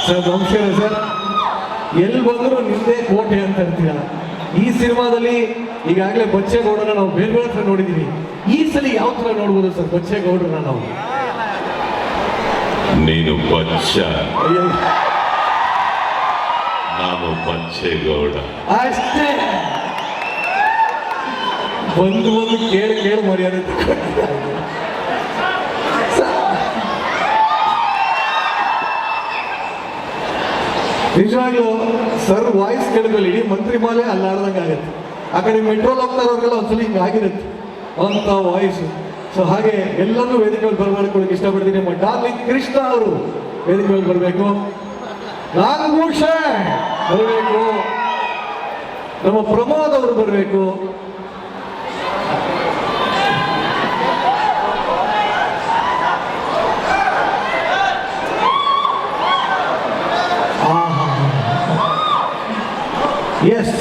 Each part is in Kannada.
ಸರ್ ನಮಸ್ಕಾರ ಸರ್. ಎಲ್ಲಿ ಬಂದರೂ ನಿಂದೇ ಕೋಟೆ ಅಂತ ಇರ್ತೀರ. ಈ ಸಿನಿಮಾದಲ್ಲಿ ಈಗಾಗಲೇ ಬಚ್ಚೇಗೌಡರನ್ನ ನಾವು ಬೇರೆ ಬೇರೆ ಹತ್ರ ನೋಡಿದೀವಿ. ಈ ಸಲ ಯಾವ ತರ ನೋಡ್ಬೋದು ಸರ್ ಬಚ್ಚೇಗೌಡರನ್ನ ನಾವು? ನೀನು ಬಚ್ಚ, ನಾನು ಬಚ್ಚೇಗೌಡ ಅಷ್ಟೇ. ಬಂದು ಕೇಳಿ ಮರ್ಯಾದೆ ನಿಜವಾಗ್ಲೂ ಸರ್ ವಾಯ್ಸ್ ಕೇಳಿದ್ಮೇಲೆ ಇಡೀ ಮಂತ್ರಿ ಮಾಲೆ ಅಲ್ಲಾಡ್ದಂಗೆ ಆಗುತ್ತೆ. ಆ ಕಡೆ ಮೆಟ್ರೋಲ್ ಹೋಗ್ತಾ ಇರೋರಿಗೆಲ್ಲ ಒಂದ್ಸಲ ಹಿಂಗೆ ಆಗಿರುತ್ತೆ ಅಂತ ವಾಯ್ಸ್. ಸೊ ಹಾಗೆ ಎಲ್ಲರೂ ವೇದಿಕೆ ಮೇಲೆ ಬರಮಾಡ್ಕೊಳ್ಳೋಕೆ ಇಷ್ಟಪಡ್ತೀನಿ. ನಮ್ಮ ಡಾರ್ಲಿಂಗ್ ಕೃಷ್ಣ ಅವರು ವೇದಿಕೆ ಮೇಲೆ ಬರಬೇಕು, ನಾಗಭೂಷಣ್ ಬರಬೇಕು, ನಮ್ಮ ಪ್ರಮೋದ್ ಅವರು ಬರಬೇಕು, ಎಸ್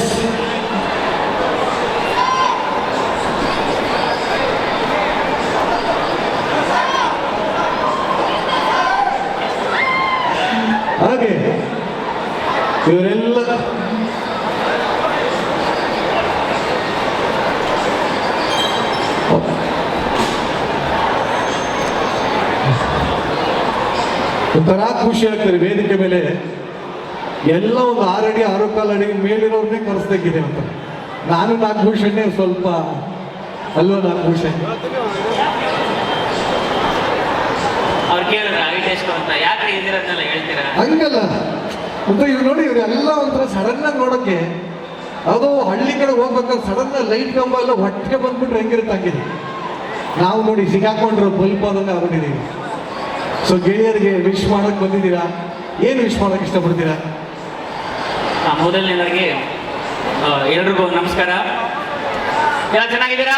ಹಾಗೆ ಇವರೆಲ್ಲ ಒಂಥರ ಖುಷಿ ಆಗ್ತಾರೆ. ವೇದಿಕೆ ಮೇಲೆ ಎಲ್ಲ ಒಂದು 6 ಅಡಿ 6 ಕಾಲು ಅಡಿ ಮೇಲಿರೋರ್ನೇ ಕರೆಸ್ಬೇಕಿದೆ ಅಂತ. ನಾನು ನಾಗಭೂಷಣೆ ಸ್ವಲ್ಪ ಅಲ್ವಾ ನಾಗಭೂಷಣ್ ಹಂಗಲ್ಲ ಅಂತ ಇವ್ರು ನೋಡಿ. ಇವರೆಲ್ಲ ಒಂಥರ ಸಡನ್ ಆಗಿ ನೋಡೋಕೆ ಯಾವುದೋ ಹಳ್ಳಿ ಕಡೆ ಹೋಗ್ಬೇಕಾದ್ರೆ ಸಡನ್ ಲೈಟ್ ಕಂಬ ಎಲ್ಲ ಹೊಟ್ಟೆಗೆ ಬಂದ್ಬಿಟ್ರೆ ಹೆಂಗಿರುತ್ತೆ ಹಂಗಿದೆ. ನಾವು ನೋಡಿ ಸಿಗಾಕೊಂಡ್ರು ಬಲ್ಪ್ ಆದಂಗೆ ಆಗ್ಬಿಟ್ಟಿದ್ದೀವಿ. ಸೊ ಗೆಳೆಯರಿಗೆ ವಿಶ್ ಮಾಡೋಕೆ ಬಂದಿದ್ದೀರಾ, ಏನು ವಿಶ್ ಮಾಡೋಕೆ ಇಷ್ಟಪಡ್ತೀರಾ? ಮೊದಲನೇದಾಗಿ ಎಲ್ರಿಗೂ ನಮಸ್ಕಾರ. ಎಲ್ಲ ಚೆನ್ನಾಗಿದ್ದೀರಾ?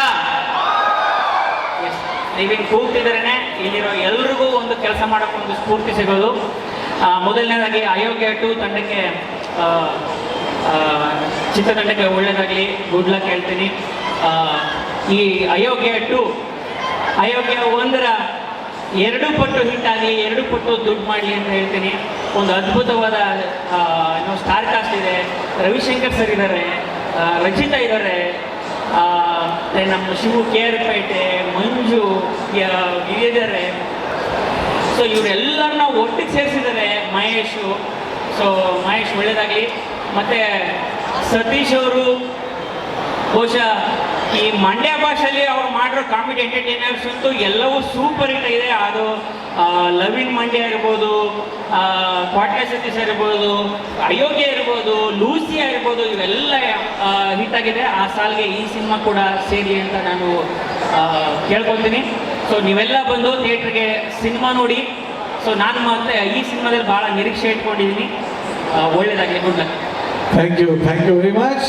ನೀವೇನು ಕೂಗ್ತಿದ್ರೇನೆ ಇಲ್ಲಿರೋ ಎಲ್ರಿಗೂ ಒಂದು ಕೆಲಸ ಮಾಡೋಕೆ ಒಂದು ಸ್ಫೂರ್ತಿ ಸಿಗೋದು. ಮೊದಲನೇದಾಗಿ ಅಯೋಗ್ಯ 2 ತಂಡಕ್ಕೆ ಚಿತ್ರತಂಡಕ್ಕೆ ಒಳ್ಳೆಯದಾಗಲಿ, ಗುಡ್ ಲಕ್ ಹೇಳ್ತೀನಿ. ಈ ಅಯೋಗ್ಯ 2 ಅಯೋಗ್ಯ 1ರ 2 ಪಟ್ಟು ಹಿಟ್ ಆಗಲಿ, 2 ಪಟ್ಟು ದುಡ್ಡು ಮಾಡಲಿ ಅಂತ ಹೇಳ್ತೀನಿ. ಒಂದು ಅದ್ಭುತವಾದ ಸ್ಟಾರ್ ಕಾಸ್ಟ್ ಇದೆ. ರವಿಶಂಕರ್ ಸರ್ ಇದ್ದಾರೆ, ರಚಿತಾ ಇದ್ದಾರೆ, ನಮ್ಮ ಶಿವು ಕೇರ್ಪೇಟೆ, ಮಂಜು ಇದ್ದಾರೆ. ಸೊ ಇವರೆಲ್ಲರನ್ನ ಒಟ್ಟಿಗೆ ಸೇರಿಸಿದ್ದಾರೆ ಮಹೇಶು. ಸೊ ಮಹೇಶ್ ಒಳ್ಳೆಯದಾಗಲಿ. ಮತ್ತು ಸತೀಶ್ ಅವರು ಬಹುಶಃ ಈ ಮಂಡ್ಯ ಭಾಷೆಯಲ್ಲಿ ಅವ್ರು ಮಾಡಿರೋ ಕಾಮಿಡಿ ಎಂಟರ್ಟೈನರ್ಸ್ ಅಂತೂ ಎಲ್ಲವೂ ಸೂಪರ್ ಹಿಟ್ ಆಗಿದೆ. ಅದು ಲವ್ ಇನ್ ಮಂಡ್ಯ ಇರ್ಬೋದು, ಕ್ವಾಟ್ಲೆ ಸತೀಶ್ ಇರ್ಬೋದು, ಅಯೋಗ್ಯ ಇರ್ಬೋದು, ಲೂಸಿಯಾ ಇರ್ಬೋದು, ಇವೆಲ್ಲ ಹಿಟ್ ಆಗಿದೆ. ಆ ಸಾಲಿಗೆ ಈ ಸಿನಿಮಾ ಕೂಡ ಸೇರಲಿ ಅಂತ ನಾನು ಕೇಳ್ಕೊತೀನಿ. ಸೊ ನೀವೆಲ್ಲ ಬಂದು ಥಿಯೇಟ್ರಿಗೆ ಸಿನಿಮಾ ನೋಡಿ. ಸೊ ನಾನು ಮತ್ತೆ ಈ ಸಿನಿಮಾದಲ್ಲಿ ಭಾಳ ನಿರೀಕ್ಷೆ ಇಟ್ಕೊಂಡಿದ್ದೀನಿ. ಒಳ್ಳೆಯದಾಗಲಿ, good luck. Thank you very much.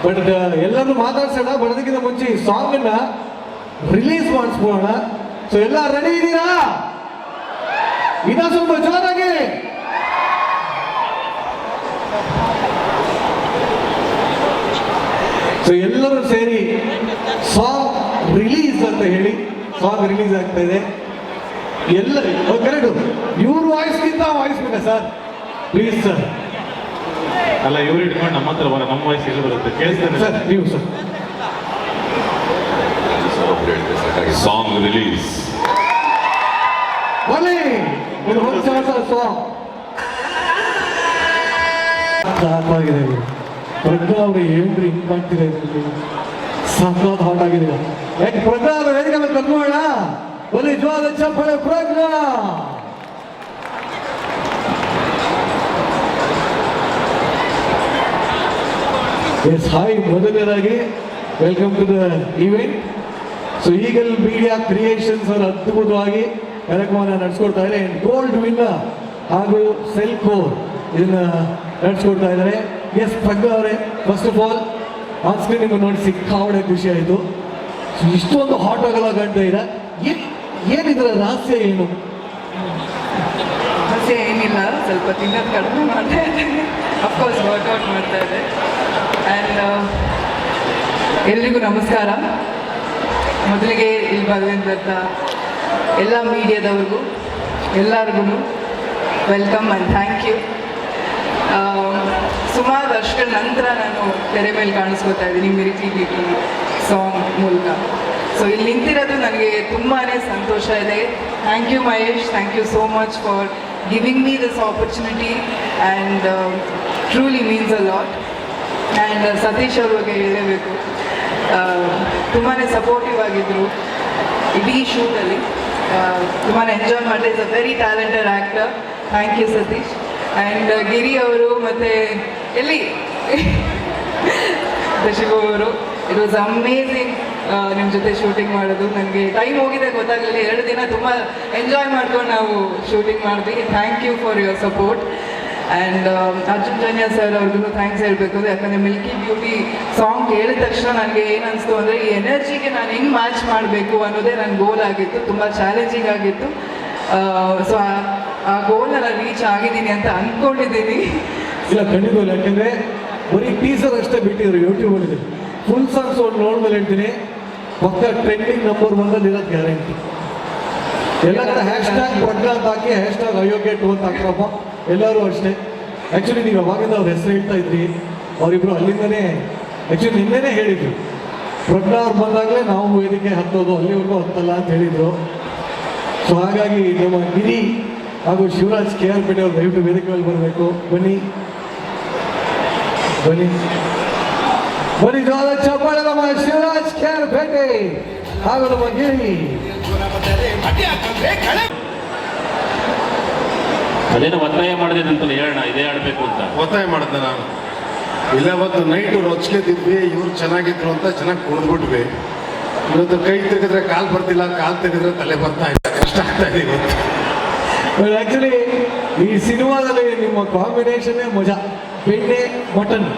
But ಎಲ್ಲರೂ ಮಾತಾಡ್ಸೋಣ. ಬರೋದಕ್ಕಿಂತ ಮುಂಚೆ ಈ ಸಾಂಗನ್ನ ರಿಲೀಸ್ ಮಾಡಿಸ್ಬೋಣ. ಸೊ ಎಲ್ಲ ರೆಡಿ ಇದ್ದೀರಾ? ಇನ್ನೂ ಸ್ವಲ್ಪ ಜೋರಾಗಿ. ಸೊ ಎಲ್ಲರೂ ಸೇರಿ ಸಾಂಗ್ ರಿಲೀಸ್ ಅಂತ ಹೇಳಿ. ಸಾಂಗ್ ರಿಲೀಸ್ ಆಗ್ತಾ ಇದೆ. ಎಲ್ಲ ಕರೆಕ್ಟು. ಇವ್ರ ವಾಯ್ಸ್ಗಿಂತ ವಾಯ್ಸ್ ಬೇಕ ಸರ್, ಪ್ಲೀಸ್ ಸರ್. ಅಲ್ಲ, ಇವ್ರು ಇಟ್ಕೊಂಡು ನಮ್ಮ ಹತ್ರ ಬರ, ನಮ್ಮ ವಾಯ್ಸ್ ಎಲ್ಲಿ ಬರುತ್ತೆ ಕೇಳಿಸ್ತೇನೆ ಸರ್. ನೀವು ಸರ್ ಸಾಂಗ್ ರಿಲೀಸ್ ಬನ್ನಿ. ಇದು ಹೊಸ ಸಾಂಗ್ ಸಾಕಾಗಿದೆ. ಪ್ರಜ್ಞಾ ಅವರು ಏನ್ರಿ ಹಿಂಗ್ ಕಾಣ್ತಿದೆ, ಸಾಕಾದ ಹಾಟ್ ಆಗಿದೆ. ಯಾಕೆ ಪ್ರಜ್ಞಾ ಅವರು ವೇದಿಕೆ ಮೇಲೆ ಕರ್ಕೋಣ. ಬನ್ನಿ, ಜೋರಾದ ಚಪ್ಪಾಳೆ ಪ್ರಜ್ಞಾ. Yes hi. ಮೊದಲನೇದಾಗಿ welcome to the event. So Eagle Media Creations ಅವರು ಅದ್ಭುತವಾಗಿ ಕಾರ್ಯಕ್ರಮವನ್ನು ನಡೆಸ್ಕೊಡ್ತಾ ಇದ್ದಾರೆ. ಗೋಲ್ಡ್ ವಿನ್ ಹಾಗೂ ಸೆಲ್ಕೋರ್ ಇದನ್ನ ನಡೆಸ್ಕೊಡ್ತಾ ಇದ್ದಾರೆ. ಎಸ್ ಪ್ರಜ್ಞಾ ಅವರೇ, first of all on screen ನಿಮಗೆ ನೋಡಿ ಸಿಕ್ಕಾವಡೆ ಖುಷಿ ಆಯಿತು. ಇಷ್ಟೊಂದು ಹಾಟ್ ಆಗಲ್ಲ ಕಾಣ್ತಾ ಇದ್ದೀರಾ, ಏನಿದ್ರ ರಹಸ್ಯ ಏನು? ರಹಸ್ಯ ಏನಿಲ್ಲ, ಸ್ವಲ್ಪ ತಿನ್ನೋದು ಕಡಿಮೆ ಮಾಡ್ತಾ ಇದ್ದೇನೆ. ಅಫ್ಕೋರ್ಸ್ ವರ್ಕೌಟ್ ಮಾಡ್ತಾ ಇದೆ. ಆ್ಯಂಡ್ ಎಲ್ರಿಗೂ ನಮಸ್ಕಾರ. ಮೊದಲಿಗೆ ಇಲ್ಲಿ ಬಂದಂಥ ಎಲ್ಲ ಮೀಡಿಯಾದವ್ರಿಗೂ ಎಲ್ಲರಿಗೂ ವೆಲ್ಕಮ್ ಆ್ಯಂಡ್ ಥ್ಯಾಂಕ್ ಯು. ಸುಮಾರು ವರ್ಷಗಳ ನಂತರ ನಾನು ತೆರೆ ಮೇಲೆ ಕಾಣಿಸ್ಕೊತಾ ಇದ್ದೀನಿ ಮಿರಿಕಿ ಬಿಟಿ ಸಾಂಗ್ ಮೂಲಕ. ಸೊ ಇಲ್ಲಿ ನಿಂತಿರೋದು ನನಗೆ ತುಂಬಾ ಸಂತೋಷ ಇದೆ. Thank you Mahesh, thank you so much for giving me this opportunity and truly means a lot. And Satish ಅವ್ರ ಬಗ್ಗೆ ಹೇಳಲೇಬೇಕು, ತುಂಬಾ ಸಪೋರ್ಟಿವ್ ಆಗಿದ್ದರು ಇಡೀ ಶೂಟಲ್ಲಿ. ತುಂಬಾ ಎಂಜಾಯ್ ಮಾಡಿದೆ. Is a very talented actor. Thank you Satish. And Giri ಅವರು ಮತ್ತು ಎಲ್ಲಿ ಶಿವು ಅವರು, ಇಟ್ ವಾಸ್ ಅಮೇಝಿಂಗ್ ನಿಮ್ಮ ಜೊತೆ ಶೂಟಿಂಗ್ ಮಾಡೋದು. ನನಗೆ ಟೈಮ್ ಹೋಗಿದೆ ಗೊತ್ತಾಗಲಿಲ್ಲ. 2 ದಿನ ತುಂಬ ಎಂಜಾಯ್ ಮಾಡ್ಕೊಂಡು ನಾವು ಶೂಟಿಂಗ್ ಮಾಡಿದ್ವಿ. Thank you for your support. And Arjun Janya sir ಅವ್ರಿಗೂ ಥ್ಯಾಂಕ್ಸ್ ಹೇಳಬೇಕು. ಯಾಕಂದರೆ ಮಿಲ್ಕಿ ಬ್ಯೂಟಿ ಸಾಂಗ್ ಕೇಳಿದ ತಕ್ಷಣ ನನಗೆ ಏನು ಅನಿಸ್ತು ಅಂದರೆ ಈ ಎನರ್ಜಿಗೆ ನಾನು ಹೆಂಗೆ ಮ್ಯಾಚ್ ಮಾಡಬೇಕು ಅನ್ನೋದೇ ನನ್ನ ಗೋಲ್ ಆಗಿತ್ತು. ತುಂಬ ಚಾಲೆಂಜಿಂಗ್ ಆಗಿತ್ತು. ಸೊ ಆ ಗೋಲ್ನ ನಾನು ರೀಚ್ ಆಗಿದ್ದೀನಿ ಅಂತ ಅಂದ್ಕೊಂಡಿದ್ದೀನಿ. ಇಲ್ಲ ಖಂಡಿತವಲ್ಲ, ಯಾಕೆಂದರೆ ಬರೀ ಟೀಸರ್ ಅಷ್ಟೇ ಬಿಟ್ಟಿದ್ರು ಯೂಟ್ಯೂಬಲ್ಲಿ. ಫುಲ್ ಸಾಂಗ್ಸ್ ಒಂದು ನೋಡ್ಮೇಲೆ ಹೇಳ್ತೀನಿ, ಪಕ್ಕ ಟ್ರೆಂಡಿಂಗ್ ನಂಬರ್ 1 ಇರೋದು ಗ್ಯಾರಂಟಿ. ಎಲ್ಲ ಕಡೆ ಹ್ಯಾಶ್ಟ್ಯಾಗ್ ಪ್ರಜ್ಞಾ ಅಂತ ಹಾಕಿ ಹ್ಯಾಶ್ಟ್ಯಾಗ್ ಅಯೋಗ್ಯ 2 ಅಂತ ಹಾಕ್ರಪ್ಪ ಎಲ್ಲರೂ ಅಷ್ಟೇ. ಆ್ಯಕ್ಚುಲಿ ನೀವು ಅವಾಗಿಂದ ಅವ್ರ ಹೆಸರು ಹೇಳ್ತಾ ಇದ್ರಿ, ಅವರಿಬ್ಬರು ಅಲ್ಲಿಂದನೇ ಆ್ಯಕ್ಚುಲಿ ನಿನ್ನೆನೇ ಹೇಳಿದ್ರು, ಪ್ರಜ್ಞಾ ಅವ್ರು ಬಂದಾಗಲೇ ನಾವು ವೇದಿಕೆ ಹತ್ತೋದು, ಅಲ್ಲಿವರೆಗೂ ಹತ್ತಲ್ಲ ಅಂತ ಹೇಳಿದರು. ಸೊ ಹಾಗಾಗಿ ನಮ್ಮ ಗಿರಿ ಹಾಗೂ ಶಿವರಾಜ್ ಕೆ ಆರ್ ಪೇಟೆ ಅವರು ದಯವಿಟ್ಟು ವೇದಿಕೆಯಲ್ಲಿ ಬರಬೇಕು. ಬನ್ನಿ ಬನ್ನಿ ಬನ್ನಿ, ಜೋರ ಚಪ್ಪಾಳೆ ನಮ್ಮ ಶಿವರಾಜ್ ಕೆ ಆರ್ ಪೇಟೆ ಹಾಗೂ ನಮ್ಮ ಗಿರಿ. ಅದೇನೋ ಒತ್ತಾಯ ಮಾಡಿದೆ ಅಂತಲೇ ಹೇಳೋಣ, ಇದೇ ಆಡಬೇಕು ಅಂತ. ಒತ್ತಾಯ ಮಾಡಿದ್ದೆ ನಾನು. ಇಲ್ಲ ಅವತ್ತು ನೈಟು ರೊಚ್ಚಿಗೆದ್ವಿ, ಇವ್ರು ಚೆನ್ನಾಗಿದ್ರು ಅಂತ ಚೆನ್ನಾಗಿ ಕುಡಿದ್ಬಿಟ್ವಿ. ಇವತ್ತು ಕೈ ತೆಗೆದ್ರೆ ಕಾಲು ಬರ್ತಿಲ್ಲ, ಕಾಲು ತೆಗೆದ್ರೆ ತಲೆ ಬರ್ತಾ ಇಲ್ಲ, ಕಷ್ಟ ಆಗ್ತಾ ಇದೆ ಇವತ್ತು. ಆ್ಯಕ್ಚುಲಿ ಈ ಸಿನಿಮಾದಲ್ಲಿ ನಿಮ್ಮ ಕಾಂಬಿನೇಷನ್ನೇ ಮಜಾ. ಬೆಣ್ಣೆ ಮಟನ್,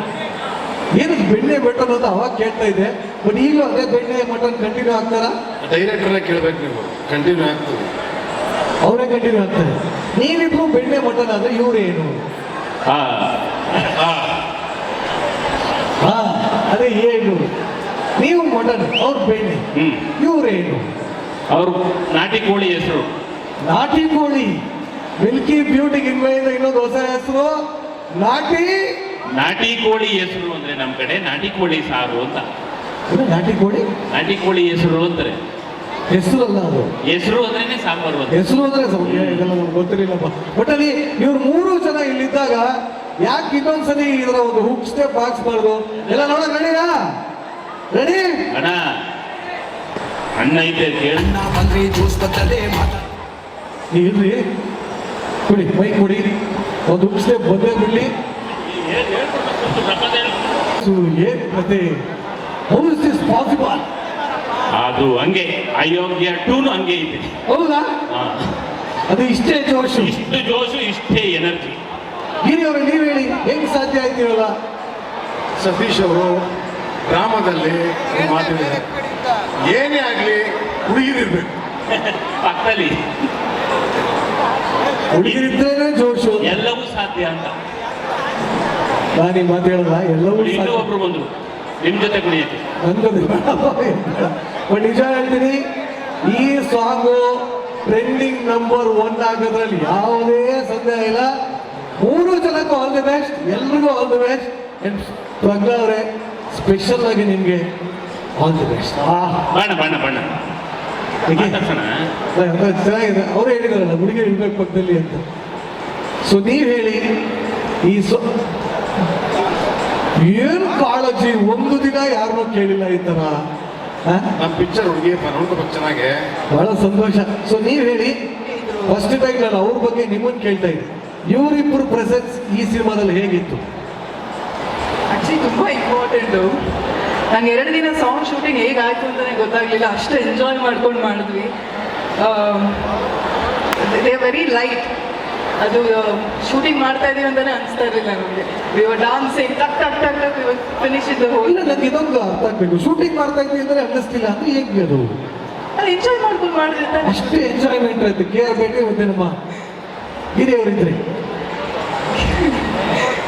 ಏನಕ್ಕೆ ಬೆಣ್ಣೆ ಮಟನ್ ಅಂತ ಅವಾಗ ಕೇಳ್ತಾ ಇದೆ, ಬಟ್ ಈಗಲೂ ಅದೇ ಬೆಣ್ಣೆ ಮಟನ್ ಕಂಟಿನ್ಯೂ ಆಗ್ತಾರಾ? ಡೈರೆಕ್ಟರ್ನೇ ಕೇಳ್ಬೇಕು ನೀವು. ಕಂಟಿನ್ಯೂ ಆಗ್ತದೆ, ಅವರೇ ಕಂಟಿನ್ಯೂ ಆಗ್ತಾರೆ. ನೀವಿಬ್ರು ಬೆಣ್ಣೆ ಮಟನ್ ಆದರೆ ಇವ್ರೇನು? ಹಾ ಹಾ ಅದೇ ಏನು, ನೀವು ಮಟನ್ ಅವ್ರ ಬೆಣ್ಣೆ, ಇವ್ರೇನು? ಅವರು ನಾಟಿ ಕೋಳಿ ಹೆಸರು ನಾಟಿ ಕೋಳಿ. ಮಿಲ್ಕಿ ಬ್ಯೂಟಿಗೆ ಇನ್ವೆಯಿಂದ ಇನ್ನೊಂದು ಹೊಸ ಹೆಸರು ನಾಟಿ ಕೋಳಿ ಹೆಸರು ಅಂದ್ರೆ ನಮ್ಮ ಕಡೆ ನಾಟಿ ಕೋಳಿ ಸಾರು ಅಂತ. ನಾಟಿ ಕೋಳಿ, ನಾಟಿ ಕೋಳಿ ಹೆಸರು ಅಂತಾರೆ. ಹೆಸರಲ್ಲ ಅದು, ಹೆಸರು ಅಂದ್ರೇನೆ ಸಾಂಬಾರು ಅಂತ. ಹೆಸರು ಅಂದ್ರೆ ಇದೆಲ್ಲ ನಮ್ಗೆ ಗೊತ್ತಿರಲಿಲ್ಲಪ್ಪ. ಒಟ್ಟಲ್ಲಿ ಇವ್ರು 3 ಜನ ಇಲ್ಲಿದ್ದಾಗ ಯಾಕೆ ಇನ್ನೊಂದ್ಸಲಿ ಇದರ ಒಂದು ಹುಕ್ ಸ್ಟೆಪ್ ಹಾಕ್ಸ್ಬಾರ್ದು? ಎಲ್ಲ ನೋಡಕ್ ರೆಡಿನಾ? ರೆಡಿ ಅಣ್ಣ, ಅಣ್ಣ ಐತೆ ಕೇಳಿ. ಇರ್ರಿ, ಕೊಡಿ ಮೈಕ್ ಕೊಡಿ, ಒಂದು ಹುಕ್ ಸ್ಟೆಪ್ ಬಂದೇ ಬಿಡ್ಲಿ. ಏನ್ ಕತೆ? How is this possible? ಅದು ಹಂಗೆ ಅಯೋಗ್ಯ 2 ಹಂಗೆ ಐತೆ. ಹೌದಾ? ಅದು ಇಷ್ಟೇ ಜೋಶು, ಇಷ್ಟು ಜೋಶು, ಇಷ್ಟೇ ಎನರ್ಜಿ. ಗಿರಿಯವರು ನೀವು ಹೇಳಿ, ಹೆಂಗ್ ಸಾಧ್ಯ ಆಯ್ತೀರಲ್ಲ? ಸತೀಶ್ ಅವರು ಡ್ರಾಮಾದಲ್ಲಿ ಮಾತಿದೆ, ಏನೇ ಆಗಲಿ ಹುಡುಗಿರಿರ್ಬೇಕು ಪಕ್ಕದಲ್ಲಿ ಹುಡುಗಿರಿದ್ರೇನೆ ಜೋಶು, ಎಲ್ಲವೂ ಸಾಧ್ಯ ಅಂತ. ನಾನು ಈ ಮಾತು ಹೇಳಲ್ಲ, ಎಲ್ಲವೂ ಇನ್ನೂ ಸಾಧ್ಯ. ಒಬ್ರು ಬಂದ್ರು ನಿಮ್ ಜೊತೆ ಕುಣಿಯಕ್ಕೆ. ಬಟ್ ನಿಜ ಹೇಳ್ತೀನಿ, ಈ ಸಾಂಗು ಟ್ರೆಂಡಿಂಗ್ ನಂಬರ್ 1 ಆಗೋದ್ರಲ್ಲಿ ಯಾವುದೇ ಸಂದೇಹ ಇಲ್ಲ. 3 ಜನಕ್ಕೂ ಆಲ್ ದಿ ಬೆಸ್ಟ್, ಎಲ್ರಿಗೂ ಆಲ್ ದಿ ಬೆಸ್ಟ್. ಅಂಡ್ ಪ್ರಜ್ಞಾ ಅವರೇ, ಸ್ಪೆಷಲ್ ಆಗಿ ನಿಮಗೆ ಆಲ್ ದಿ ಬೆಸ್ಟ್. ಬಣ್ಣ ಬಣ್ಣ ಬಣ್ಣ ಮಾತಾಡ್ಸೋಣ. ಚೆನ್ನಾಗಿದೆ. ಅವರು ಹೇಳಿದಾರಲ್ಲ ಹುಡುಗಿ ಇರ್ಬೇಕು ಪಕ್ಕದಲ್ಲಿ ಅಂತ. ಸೊ ನೀವು ಹೇಳಿ, ಈ ಏನು ಕಾಳಜಿ, ಒಂದು ದಿನ ಯಾರನ್ನೂ ಕೇಳಿಲ್ಲ ಈ ಥರ. ನಮ್ಮ ಪಿಕ್ಚರ್ ಹುಡುಗಿ ನೋಡ್ಕೋಬೇಕು ಚೆನ್ನಾಗೆ. ಬಹಳ ಸಂತೋಷ. ಸೊ ನೀವು ಹೇಳಿ, ಫಸ್ಟ್ ಟೈಮ್ ನಾನು ಅವ್ರ ಬಗ್ಗೆ ನಿಮ್ಮನ್ನು ಕೇಳ್ತಾ ಇದ್ದೆ, ಇವರಿಬ್ಬರು ಪ್ರೆಸೆನ್ಸ್ ಈ ಸಿನಿಮಾದಲ್ಲಿ ಹೇಗಿತ್ತು? ಆ್ಯಕ್ಚುಲಿ ತುಂಬ ಇಂಪಾರ್ಟೆಂಟು. ನಂಗೆ 2 ದಿನ ಸಾಂಗ್ ಶೂಟಿಂಗ್ ಹೇಗಾಯಿತು ಅಂತಲೇ ಗೊತ್ತಾಗಲಿಲ್ಲ. ಅಷ್ಟು ಎಂಜಾಯ್ ಮಾಡ್ಕೊಂಡು ಮಾಡಿದ್ವಿ. They very light. ಅದು ಶೂಟಿಂಗ್ ಮಾಡ್ತಾ ಇದೀವಿ ಅಂತಲೇ ಅನಿಸ್ತಾ ಇರಲಿಲ್ಲ ನಮಗೆ. ವಿ ವರ್ ಡಾನ್ಸಿಂಗ್, ಟಕ್ ಟಕ್ ಟಕ್ ಟಕ್, ಫಿನಿಶ್ ಇದ್ದ ಹೋಲ್. ಇಲ್ಲ, ನನಗೆ ಇದೊಂದು ಅರ್ಥ ಆಗ್ಬೇಕು, ಶೂಟಿಂಗ್ ಮಾಡ್ತಾ ಇದ್ವಿ ಅಂದರೆ ಅನ್ನಿಸ್ತಿಲ್ಲ ಅಂದ್ರೆ ಹೇಗೆ ಅದು? ಅದು ಎಂಜಾಯ್ ಮಾಡ್ಕೊಂಡು ಮಾಡಿದ್ರೆ ಅಷ್ಟೇ ಎಂಜಾಯ್ಮೆಂಟ್ ಆಯ್ತು. ಕೆ ಆರ್ ಪೇಟೆ ಮತ್ತೆ ನಮ್ಮ ಹಿರಿಯವರಿದ್ರಿ.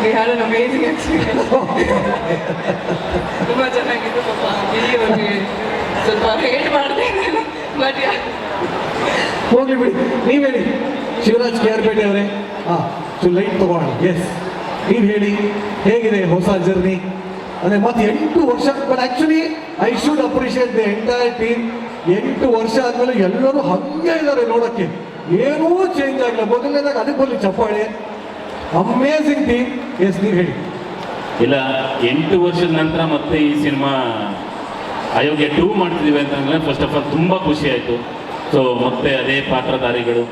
We had an amazing experience. ತುಂಬ ಚೆನ್ನಾಗಿತ್ತು. ಪಾಪ ಹಿರಿಯವರಿಗೆ ಸ್ವಲ್ಪ ಹೇಟ್ ಮಾಡ್ತಾ ಇದ್ದೇನೆ, ಬಟ್ ಹೋಗ್ಲಿ ಬಿಡಿ. ನೀವು ಹೇಳಿ ಶಿವರಾಜ್ ಕೆ ಆರ್ ಪೇಟೆ ಅವರೇ, ಹಾಂ ಸೊ ಲೈಟ್ ತಗೋಣ. ಎಸ್, ನೀವು ಹೇಳಿ ಹೇಗಿದೆ ಹೊಸ ಜರ್ನಿ? ಅಂದರೆ ಮತ್ತೆ 8 ವರ್ಷ, but actually I should appreciate the entire team. 8 ವರ್ಷ ಆದಮೇಲೆ ಎಲ್ಲರೂ ಹಾಗೆ ಇದ್ದಾರೆ ನೋಡೋಕ್ಕೆ, ಏನೂ ಚೇಂಜ್ ಆಗಿಲ್ಲ. ಮೊದಲನೇದಾಗ ಅದಕ್ಕೆ ಬರಲಿ ಚಪ್ಪಾಳೆ. Amazing team. ಎಸ್, ನೀವು ಹೇಳಿ. ಇಲ್ಲ, 8 ವರ್ಷದ ನಂತರ ಮತ್ತೆ ಈ ಸಿನಿಮಾ ಅಯೋಗ್ಯ 2 ಮಾಡ್ತಿದ್ದೀವಿ ಅಂತಂದ್ರೆ ಫಸ್ಟ್ ಆಫ್ ಆಲ್ ತುಂಬ ಖುಷಿ ಆಯಿತು. ಸೊ ಮತ್ತೆ ಅದೇ ಪಾತ್ರಧಾರಿಗಳು.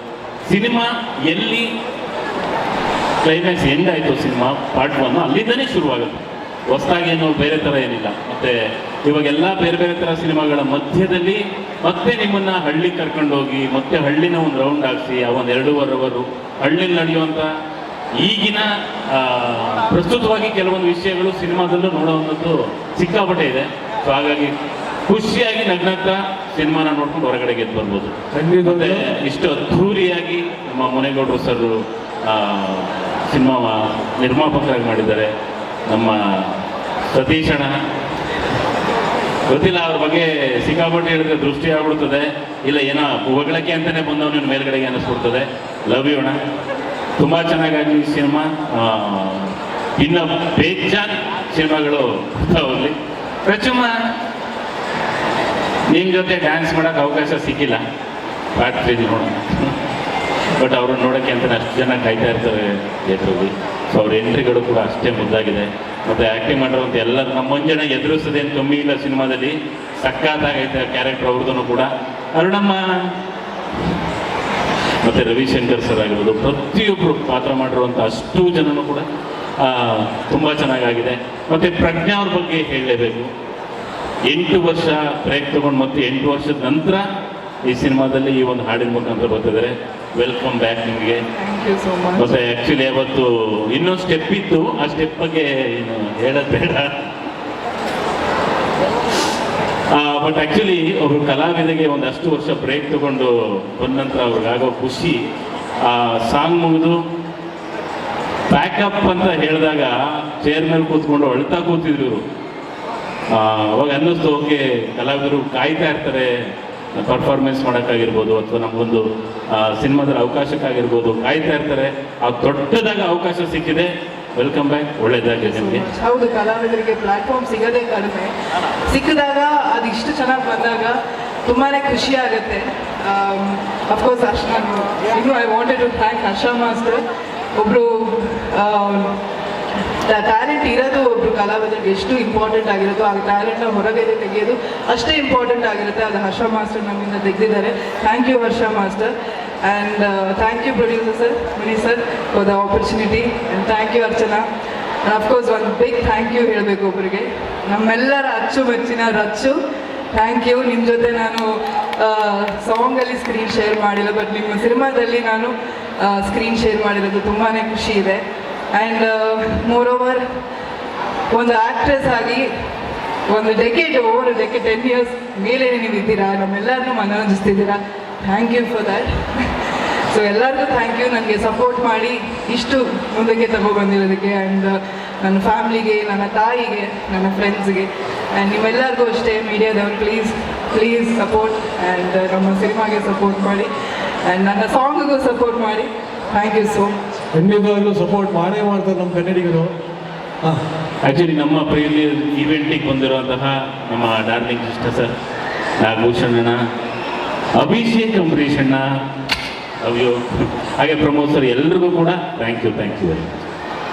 ಸಿನಿಮಾ ಎಲ್ಲಿ ಕ್ಲೈಮ್ಯಾಕ್ಸ್ ಎಂಡ್ ಆಯಿತು, ಸಿನಿಮಾ ಪಾರ್ಟ್ 1 ಅಲ್ಲಿಂದನೇ ಶುರುವಾಗುತ್ತೆ. ಹೊಸದಾಗಿ ಏನು ಬೇರೆ ಥರ ಏನಿಲ್ಲ. ಮತ್ತು ಇವಾಗೆಲ್ಲ ಬೇರೆ ಬೇರೆ ಥರ ಸಿನಿಮಾಗಳ ಮಧ್ಯದಲ್ಲಿ ಮತ್ತೆ ನಿಮ್ಮನ್ನು ಹಳ್ಳಿ ಕರ್ಕೊಂಡೋಗಿ ಮತ್ತೆ ಹಳ್ಳಿನ ಒಂದು ರೌಂಡ್ ಹಾಕಿಸಿ ಆ ಒಂದು 2.5 ಅವರು ಹಳ್ಳಿಲಿ ನಡೆಯುವಂಥ ಈಗಿನ ಪ್ರಸ್ತುತವಾಗಿ ಕೆಲವೊಂದು ವಿಷಯಗಳು ಸಿನಿಮಾದಲ್ಲೂ ನೋಡುವಂಥದ್ದು ಸಿಕ್ಕಾಪಟ್ಟೆ ಇದೆ. ಸೊ ಹಾಗಾಗಿ ಖುಷಿಯಾಗಿ ನಗ್ನಗ್ತಾ ಸಿನಿಮಾನ ನೋಡ್ಕೊಂಡು ಹೊರಗಡೆ ಗೆದ್ದು ಬರ್ಬೋದು. ಮತ್ತೆ ಇಷ್ಟು ಅದ್ಧೂರಿಯಾಗಿ ನಮ್ಮ ಮುನೇಗೌಡರು ಸರ್ ಸಿನಿಮಾ ನಿರ್ಮಾಪಕರಾಗಿ ಮಾಡಿದ್ದಾರೆ. ನಮ್ಮ ಸತೀಶ್ ಅಣ್ಣ ಗೊತ್ತಿಲ್ಲ, ಅವ್ರ ಬಗ್ಗೆ ಸಿಕ್ಕಾಪಟ್ಟೆ ಹೇಳಿದ್ರೆ ದೃಷ್ಟಿ ಆಗ್ಬಿಡ್ತದೆ, ಇಲ್ಲ ಏನೋ ಹೊಗಳಕ್ಕೆ ಅಂತಲೇ ಬಂದವನು ಮೇಲ್ಗಡೆಗೆ ಅನ್ನಿಸ್ಬಿಡ್ತದೆ. ಲವ್ ಯು ಅಣ್ಣ, ತುಂಬ ಚೆನ್ನಾಗಾಗಿ ಸಿನಿಮಾ. ಇನ್ನು ಬೇಜಾನ್ ಸಿನಿಮಾಗಳು ಹೋಗಲಿ. ಪ್ರಚುಮ್ಮ ನಿಮ್ಮ ಜೊತೆ ಡ್ಯಾನ್ಸ್ ಮಾಡೋಕ್ಕೆ ಅವಕಾಶ ಸಿಕ್ಕಿಲ್ಲ, ಪಾರ್ಟ್ 3 ನೋಡೋಣ. ಬಟ್ ಅವ್ರನ್ನ ನೋಡೋಕ್ಕೆ ಅಂತ ಅಷ್ಟು ಜನ ಕಾಯ್ತಾ ಇರ್ತಾರೆ ಎದುರಲ್ಲಿ. ಸೊ ಅವ್ರ ಎಂಟ್ರಿಗಳು ಕೂಡ ಅಷ್ಟೇ ಮುದ್ದಾಗಿದೆ. ಮತ್ತು ಆ್ಯಕ್ಟಿಂಗ್ ಮಾಡಿರುವಂಥ ಎಲ್ಲರೂ ನಮ್ಮ ಮಂಜಣ್ಣ ಎದುರಿಸೋದೇನು ಕಮ್ಮಿ ಇಲ್ಲ ಸಿನಿಮಾದಲ್ಲಿ, ಸಖತ್ತಾಗೈತೆ ಕ್ಯಾರೆಕ್ಟರ್ ಅವ್ರದ್ದು ಕೂಡ. ಅರುಣಮ್ಮ ಮತ್ತು ರವಿಶಂಕರ್ ಸರ್ ಆಗಿರ್ಬೋದು, ಪ್ರತಿಯೊಬ್ಬರು ಪಾತ್ರ ಮಾಡಿರುವಂಥ ಅಷ್ಟು ಜನನೂ ಕೂಡ ತುಂಬ ಚೆನ್ನಾಗಾಗಿದೆ. ಮತ್ತು ಪ್ರಜ್ಞಾ ಅವ್ರ ಬಗ್ಗೆ ಹೇಳಲೇಬೇಕು. 8 ವರ್ಷ ಬ್ರೇಕ್ ತೊಗೊಂಡು ಮತ್ತೆ 8 ವರ್ಷದ ನಂತರ ಈ ಸಿನಿಮಾದಲ್ಲಿ ಈ ಒಂದು ಹಾಡಿನ ಮುಖಾಂತರ ಬರ್ತಿದ್ದಾರೆ. ವೆಲ್ಕಮ್ ಬ್ಯಾಕ್ ನಿಮಗೆ. Thank you so much. ಮತ್ತೆ ಆ್ಯಕ್ಚುಲಿ ಅವತ್ತು ಇನ್ನೊಂದು ಸ್ಟೆಪ್ ಇತ್ತು, ಆ ಸ್ಟೆಪ್ ಬಗ್ಗೆ ಏನು ಹೇಳೋದು ಬೇಡ. ಬಟ್ ಆ್ಯಕ್ಚುಲಿ ಅವರು ಕಲಾವಿದರಿಗೆ ಒಂದಷ್ಟು ವರ್ಷ ಬ್ರೇಕ್ ತಗೊಂಡು ಬಂದ ನಂತರ ಅವ್ರಿಗಾಗೋ ಖುಷಿ, ಆ ಸಾಂಗ್ ಮುಗಿದು ಪ್ಯಾಕಪ್ ಅಂತ ಹೇಳಿದಾಗ ಚೇರ್ ಮೇಲೆ ಕೂತ್ಕೊಂಡು ಅಳ್ತಾ ಕೂತಿದ್ರು ಇವರು. ಅವಾಗ ಅನ್ನಿಸ್ತು, ಓಕೆ ಕಲಾವಿದರು ಕಾಯ್ತಾ ಇರ್ತಾರೆ ಪರ್ಫಾರ್ಮೆನ್ಸ್ ಮಾಡೋಕ್ಕಾಗಿರ್ಬೋದು ಅಥವಾ ನಮಗೊಂದು ಸಿನಿಮಾದಲ್ಲಿ ಅವಕಾಶಕ್ಕಾಗಿರ್ಬೋದು, ಕಾಯ್ತಾ ಇರ್ತಾರೆ. ಆ ದೊಡ್ಡದಾಗ ಅವಕಾಶ ಸಿಕ್ಕಿದೆ. ವೆಲ್ಕಮ್ ಬ್ಯಾಕ್, ಒಳ್ಳೇದಾಗಿದೆ ನಿಮಗೆ. ಹೌದು, ಕಲಾವಿದರಿಗೆ ಪ್ಲಾಟ್ಫಾರ್ಮ್ ಸಿಗೋದೇ ಕಡಿಮೆ. ಸಿಕ್ಕಿದಾಗ ಅದು ಇಷ್ಟು ಚೆನ್ನಾಗಿ ಬಂದಾಗ ತುಂಬಾ ಖುಷಿ ಆಗುತ್ತೆ. ಅಫ್ಕೋರ್ಸ್ ನಾನು ಇನ್ನೂ I wanted to thank Harsha master. ಒಬ್ಬರು ಟ್ಯಾಲೆಂಟ್ ಇರೋದು ಒಬ್ಬರು ಕಲಾವಿದರಿಗೆ ಎಷ್ಟು ಇಂಪಾರ್ಟೆಂಟ್ ಆಗಿರುತ್ತೋ ಆ ಟ್ಯಾಲೆಂಟ್ನ ಹೊರಗೆ ತೆಗೆಯೋದು ಅಷ್ಟೇ ಇಂಪಾರ್ಟೆಂಟ್ ಆಗಿರುತ್ತೆ. ಅದು ಹರ್ಷ ಮಾಸ್ಟರ್ ನಮ್ಮಿಂದ ತೆಗೆದಿದ್ದಾರೆ. Thank you Harsha master. And thank you producer sir, Mani sir, for the opportunity. And thank you Archana. And of course ಒಂದು ಬಿಗ್ ಥ್ಯಾಂಕ್ ಯು ಹೇಳಬೇಕು ಒಬ್ಬರಿಗೆ, ನಮ್ಮೆಲ್ಲರ ಅಚ್ಚುಮೆಚ್ಚಿನ ರಚ್ಚು. Thank you. ನಿಮ್ಮ ಜೊತೆ ನಾನು ಸಾಂಗಲ್ಲಿ ಸ್ಕ್ರೀನ್ ಶೇರ್ ಮಾಡಿಲ್ಲ, ಬಟ್ ನಿಮ್ಮ ಸಿನಿಮಾದಲ್ಲಿ ನಾನು ಸ್ಕ್ರೀನ್ ಶೇರ್ ಮಾಡಿರೋದು ತುಂಬಾ ಖುಷಿ ಇದೆ. ಆ್ಯಂಡ್ ಮೋರ್ ಓವರ್ ಒಂದು ಆ್ಯಕ್ಟ್ರೆಸ್ ಆಗಿ ಒಂದು ಓವರ್ 10 ಇಯರ್ಸ್ ಮೇಲೆ ನೀವು ಇದ್ದೀರಾ, ನಮ್ಮೆಲ್ಲರನ್ನೂ ಮನರಂಜಿಸ್ತಿದ್ದೀರಾ. Thank you for that. So ಎಲ್ಲರಿಗೂ ಥ್ಯಾಂಕ್ ಯು, ನನಗೆ ಸಪೋರ್ಟ್ ಮಾಡಿ ಇಷ್ಟು ಮುಂದಕ್ಕೆ ತಗೊಬಂದಿರೋದಕ್ಕೆ. ಆ್ಯಂಡ್ ನನ್ನ ಫ್ಯಾಮ್ಲಿಗೆ, ನನ್ನ ತಾಯಿಗೆ, ನನ್ನ ಫ್ರೆಂಡ್ಸ್ಗೆ, ಆ್ಯಂಡ್ ನಿಮ್ಮೆಲ್ಲರಿಗೂ ಅಷ್ಟೇ ಮೀಡಿಯಾದವ್ರು ಪ್ಲೀಸ್ ಸಪೋರ್ಟ್. ಆ್ಯಂಡ್ ನಮ್ಮ ಸಿನಿಮಾಗೆ ಸಪೋರ್ಟ್ ಮಾಡಿ, ಆ್ಯಂಡ್ ನನ್ನ ಸಾಂಗಿಗೂ ಸಪೋರ್ಟ್ ಮಾಡಿ. Thank you so much. ಖಂಡಿತವಾಗ್ಲೂ ಸಪೋರ್ಟ್ ಮಾಡೇ ಮಾಡ್ತಾರೆ ನಮ್ಮ ಕನ್ನಡಿಗರು. ಹಾಂ, ಆ್ಯಕ್ಚುಲಿ ನಮ್ಮ ಪ್ರೀಲಿಯರ್ ಈವೆಂಟಿಗೆ ಬಂದಿರುವಂತಹ ನಮ್ಮ ಡಾರ್ಲಿಂಗ್ ಕೃಷ್ಣ ಸರ್, ನಾಗಭೂಷಣ್ ಅಣ್ಣ, ಅಭಿಷೇಕ್ ಅಂಬರೀಷ್ ಅಣ್ಣ, ಅಯ್ಯೋ, ಹಾಗೆ ಪ್ರಮೋದ್ ಸರ್, ಎಲ್ರಿಗೂ ಕೂಡ thank you very much.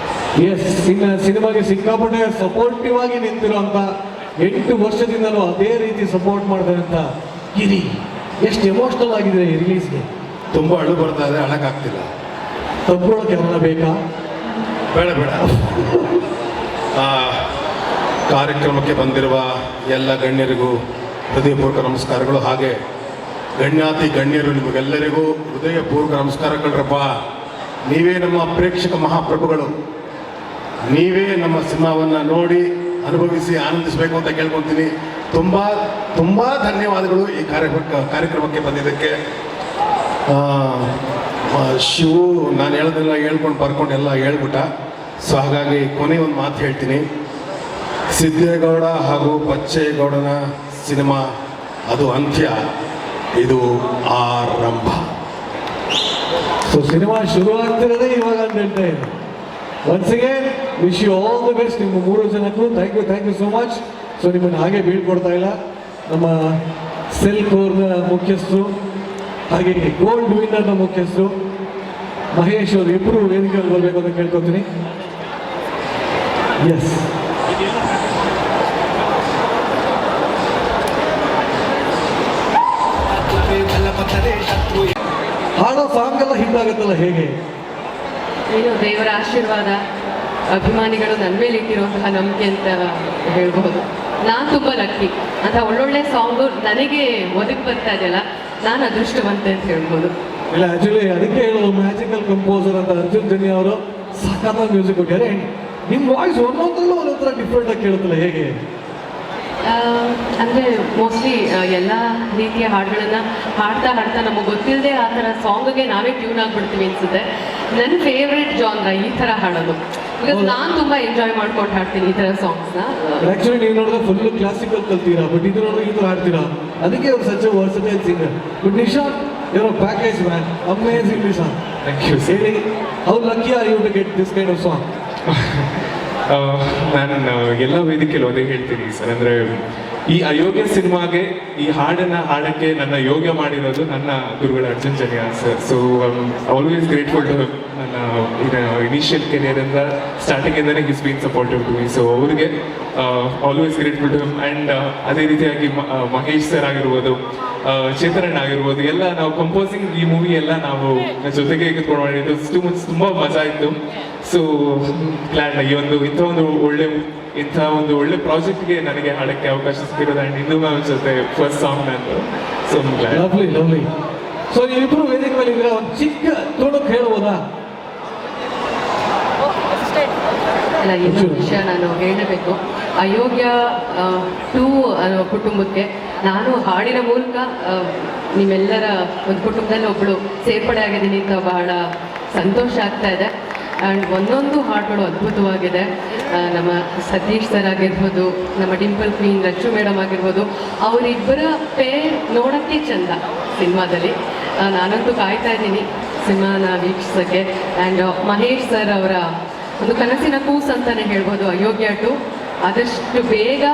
Yes, ಇನ್ನು ಸಿನಿಮಾಗೆ ಸಿಕ್ಕಾಪಟ್ಟೆ ಸಪೋರ್ಟಿವ್ ಆಗಿ ನಿಂತಿರುವಂಥ 8 ವರ್ಷದಿಂದಲೂ ಅದೇ ರೀತಿ ಸಪೋರ್ಟ್ ಮಾಡ್ತಾರೆ ಅಂತ ಗಿರಿ. ಎಷ್ಟು ಎಮೋಷ್ನಲ್ ಆಗಿದೆ ಈ ರಿಲೀಸ್ಗೆ. ತುಂಬ ಅಳು ಬರ್ತಾ ಇದೆ, ಅಳಕ್ಕಾಗ್ತಿಲ್ಲ. ತಗೊಳ್ಳೋಕೆ ಎಲ್ಲ ಬೇಕಾ? ಬೇಡ ಕಾರ್ಯಕ್ರಮಕ್ಕೆ ಬಂದಿರುವ ಎಲ್ಲ ಗಣ್ಯರಿಗೂ ಹೃದಯಪೂರ್ವಕ ನಮಸ್ಕಾರಗಳು. ಹಾಗೆ ಗಣ್ಯಾತಿ ಗಣ್ಯರು ನಿಮಗೆಲ್ಲರಿಗೂ ಹೃದಯಪೂರ್ವಕ ನಮಸ್ಕಾರಗಳಪ್ಪ. ನೀವೇ ನಮ್ಮ ಪ್ರೇಕ್ಷಕ ಮಹಾಪ್ರಭುಗಳು. ನೀವೇ ನಮ್ಮ ಸಿನಿಮಾವನ್ನು ನೋಡಿ ಅನುಭವಿಸಿ ಆನಂದಿಸಬೇಕು ಅಂತ ಕೇಳ್ಕೊತೀನಿ. ತುಂಬ ತುಂಬ ಧನ್ಯವಾದಗಳು ಈ ಕಾರ್ಯಕ್ರಮಕ್ಕೆ ಬಂದಿದ್ದಕ್ಕೆ. ಶಿವು ನಾನು ಹೇಳೋದೆಲ್ಲ ಹೇಳ್ಕೊಂಡು ಬರ್ಕೊಂಡು ಎಲ್ಲ ಹೇಳ್ಬಿಟ್ಟ. ಸೊ ಹಾಗಾಗಿ ಕೊನೆ ಒಂದು ಮಾತು ಹೇಳ್ತೀನಿ. ಸಿದ್ದೇಗೌಡ ಹಾಗೂ ಬಚ್ಚೇಗೌಡನ ಸಿನಿಮಾ ಅದು ಅಂತ್ಯ, ಇದು ಆರಂಭ. ಸೊ ಸಿನಿಮಾ ಶುರು ಆಗ್ತಿರೋದೇ ಇವಾಗ ಅಂತ ಹೇಳ್ತಾ ಇದ್ದೀನಿ. Once again wish you all the best ನಿಮ್ಮ 3 ಜನಕ್ಕೂ. Thank you so much. So ನಿಮ್ಮನ್ನು ಹಾಗೆ ಬೀಳ್ಕೊಡ್ತಾ ಇಲ್ಲ, ನಮ್ಮ ಸಿಲ್ಕ್ ಅವ್ರನ್ನ ಮುಖ್ಯಸ್ಥರು ಹಾಗೆ ಗೋಲ್ಡ್ ವಿನ್ನರ್ನ ಮುಖ್ಯಸ್ಥರು ಮಹೇಶ್ ಅವರು ಇಬ್ಬರು ವೇದಿಕೆಯಲ್ಲಿ ಬರಬೇಕು ಅಂತ ಕೇಳ್ಕೊತೀನಿ. ಎಸ್, ಹಾಡೋ ಸಾಂಗ್ ಎಲ್ಲ ಹಿಟ್ ಆಗುತ್ತಲ್ಲ ಹೇಗೆ? ಏನು ದೇವರ ಆಶೀರ್ವಾದ, ಅಭಿಮಾನಿಗಳು ನನ್ನ ಮೇಲೆ ಇಟ್ಟಿರುವಂತಹ ನಂಬಿಕೆ ಅಂತ ಹೇಳ್ಬೋದು. ನಾನು ತುಂಬ ಲಕ್ಕಿ ಅಂತ ಒಳ್ಳೊಳ್ಳೆ ಸಾಂಗು ನನಗೆ ಒದಗಿ ಬರ್ತಾ ಇದೆಯಲ್ಲ, ನಾನು ಅದೃಷ್ಟವಂತೆ ಅಂತ ಹೇಳ್ಬೋದು. ಇಲ್ಲ, ಆಕ್ಚುಲಿ ಅದಕ್ಕೆ ಹೇಳೋದು ಮ್ಯಾಜಿಕಲ್ ಕಂಪೋಸರ್ ಅಂತ ಅರ್ಜುನ್ ಜನ್ಯ ಅವರು ಸಖತ್ತಾಗಿ ಮ್ಯೂಸಿಕ್ ಕೊಟ್ಟಿದ್ದಾರೆ. ನಿಮ್ಮ ವಾಯ್ಸ್ ಒಂದೊಂದರಲ್ಲೂ ಒಂದೊಂಥರ ಡಿಫ್ರೆಂಟ್ ಆಗಿ ಕೇಳುತ್ತಲ್ಲ ಹೇಗೆ? ಅಂದರೆ ಮೋಸ್ಟ್ಲಿ ಎಲ್ಲ ರೀತಿಯ ಹಾಡುಗಳನ್ನು ಹಾಡ್ತಾ ನಮಗೆ ಗೊತ್ತಿಲ್ಲದೆ ಆ ಥರ ಸಾಂಗ್ಗೆ ನಾವೇ ಟ್ಯೂನ್ ಆಗಿಬಿಡ್ತೀವಿ ಅನ್ಸುತ್ತೆ. ನನ್ನ ಫೇವ್ರೆಟ್ ಜಾನ್ರ ಈ ಥರ ಹಾಡೋದು. ಬಿಕಾಸ್ ನಾನು ತುಂಬ ಎಂಜಾಯ್ ಮಾಡ್ಕೊಂಡು ಹಾಡ್ತೀನಿ ಈ ಥರ ಸಾಂಗ್ಸ್ನ. ಆಕ್ಚುಲಿ ನೀವು ನೋಡಿದ್ರೆ ಫುಲ್ ಕ್ಲಾಸಿಕಲ್ ಕಲ್ತೀರಾ, ಬಟ್ ಇದು ನೋಡಿದ್ರೆ ಈ ಥರ ಹಾಡ್ತೀರಾ. ಅದಕ್ಕೆ ಅವ್ರು such versatile singer. But Nishant, you're a package man, amazing Nishan. Thank you. Really, how lucky are you to get this kind of song? ನಾನು ಎಲ್ಲ ವೇದಿಕೆಯಲ್ಲಿ ಒಂದೇ ಹೇಳ್ತೀನಿ ಸರ್, ಅಂದರೆ ಈ ಅಯೋಗ್ಯ ಸಿನಿಮಾಗೆ ಈ ಹಾಡಕ್ಕೆ ನನ್ನ ಯೋಗ್ಯ ಮಾಡಿರೋದು ನನ್ನ ಗುರುಗಳು Arjun Janya sir. So always grateful to ನನ್ನ ಇನಿಷಿಯಲ್ ಕೆರಿಯರಿಂದ ಸ್ಟಾರ್ಟಿಂಗಿಂದನೇ his been supportive to me. So ಅವ್ರಿಗೆ always grateful to him. And ಅದೇ ರೀತಿಯಾಗಿ ಮಹೇಶ್ ಸರ್ ಆಗಿರ್ಬೋದು, ಚೇತನಣ್ಣ ಆಗಿರ್ಬೋದು, ಎಲ್ಲ ನಾವು ಕಂಪೋಸಿಂಗ್ ಈ ಮೂವಿ ಎಲ್ಲ ನಾವು ಜೊತೆಗೆ ಕೂತ್ಕೊಂಡು ಮಾಡಿದ್ದು ತುಂಬ ಮಜಾ ಇತ್ತು. ಸೊ ಗ್ಲ್ಯಾಡ್ ಇಂಥ ಒಂದು ಒಳ್ಳೆ ಪ್ರಾಜೆಕ್ಟ್ಗೆ ನನಗೆ ಹಾಡಕ್ಕೆ ಅವಕಾಶ ಸಿಕ್ಕಿರೋದು. ಆ್ಯಂಡ್ ಇನ್ನೂ ಮ್ಯಾಮ್ ಜೊತೆ ಫಸ್ಟ್ ಸಾಂಗ್ ನಂದು. So lovely. ಸೊ ನೀವಿಬ್ರು ವೇದಿಕೆ ಮೇಲೆ ಇದ್ರೆ ಒಂದು ಚಿಕ್ಕ ತುಣುಕು ಹೇಳ್ಬೋದಾ? ಅಲ್ಲ, ಇನ್ನೊಂದು ವಿಷಯ ನಾನು ಹೇಳಬೇಕು. ಅಯೋಗ್ಯ 2 ಅನ್ನೋ ಕುಟುಂಬಕ್ಕೆ ನಾನು ಹಾಡಿನ ಮೂಲಕ ನಿಮ್ಮೆಲ್ಲರ ಒಂದು ಕುಟುಂಬದಲ್ಲಿ ಒಬ್ಬಳು ಸೇರ್ಪಡೆ ಆಗಿದ್ದೀನಿ ಅಂತ ಬಹಳ ಸಂತೋಷ ಆಗ್ತಾ ಇದೆ. ಆ್ಯಂಡ್ ಒಂದೊಂದು ಹಾಡುಗಳು ಅದ್ಭುತವಾಗಿದೆ. ನಮ್ಮ ಸತೀಶ್ ಸರ್ ಆಗಿರ್ಬೋದು, ನಮ್ಮ ಡಿಂಪಲ್ ಕ್ವೀನ್ ರಚ್ಚು ಮೇಡಮ್ ಆಗಿರ್ಬೋದು, ಅವರಿಬ್ಬರ ಪೇರ್ ನೋಡೋಕ್ಕೆ ಚಂದ ಸಿನಿಮಾದಲ್ಲಿ. ನಾನಂತೂ ಕಾಯ್ತಾ ಇದ್ದೀನಿ ಸಿನಿಮಾನ ವೀಕ್ಷಿಸೋಕ್ಕೆ. ಆ್ಯಂಡ್ ಮಹೇಶ್ ಸರ್ ಅವರ ಒಂದು ಕನಸಿನ ಕೂಸು ಅಂತಲೇ ಹೇಳ್ಬೋದು ಅಯೋಗ್ಯ 2 ಆದಷ್ಟು ಬೇಗ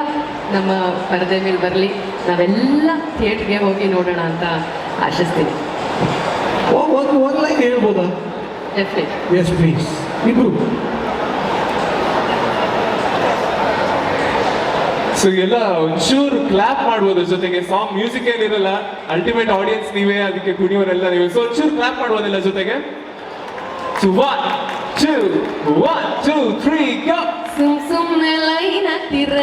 ನಮ್ಮ ಪರದೆ ಮೇಲೆ ಬರಲಿ, ನಾವೆಲ್ಲ ಥಿಯೇಟ್ರಿಗೆ ಹೋಗಿ ನೋಡೋಣ ಅಂತ ಆಶಿಸ್ತೀನಿ. ಒಂದು ಲೈನ್ ಹೇಳ್ಬೋದಾ? ಡೆಫಿನೆಟ್. ಎಸ್ ಪ್ಲೀಸ್, ಇಬ್ರು. ಸೊ ಎಲ್ಲ ಒಂಚೂರು ಕ್ಲಾಪ್ ಮಾಡ್ಬೋದು, ಜೊತೆಗೆ ಸಾಂಗ್ ಮ್ಯೂಸಿಕ್ ಏನಿರಲ್ಲ, ಅಲ್ಟಿಮೇಟ್ ಆಡಿಯನ್ಸ್ ನೀವೇ, ಅದಕ್ಕೆ ಕುಣಿಯೋರೆಲ್ಲ ನೀವೇ. ಸೊ ಒಂಚೂರು ಕ್ಲಾಪ್ ಮಾಡ್ಬೋದಿಲ್ಲ ಜೊತೆಗೆ. So 1 2 3 go. ಸುಮ್ನೆ ಲೈನ್ ಹಾಕ್ತೀರ,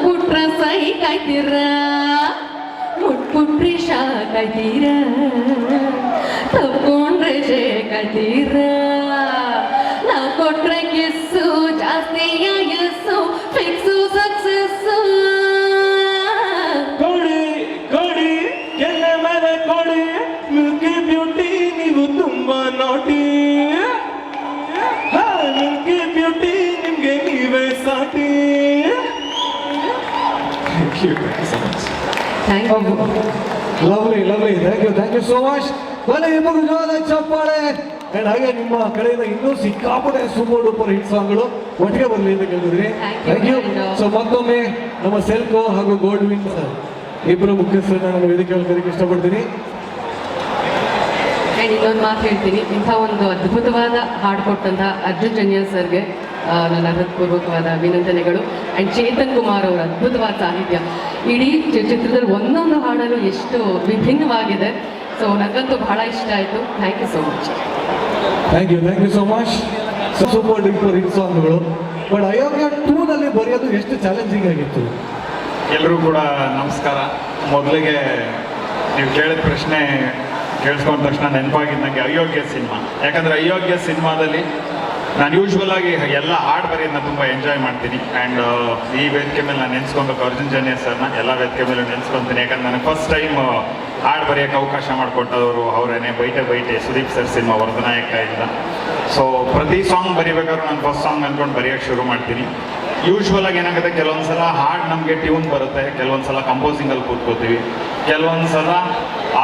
ಮುಟ್ಬಿಟ್ರ ಸೈ ಕಾಯ್ತೀರ, ಮುಟ್ಬಿಟ್ರಿ ಶಾಕಾಯ್ತೀರ, ತಪ್ಕೊಂಡ್ರೆ ಶೇಕಾಯ್ತೀರ, ನಾವು ಕೊಟ್ರೆ ಕಿಸ್ಸು ಜಾಸ್ತಿಯ ಎಸ್ಸು, ಫಿಕ್ಸು ಸಕ್ಸಸ್ಸು. ಕೊಡಿ ಕೆಲ ಮರ ಕೊಡಿ, ಮಿಲ್ಕಿ ಬ್ಯೂಟಿ ನೀವು ತುಂಬಾ ನಾಟಿ, ಮಿಲ್ಕಿ ಬ್ಯೂಟಿ ನಿಮ್ಗೆ ನೀವೇ ಸಾಟಿ. Thank you so much. Thank you. Lovely. Thank you so much. ಬನ್ನಿ ಇಬ್ಬರು ಜೋರಾದ ಚಪ್ಪಾಳೆ. ಅಂಡ್ ಹಾಗೆ ನಿಮ್ಮ ಕಡೆಯಿಂದ ಇನ್ನೂ ಸಿಕ್ಕಾಪಟ್ಟೆ ಸೂಪರ್ ಡೂಪರ್ ಹಿಟ್ ಸಾಂಗ್ಗಳು ಒಟ್ಟಿಗೆ ಬರಲಿ ಅಂತ ಕೇಳಿದ್ರಿ. Thank you. ಸೊ ಮತ್ತೊಮ್ಮೆ ನಮ್ಮ ಸೆಲ್ಕೋ ಹಾಗೂ ಗೋಲ್ಡ್ ವಿನ್ ಇಬ್ಬರು ಮುಖ್ಯಸ್ಥರನ್ನ ನಾನು ವೇದಿಕೆಯಲ್ಲಿ ಕರೆಯಕ್ಕೆ ಇಷ್ಟಪಡ್ತೀನಿ. ಆ್ಯಂಡ್ ಇನ್ನೊಂದು ಮಾತು ಹೇಳ್ತೀನಿ, ಇಂಥ ಒಂದು ಅದ್ಭುತವಾದ ಹಾಡು ಕೊಟ್ಟಂತಹ ಅರ್ಜುನ್ ಜನ್ಯ ಸರ್ಗೆ ನನ್ನ ಹೃತ್ಪೂರ್ವಕವಾದ ಅಭಿನಂದನೆಗಳು. ಆ್ಯಂಡ್ ಚೇತನ್ ಕುಮಾರ್ ಅವರ ಅದ್ಭುತವಾದ ಸಾಹಿತ್ಯ, ಇಡೀ ಚಿತ್ರದಲ್ಲಿ ಒಂದೊಂದು ಹಾಡಲು ಎಷ್ಟು ವಿಭಿನ್ನವಾಗಿದೆ. ಸೊ ನನಗಂತೂ ಬಹಳ ಇಷ್ಟ ಆಯಿತು. Thank you so much. Thank you so much. Super duper hit ಸಾಂಗ್ಗಳು. ಬಟ್ ಅಯೋಗ್ಯ 2ನಲ್ಲಿ ಬರೆಯೋದು ಎಷ್ಟು ಚಾಲೆಂಜಿಂಗ್ ಆಗಿತ್ತು? ಎಲ್ಲರೂ ಕೂಡ ನಮಸ್ಕಾರ. ಮೊದಲಿಗೆ ನೀವು ಕೇಳಿದ ಪ್ರಶ್ನೆ ಕೇಳಿಸ್ಕೊಂಡ ತಕ್ಷಣ ನೆನಪಾಗಿದ್ದು ನನಗೆ ಅಯೋಗ್ಯ ಸಿನಿಮಾ. ಯಾಕಂದರೆ ಅಯೋಗ್ಯ ಸಿನಿಮಾದಲ್ಲಿ ನಾನು ಯೂಶ್ವಲ್ ಆಗಿ ಎಲ್ಲ ಹಾಡು ಬರೆಯೋದನ್ನ ತುಂಬ ಎಂಜಾಯ್ ಮಾಡ್ತೀನಿ. ಆ್ಯಂಡ್ ಈ ವೇದಿಕೆ ಮೇಲೆ ನಾನು ನೆನೆಸ್ಕೊಬೇಕು ಅರ್ಜುನ್ ಜನ್ಯ ಸರ್ನ, ಎಲ್ಲ ವೇದಿಕೆ ಮೇಲೆ ನೆನೆಸ್ಕೊತೀನಿ. ಯಾಕಂದ್ರೆ ನನಗೆ ಫಸ್ಟ್ ಟೈಮ್ ಹಾಡು ಬರೆಯೋಕ್ಕೆ ಅವಕಾಶ ಮಾಡಿಕೊಟ್ಟವರು ಅವರೇನೆ. ಬೈಟೆ ಸುದೀಪ್ ಸರ್ ಸಿನಿಮಾ ವರದನಾಯಕ ಇಂದ. ಸೊ ಪ್ರತಿ ಸಾಂಗ್ ಬರೀಬೇಕಾದ್ರೂ ನಾನು ಫಸ್ಟ್ ಸಾಂಗ್ ಅಂದ್ಕೊಂಡು ಬರೆಯೋಕ್ಕೆ ಶುರು ಮಾಡ್ತೀನಿ. ಯೂಶ್ವಲ್ ಆಗಿ ಏನಾಗುತ್ತೆ, ಕೆಲವೊಂದು ಸಲ ಹಾಡು ನಮಗೆ ಟ್ಯೂನ್ ಬರುತ್ತೆ, ಕೆಲವೊಂದು ಸಲ ಕಂಪೋಸಿಂಗಲ್ಲಿ ಕೂತ್ಕೋತೀವಿ, ಕೆಲವೊಂದು ಸಲ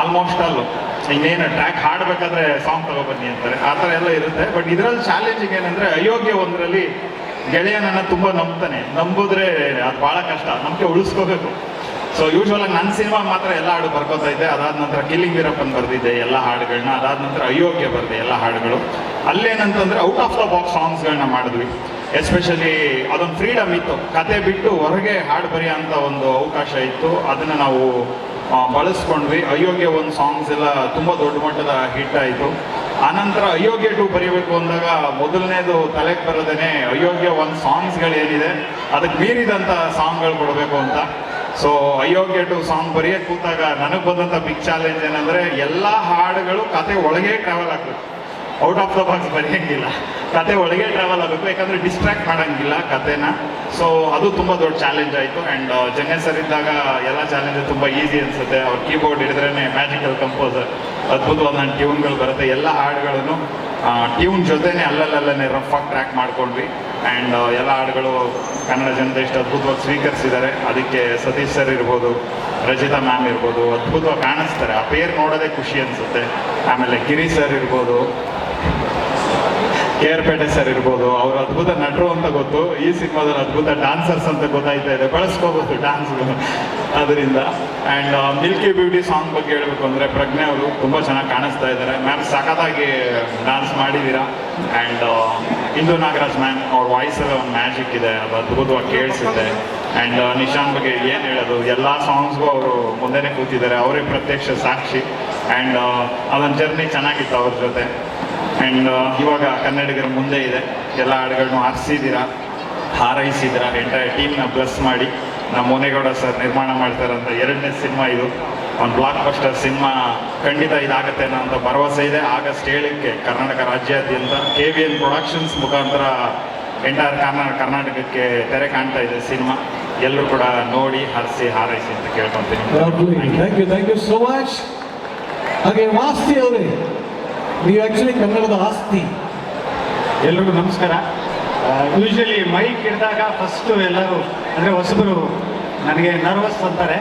ಆಲ್ಮೋಸ್ಟ್ ಆಲ್ ಇನ್ನೇನು ಟ್ರ್ಯಾಕ್ ಹಾಡಬೇಕಾದ್ರೆ ಸಾಂಗ್ ತಗೊಬನ್ನಿ ಅಂತಾರೆ, ಆ ಥರ ಎಲ್ಲ ಇರುತ್ತೆ. ಬಟ್ ಇದರಲ್ಲಿ ಚಾಲೆಂಜಿಂಗ್ ಏನಂದರೆ ಅಯೋಗ್ಯ ಒಂದರಲ್ಲಿ ಗೆಳೆಯ ನನ್ನ ತುಂಬ ನಂಬಿದ್ರೆ ಅದು ಭಾಳ ಕಷ್ಟ, ನಂಬಿಕೆ ಉಳಿಸ್ಕೋಬೇಕು. ಸೊ ಯೂಶ್ವಲ್ ಆಗಿ ನನ್ನ ಸಿನಿಮಾ ಮಾತ್ರ ಎಲ್ಲ ಹಾಡು ಬರ್ಕೋತಾ ಇದ್ದೆ. ಅದಾದ ನಂತರ ಕಿಲ್ಲಿಂಗ್ ವೀರಪ್ಪನ್ ಬರೆದಿದ್ದೆ ಎಲ್ಲ ಹಾಡುಗಳನ್ನ, ಅದಾದ ನಂತರ ಅಯೋಗ್ಯ ಬರೆದೆ ಎಲ್ಲ ಹಾಡುಗಳು. ಅಲ್ಲೇನಂತಂದರೆ ಔಟ್ ಆಫ್ ದ ಬಾಕ್ಸ್ ಸಾಂಗ್ಸ್ಗಳನ್ನ ಮಾಡಿದ್ವಿ. ಎಸ್ಪೆಷಲಿ ಅದೊಂದು ಫ್ರೀಡಮ್ ಇತ್ತು, ಕತೆ ಬಿಟ್ಟು ಹೊರಗೆ ಹಾಡು ಬರೆಯೋಂಥ ಒಂದು ಅವಕಾಶ ಇತ್ತು, ಅದನ್ನು ನಾವು ಬಳಸ್ಕೊಂಡ್ವಿ. ಅಯೋಗ್ಯ ಒಂದು ಸಾಂಗ್ಸ್ ಎಲ್ಲ ತುಂಬ ದೊಡ್ಡ ಮಟ್ಟದ ಹಿಟ್ ಆಯಿತು. ಆನಂತರ ಅಯೋಗ್ಯ 2 ಬರೀಬೇಕು ಅಂದಾಗ ಮೊದಲನೇದು ತಲೆಗೆ ಬರೋದೇನೆ ಅಯೋಗ್ಯ ಒಂದು ಸಾಂಗ್ಸ್ಗಳೇನಿದೆ ಅದಕ್ಕೆ ಮೀರಿದಂಥ ಸಾಂಗ್ಗಳು ಕೊಡಬೇಕು ಅಂತ. ಸೊ ಅಯೋಗ್ಯ 2 ಸಾಂಗ್ ಬರೆಯೋಕ್ಕೆ ಕೂತಾಗ ನನಗೆ ಬಂದಂಥ ಬಿಗ್ ಚಾಲೆಂಜ್ ಏನಂದರೆ ಎಲ್ಲ ಹಾಡುಗಳು ಕತೆ ಒಳಗೆ ಟ್ರಾವೆಲ್ ಆಗಬೇಕು, ಔಟ್ ಆಫ್ ದ ಬಾಕ್ಸ್ ಬರೆಯೋಂಗಿಲ್ಲ, ಕತೆ ಒಳಗೆ ಟ್ರಾವೆಲ್ ಆಗಬೇಕು, ಯಾಕಂದರೆ ಡಿಸ್ಟ್ರಾಕ್ಟ್ ಮಾಡೋಂಗಿಲ್ಲ ಕತೆನ. ಸೊ ಅದು ತುಂಬ ದೊಡ್ಡ ಚಾಲೆಂಜ್ ಆಯಿತು. ಆ್ಯಂಡ್ ಜಂಗಲ್ ಸರ್ ಇದ್ದಾಗ ಎಲ್ಲ ಚಾಲೆಂಜು ತುಂಬ ಈಸಿ ಅನಿಸುತ್ತೆ. ಅವ್ರ ಕೀಬೋರ್ಡ್ ಹಿಡಿದ್ರೇ ಮ್ಯಾಜಿಕಲ್ ಕಂಪೋಸರ್, ಅದ್ಭುತವಾದ ಟ್ಯೂನ್ಗಳು ಬರುತ್ತೆ. ಎಲ್ಲ ಹಾಡುಗಳನ್ನು ಟ್ಯೂನ್ ಜೊತೆನೇ ಅಲ್ಲಲ್ಲೇ ರಫ್ ಆಗಿ ಟ್ರ್ಯಾಕ್ ಮಾಡ್ಕೊಂಡ್ವಿ. ಆ್ಯಂಡ್ ಎಲ್ಲ ಹಾಡುಗಳು ಕನ್ನಡ ಜನತೆ ಇಷ್ಟು ಅದ್ಭುತವಾಗಿ ಸ್ವೀಕರಿಸಿದ್ದಾರೆ. ಅದಕ್ಕೆ ಸತೀಶ್ ಸರ್ ಇರ್ಬೋದು, ರಚಿತಾ ಮ್ಯಾಮ್ ಇರ್ಬೋದು, ಅದ್ಭುತವಾಗಿ ಕಾಣಿಸ್ತಾರೆ. ಆ ಪೇರ್ ನೋಡೋದೇ ಖುಷಿ ಅನಿಸುತ್ತೆ. ಆಮೇಲೆ ಗಿರಿ ಸರ್ ಇರ್ಬೋದು, KR ಪೇಟೆ ಸರ್ ಇರ್ಬೋದು, ಅವರು ಅದ್ಭುತ ನಟರು ಅಂತ ಗೊತ್ತು. ಈ ಸಿನಿಮಾದಲ್ಲಿ ಅದ್ಭುತ ಡಾನ್ಸರ್ಸ್ ಅಂತ ಗೊತ್ತಾಯ್ತಾ ಇದೆ, ಬಳಸ್ಕೋಬೋದು ಡ್ಯಾನ್ಸ್ಗಳು ಅದರಿಂದ. ಆ್ಯಂಡ್ ಮಿಲ್ಕಿ ಬ್ಯೂಟಿ ಸಾಂಗ್ ಬಗ್ಗೆ ಹೇಳಬೇಕು ಅಂದರೆ ಪ್ರಜ್ಞೆ ಅವರು ತುಂಬ ಚೆನ್ನಾಗಿ ಕಾಣಿಸ್ತಾ ಇದ್ದಾರೆ. ಮ್ಯಾಮ್ ಸಖತ್ತಾಗಿ ಡಾನ್ಸ್ ಮಾಡಿದ್ದೀರಾ. ಆ್ಯಂಡ್ ಇಂದು ನಾಗರಾಜ್ ಮ್ಯಾಮ್ ಅವ್ರ ವಾಯ್ಸಲ್ಲಿ ಒಂದು ಮ್ಯಾಜಿಕ್ ಇದೆ, ಅದು ಅದ್ಭುತವಾಗಿ ಕೇಳಿಸುತ್ತೆ. ಆ್ಯಂಡ್ ನಿಶಾನ್ ಬಗ್ಗೆ ಏನು ಹೇಳೋದು, ಎಲ್ಲ ಸಾಂಗ್ಸ್ಗೂ ಅವರು ಮುಂದೆನೇ ಕೂತಿದ್ದಾರೆ, ಅವರೇ ಪ್ರತ್ಯಕ್ಷ ಸಾಕ್ಷಿ. ಆ್ಯಂಡ್ ಅದೊಂದು ಜರ್ನಿ ಚೆನ್ನಾಗಿತ್ತು ಅವ್ರ ಜೊತೆ. ಆ್ಯಂಡ್ ಇವಾಗ ಕನ್ನಡಿಗರ ಮುಂದೆ ಇದೆ, ಎಲ್ಲ ಹಾಡುಗಳನ್ನು ಹಾರೈಸಿದ್ದೀರಾ, ಎಂಟೈರ್ ಟೀಮ್ನ ಬ್ಲೆಸ್ ಮಾಡಿ. ನಮ್ಮ ಮುನೇಗೌಡ ಸರ್ ನಿರ್ಮಾಣ ಮಾಡ್ತಾರಂತ 2ನೇ ಸಿನಿಮಾ ಇದು, ಒಂದು ಬ್ಲಾಕ್ ಬಸ್ಟರ್ ಸಿನಿಮಾ ಖಂಡಿತ ಇದಾಗುತ್ತೆ ಅನ್ನೋ ಭರವಸೆ ಇದೆ. ಆಗಸ್ಟ್ 7ಕ್ಕೆ ಕರ್ನಾಟಕ ರಾಜ್ಯಾದ್ಯಂತ KVN ಪ್ರೊಡಕ್ಷನ್ಸ್ ಮುಖಾಂತರ ಎಂಟೈರ್ ಕರ್ನಾಟಕಕ್ಕೆ ತೆರೆ ಕಾಣ್ತಾ ಇದೆ ಸಿನಿಮಾ. ಎಲ್ಲರೂ ಕೂಡ ನೋಡಿ ಹಾರೈಸಿ ಅಂತ ಕೇಳ್ಕೊತೀನಿ. Thank you so much. ಹಾಗೆ ಮಾಸ್ತಿ ಅವರೇ, ನೀವು ಆ್ಯಕ್ಚುಲಿ ಕನ್ನಡದ ಆಸ್ತಿ. ಎಲ್ರಿಗೂ ನಮಸ್ಕಾರ. ಯೂಶ್ವಲಿ ಮೈಕ್ ಹಿಡಿದಾಗ ಫಸ್ಟು ಎಲ್ಲರೂ ಅಂದರೆ ಹೊಸಬರು ನನಗೆ ನರ್ವಸ್ ಅಂತಾರೆ,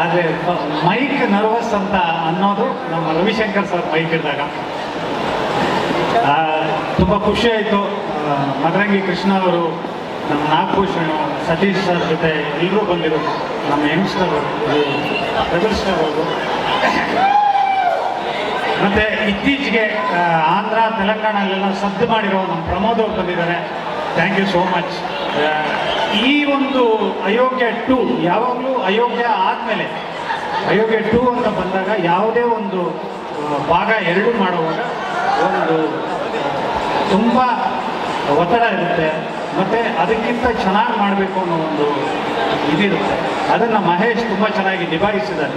ಆದರೆ ಮೈಕ್ ನರ್ವಸ್ ಅಂತ ಅನ್ನೋದು ನಮ್ಮ ರವಿಶಂಕರ್ ಸರ್ ಮೈಕ್ ಹಿಡಿದಾಗ. ತುಂಬ ಖುಷಿ ಆಯಿತು. ಮದರಂಗಿ ಕೃಷ್ಣ ಅವರು, ನಮ್ಮ ನಾಗಭೂಷಣ್, ಸತೀಶ್ ಸರ್ ಜೊತೆ ಎಲ್ಲರೂ ಬಂದಿರೋದು, ನಮ್ಮ ಯಂಗ್ಸ್ಟರ್ ರೆಬಲ್ ಸ್ಟಾರ್ ಅವರು. ಮತ್ತು ಇತ್ತೀಚೆಗೆ ಆಂಧ್ರ ತೆಲಂಗಾಣಲ್ಲೆಲ್ಲ ಸದ್ದು ಮಾಡಿರೋ ನಮ್ಮ ಪ್ರಮೋದ್ ಅವರು ಬಂದಿದ್ದಾರೆ. Thank you so much. ಈ ಒಂದು ಅಯೋಗ್ಯ 2 ಯಾವಾಗಲೂ ಅಯೋಗ್ಯ ಆದಮೇಲೆ ಅಯೋಗ್ಯ 2 ಅಂತ ಬಂದಾಗ ಯಾವುದೇ ಒಂದು ಭಾಗ 2 ಮಾಡುವಾಗ ಒಂದು ತುಂಬ ಒತ್ತಡ ಇರುತ್ತೆ, ಮತ್ತು ಅದಕ್ಕಿಂತ ಚೆನ್ನಾಗಿ ಮಾಡಬೇಕು ಅನ್ನೋ ಒಂದು ಇದಿರುತ್ತೆ. ಅದನ್ನು ಮಹೇಶ್ ತುಂಬ ಚೆನ್ನಾಗಿ ನಿಭಾಯಿಸಿದ್ದಾರೆ.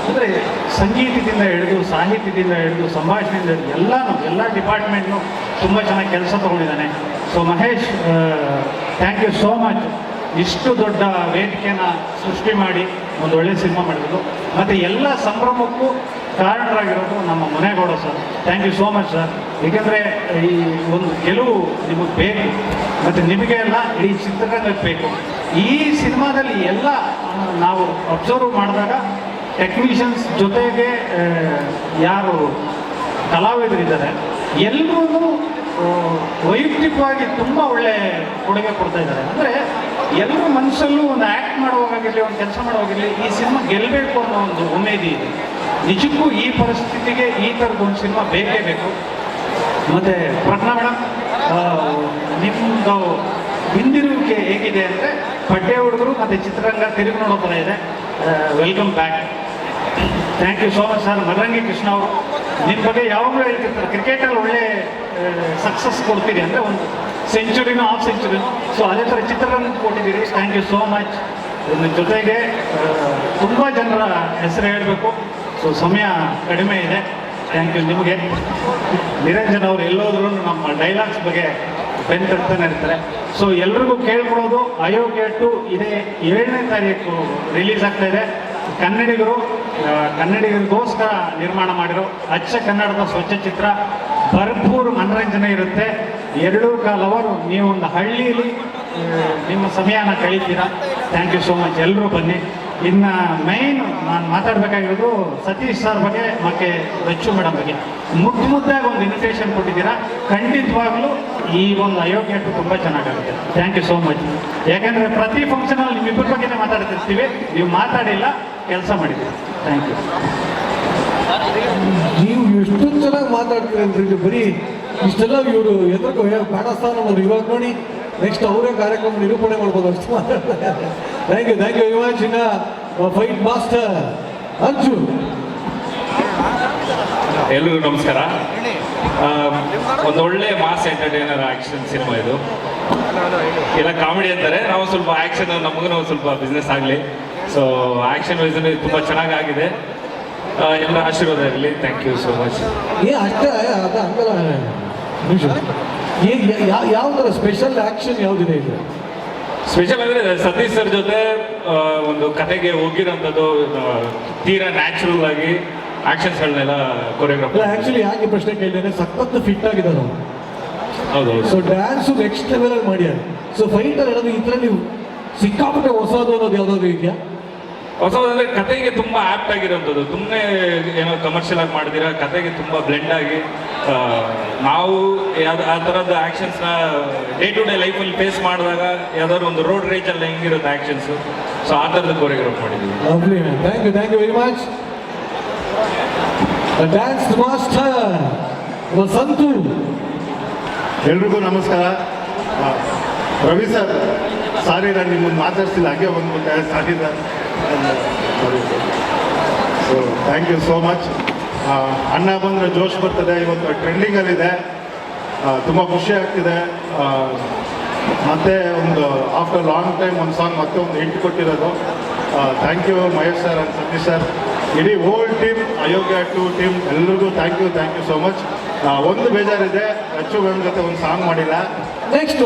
ಅಂದರೆ ಸಂಗೀತದಿಂದ ಹಿಡಿದು ಸಾಹಿತ್ಯದಿಂದ ಹಿಡಿದು ಸಂಭಾಷಣೆಯಿಂದ ಹಿಡಿದು ಎಲ್ಲ ಡಿಪಾರ್ಟ್ಮೆಂಟ್ನು ತುಂಬ ಚೆನ್ನಾಗಿ ಕೆಲಸ ತೊಗೊಂಡಿದ್ದಾನೆ. So Mahesh, thank you so much. ಇಷ್ಟು ದೊಡ್ಡ ವೇದಿಕೆಯನ್ನು ಸೃಷ್ಟಿ ಮಾಡಿ ಒಂದು ಒಳ್ಳೆಯ ಸಿನಿಮಾ ಮಾಡಿರೋದು, ಮತ್ತು ಎಲ್ಲ ಸಂಭ್ರಮಕ್ಕೂ ಕಾರಣರಾಗಿರೋದು ನಮ್ಮ Munegowda sir. Thank you so much sir. ಏಕೆಂದರೆ ಈ ಒಂದು ಗೆಲುವು ನಿಮಗೆ ಬೇಕು, ಮತ್ತು ನಿಮಗೆ ಎಲ್ಲ ಇಡೀ ಚಿತ್ರರಂಗಕ್ಕೆ ಬೇಕು. ಈ ಸಿನಿಮಾದಲ್ಲಿ ಎಲ್ಲ ನಾವು ಅಬ್ಸರ್ವ್ ಮಾಡಿದಾಗ ಟೆಕ್ನಿಷಿಯನ್ಸ್ ಜೊತೆಗೆ ಯಾರು ಕಲಾವಿದರಿದ್ದಾರೆ ಎಲ್ಲರೂ ವೈಯಕ್ತಿಕವಾಗಿ ತುಂಬ ಒಳ್ಳೆ ಕೊಡುಗೆ ಕೊಡ್ತಾ ಇದ್ದಾರೆ. ಅಂದರೆ ಎಲ್ಲರ ಮನಸ್ಸಲ್ಲೂ ಒಂದು ಆ್ಯಕ್ಟ್ ಮಾಡುವಾಗಲಿ, ಒಂದು ಕೆಲಸ ಮಾಡುವಾಗಲಿ ಈ ಸಿನಿಮಾ ಗೆಲ್ಲಬೇಕು ಅನ್ನೋ ಒಂದು ಉಮೇದಿ ಇದೆ. ನಿಜಕ್ಕೂ ಈ ಪರಿಸ್ಥಿತಿಗೆ ಈ ಥರದ್ದು ಒಂದು ಸಿನಿಮಾ ಬೇಕೇ ಬೇಕು. ಮತ್ತು ಪ್ರಜ್ಞಾ ಮೇಡಮ್, ನಿಮ್ಮದು ಹಿಂದಿರುವಿಕೆ ಹೇಗಿದೆ ಅಂದರೆ ಪಡ್ಡೆ ಹುಡುಗರು ಮತ್ತು ಚಿತ್ರರಂಗ ತಿರುಗಿ ನೋಡೋ ಥರ ಇದೆ. Welcome back. Thank you so much sir. Madarangi Krishna ಅವರು, ನಿಮ್ಮ ಬಗ್ಗೆ ಯಾವಾಗಲೂ ಹೇಳ್ತಿರ್ತಾರೆ, ಕ್ರಿಕೆಟಲ್ಲಿ ಒಳ್ಳೆ ಸಕ್ಸಸ್ ಕೊಡ್ತೀರಿ ಅಂದರೆ ಒಂದು ಸೆಂಚುರಿನೋ ಹಾಫ್ ಸೆಂಚುರಿನೋ. ಸೊ ಅದೇ ಥರ ಚಿತ್ರರಂಗಕ್ಕೆ ಕೊಟ್ಟಿದ್ದೀರಿ. Thank you so much. ಇದ್ರ ಜೊತೆಗೆ ತುಂಬ ಜನರ ಹೆಸರು ಹೇಳಬೇಕು, ಸೊ ಸಮಯ ಕಡಿಮೆ ಇದೆ. ಥ್ಯಾಂಕ್ ಯು ನಿಮಗೆ. ನಿರಂಜನ್ ಅವರು ಎಲ್ಲೋದ್ರೂ ನಮ್ಮ ಡೈಲಾಗ್ಸ್ ಬಗ್ಗೆ ಬೆನ್ ತರ್ತಾನೆ ಇರ್ತಾರೆ. ಸೊ ಎಲ್ರಿಗೂ ಕೇಳ್ಕೊಳ್ಳೋದು, ಅಯೋಗ್ಯ 2 ಇದೇ 7ನೇ ತಾರೀಕು ರಿಲೀಸ್ ಆಗ್ತಾ ಇದೆ. ಕನ್ನಡಿಗರಿಗೋಸ್ಕರ ನಿರ್ಮಾಣ ಮಾಡಿರೋ ಅಚ್ಚ ಕನ್ನಡದ ಸ್ವಚ್ಛ ಚಿತ್ರ. ಭರ್ಪೂರ್ ಮನರಂಜನೆ ಇರುತ್ತೆ. 2.25 ಅವರ್ ನೀವು ಒಂದು ಹಳ್ಳಿಯಲ್ಲಿ ನಿಮ್ಮ ಸಮಯನ ಕಳೀತೀರಾ. Thank you so much. ಎಲ್ಲರೂ ಬನ್ನಿ. ಇನ್ನು ಮೈನ್ ನಾನು ಮಾತಾಡಬೇಕಾಗಿರೋದು ಸತೀಶ್ ಸರ್ ಬಗ್ಗೆ ಮತ್ತು ರಚ್ಚು ಮೇಡಮ್ ಬಗ್ಗೆ ಮುದ್ದಾಗಿ ಒಂದು ಇನ್ವಿಟೇಷನ್ ಕೊಟ್ಟಿದ್ದೀರಾ. ಖಂಡಿತವಾಗ್ಲೂ ಈ ಒಂದು ಅಯೋಗ್ಯ ಟು ತುಂಬ ಚೆನ್ನಾಗಾಗುತ್ತೆ. Thank you so much. ಯಾಕೆಂದರೆ ಪ್ರತಿ ಫಂಕ್ಷನಲ್ಲಿ ನಿಮ್ಮಿಬ್ಬರ ಬಗ್ಗೆನೇ ಮಾತಾಡ್ತಿರ್ತೀವಿ, ನೀವು ಮಾತಾಡಿಲ್ಲ, ಕೆಲಸ ಮಾಡಿದ್ದೀವಿ. Thank you. ನೀವು ಎಷ್ಟು ಚೆನ್ನಾಗಿ ಮಾತಾಡ್ತೀರಲ್ರಿ, ಇದು ಬರೀ ಇಷ್ಟೆಲ್ಲ ಇವರು ಎದುರು ಕಾಣಿಸ್ತಾನ ಅನ್ನೋದು. ಇವಾಗ ನೋಡಿ ನೆಕ್ಸ್ಟ್ ಅವರೇ ಕಾರ್ಯಕ್ರಮ ನಿರೂಪಣೆ ಮಾಡ್ಬೋದು, ಅಷ್ಟು ಮಾತಾಡ್ತಾರೆ. Thank you very much. ಇನ್ನ ಫೈಟ್ ಮಾಸ್ಟರ್ ಅರ್ಜುನ್. ಎಲ್ರಿಗೂ ನಮಸ್ಕಾರ. ಒಂದು ಒಳ್ಳೆ ಮಾಸ್ ಎಂಟರ್ಟೈನರ್ ಆಕ್ಷನ್ ಸಿನಿಮಾ ಇದು. ಎಲ್ಲ ಕಾಮಿಡಿ ಅಂತಾರೆ, ನಾವು ಸ್ವಲ್ಪ ಆಕ್ಷನ್, ನಮಗೂ ಸ್ವಲ್ಪ ಬಿಸ್ನೆಸ್ ಆಗಲಿ. ಸೊ ಆಕ್ಷನ್ ವೈಸ್ ತುಂಬ ಚೆನ್ನಾಗಾಗಿದೆ. ಎಲ್ಲ ಆಶೀರ್ವಾದ ಇರಲಿ. Thank you so much. ಅಷ್ಟೇ ಅದ ಹಂಗಲ್ಲ ಯಾವ ಥರ ಸ್ಪೆಷಲ್ ಆಕ್ಷನ್ ಯಾವುದಿದೆ ಇದು? ಸ್ಪೆಷಲ್ ಅಂದರೆ ಸತೀಶ್ ಸರ್ ಜೊತೆ ಒಂದು ಕತೆಗೆ ಹೋಗಿರೋಂಥದ್ದು, ತೀರಾ ನ್ಯಾಚುರಲ್ ಆಗಿ ಆಕ್ಷನ್ಸ್ಗಳನ್ನೆಲ್ಲ ಕೊರಿಯೋಗ್ರಾಫ್. ಆ್ಯಕ್ಚುಲಿ ಯಾಕೆ ಪ್ರಶ್ನೆ ಕೇಳಿದ್ದೇನೆ, ಸಖತ್ತು ಫಿಟ್ ಆಗಿದ್ದಾರೆ ಅವರು. ಹೌದು. ಸೊ ಡ್ಯಾನ್ಸು ನೆಕ್ಸ್ಟ್ ಲೆವೆಲಲ್ಲಿ ಮಾಡ್ಯಾರ. ಸೊ ಫೈಟರ್ ಏನಾದ್ರು ಈ ಥರ ನೀವು ಸಿಕ್ಕಾಪಟ್ಟೆ ಹೊಸದು ಅನ್ನೋದು ಯಾವುದಾದ್ರು ಇದೆಯಾ? ಹೊಸದಂದ್ರೆ ಕತೆಗೆ ತುಂಬ ಆ್ಯಪ್ಟ್ ಆಗಿರೋಂಥದ್ದು, ಸುಮ್ಮನೆ ಏನೋ ಕಮರ್ಷಿಯಲ್ ಆಗಿ ಮಾಡಿದಿರ, ಕತೆಗೆ ತುಂಬ ಬ್ಲೆಂಡ್ ಆಗಿ ನಾವು ಆ ಥರದ ಆ್ಯಕ್ಷನ್ಸ್ನ ಡೇ ಟು ಡೇ ಲೈಫಲ್ಲಿ ಫೇಸ್ ಮಾಡಿದಾಗ ಯಾವ್ದಾದ್ರು ಒಂದು ರೋಡ್ ರೇಜಲ್ಲಿ ಹೆಂಗಿರುತ್ತೆ ಆ್ಯಕ್ಷನ್ಸು, ಸೊ ಆ ಥರದ ಕೊರಿಯೋಗ್ರಾಫ್ ಮಾಡಿದ್ದೀವಿ. Thank you very much. Dance master Vasanthu. ಎಲ್ರಿಗೂ ನಮಸ್ಕಾರ. ರವಿ ಸರ್, ಸಾರಿ ನಾನು ನಿಮ್ಮನ್ನು ಮಾತಾಡ್ಸಿಲ್ಲ, ಹಾಗೆ ಬಂದ್ಬಿಟ್ಟೆ. Sorry sir. So thank you so much. ಅಣ್ಣ ಬಂದರೆ ಜೋಶ್ ಬರ್ತದೆ. ಇವತ್ತು ಟ್ರೆಂಡಿಂಗಲ್ಲಿದೆ, ತುಂಬ ಖುಷಿ ಆಗ್ತಿದೆ. ಮತ್ತೆ ಒಂದು ಆಫ್ಟರ್ ಲಾಂಗ್ ಟೈಮ್ ಒಂದು ಸಾಂಗ್ ಮತ್ತೆ ಒಂದು ಹಿಟ್ ಕೊಟ್ಟಿರೋದು. Thank you Mahesh sir and Satish sir, ಇಡೀ whole team, Ayogya two team ಎಲ್ರಿಗೂ ಥ್ಯಾಂಕ್ ಯು ಸೋ ಮಚ್. ಒಂದು ಬೇಜಾರಿದೆ, ರಚ್ಚು ಮ್ಯಾಮ್ ಜೊತೆ ಒಂದು ಸಾಂಗ್ ಮಾಡಿಲ್ಲ. ನೆಕ್ಸ್ಟ್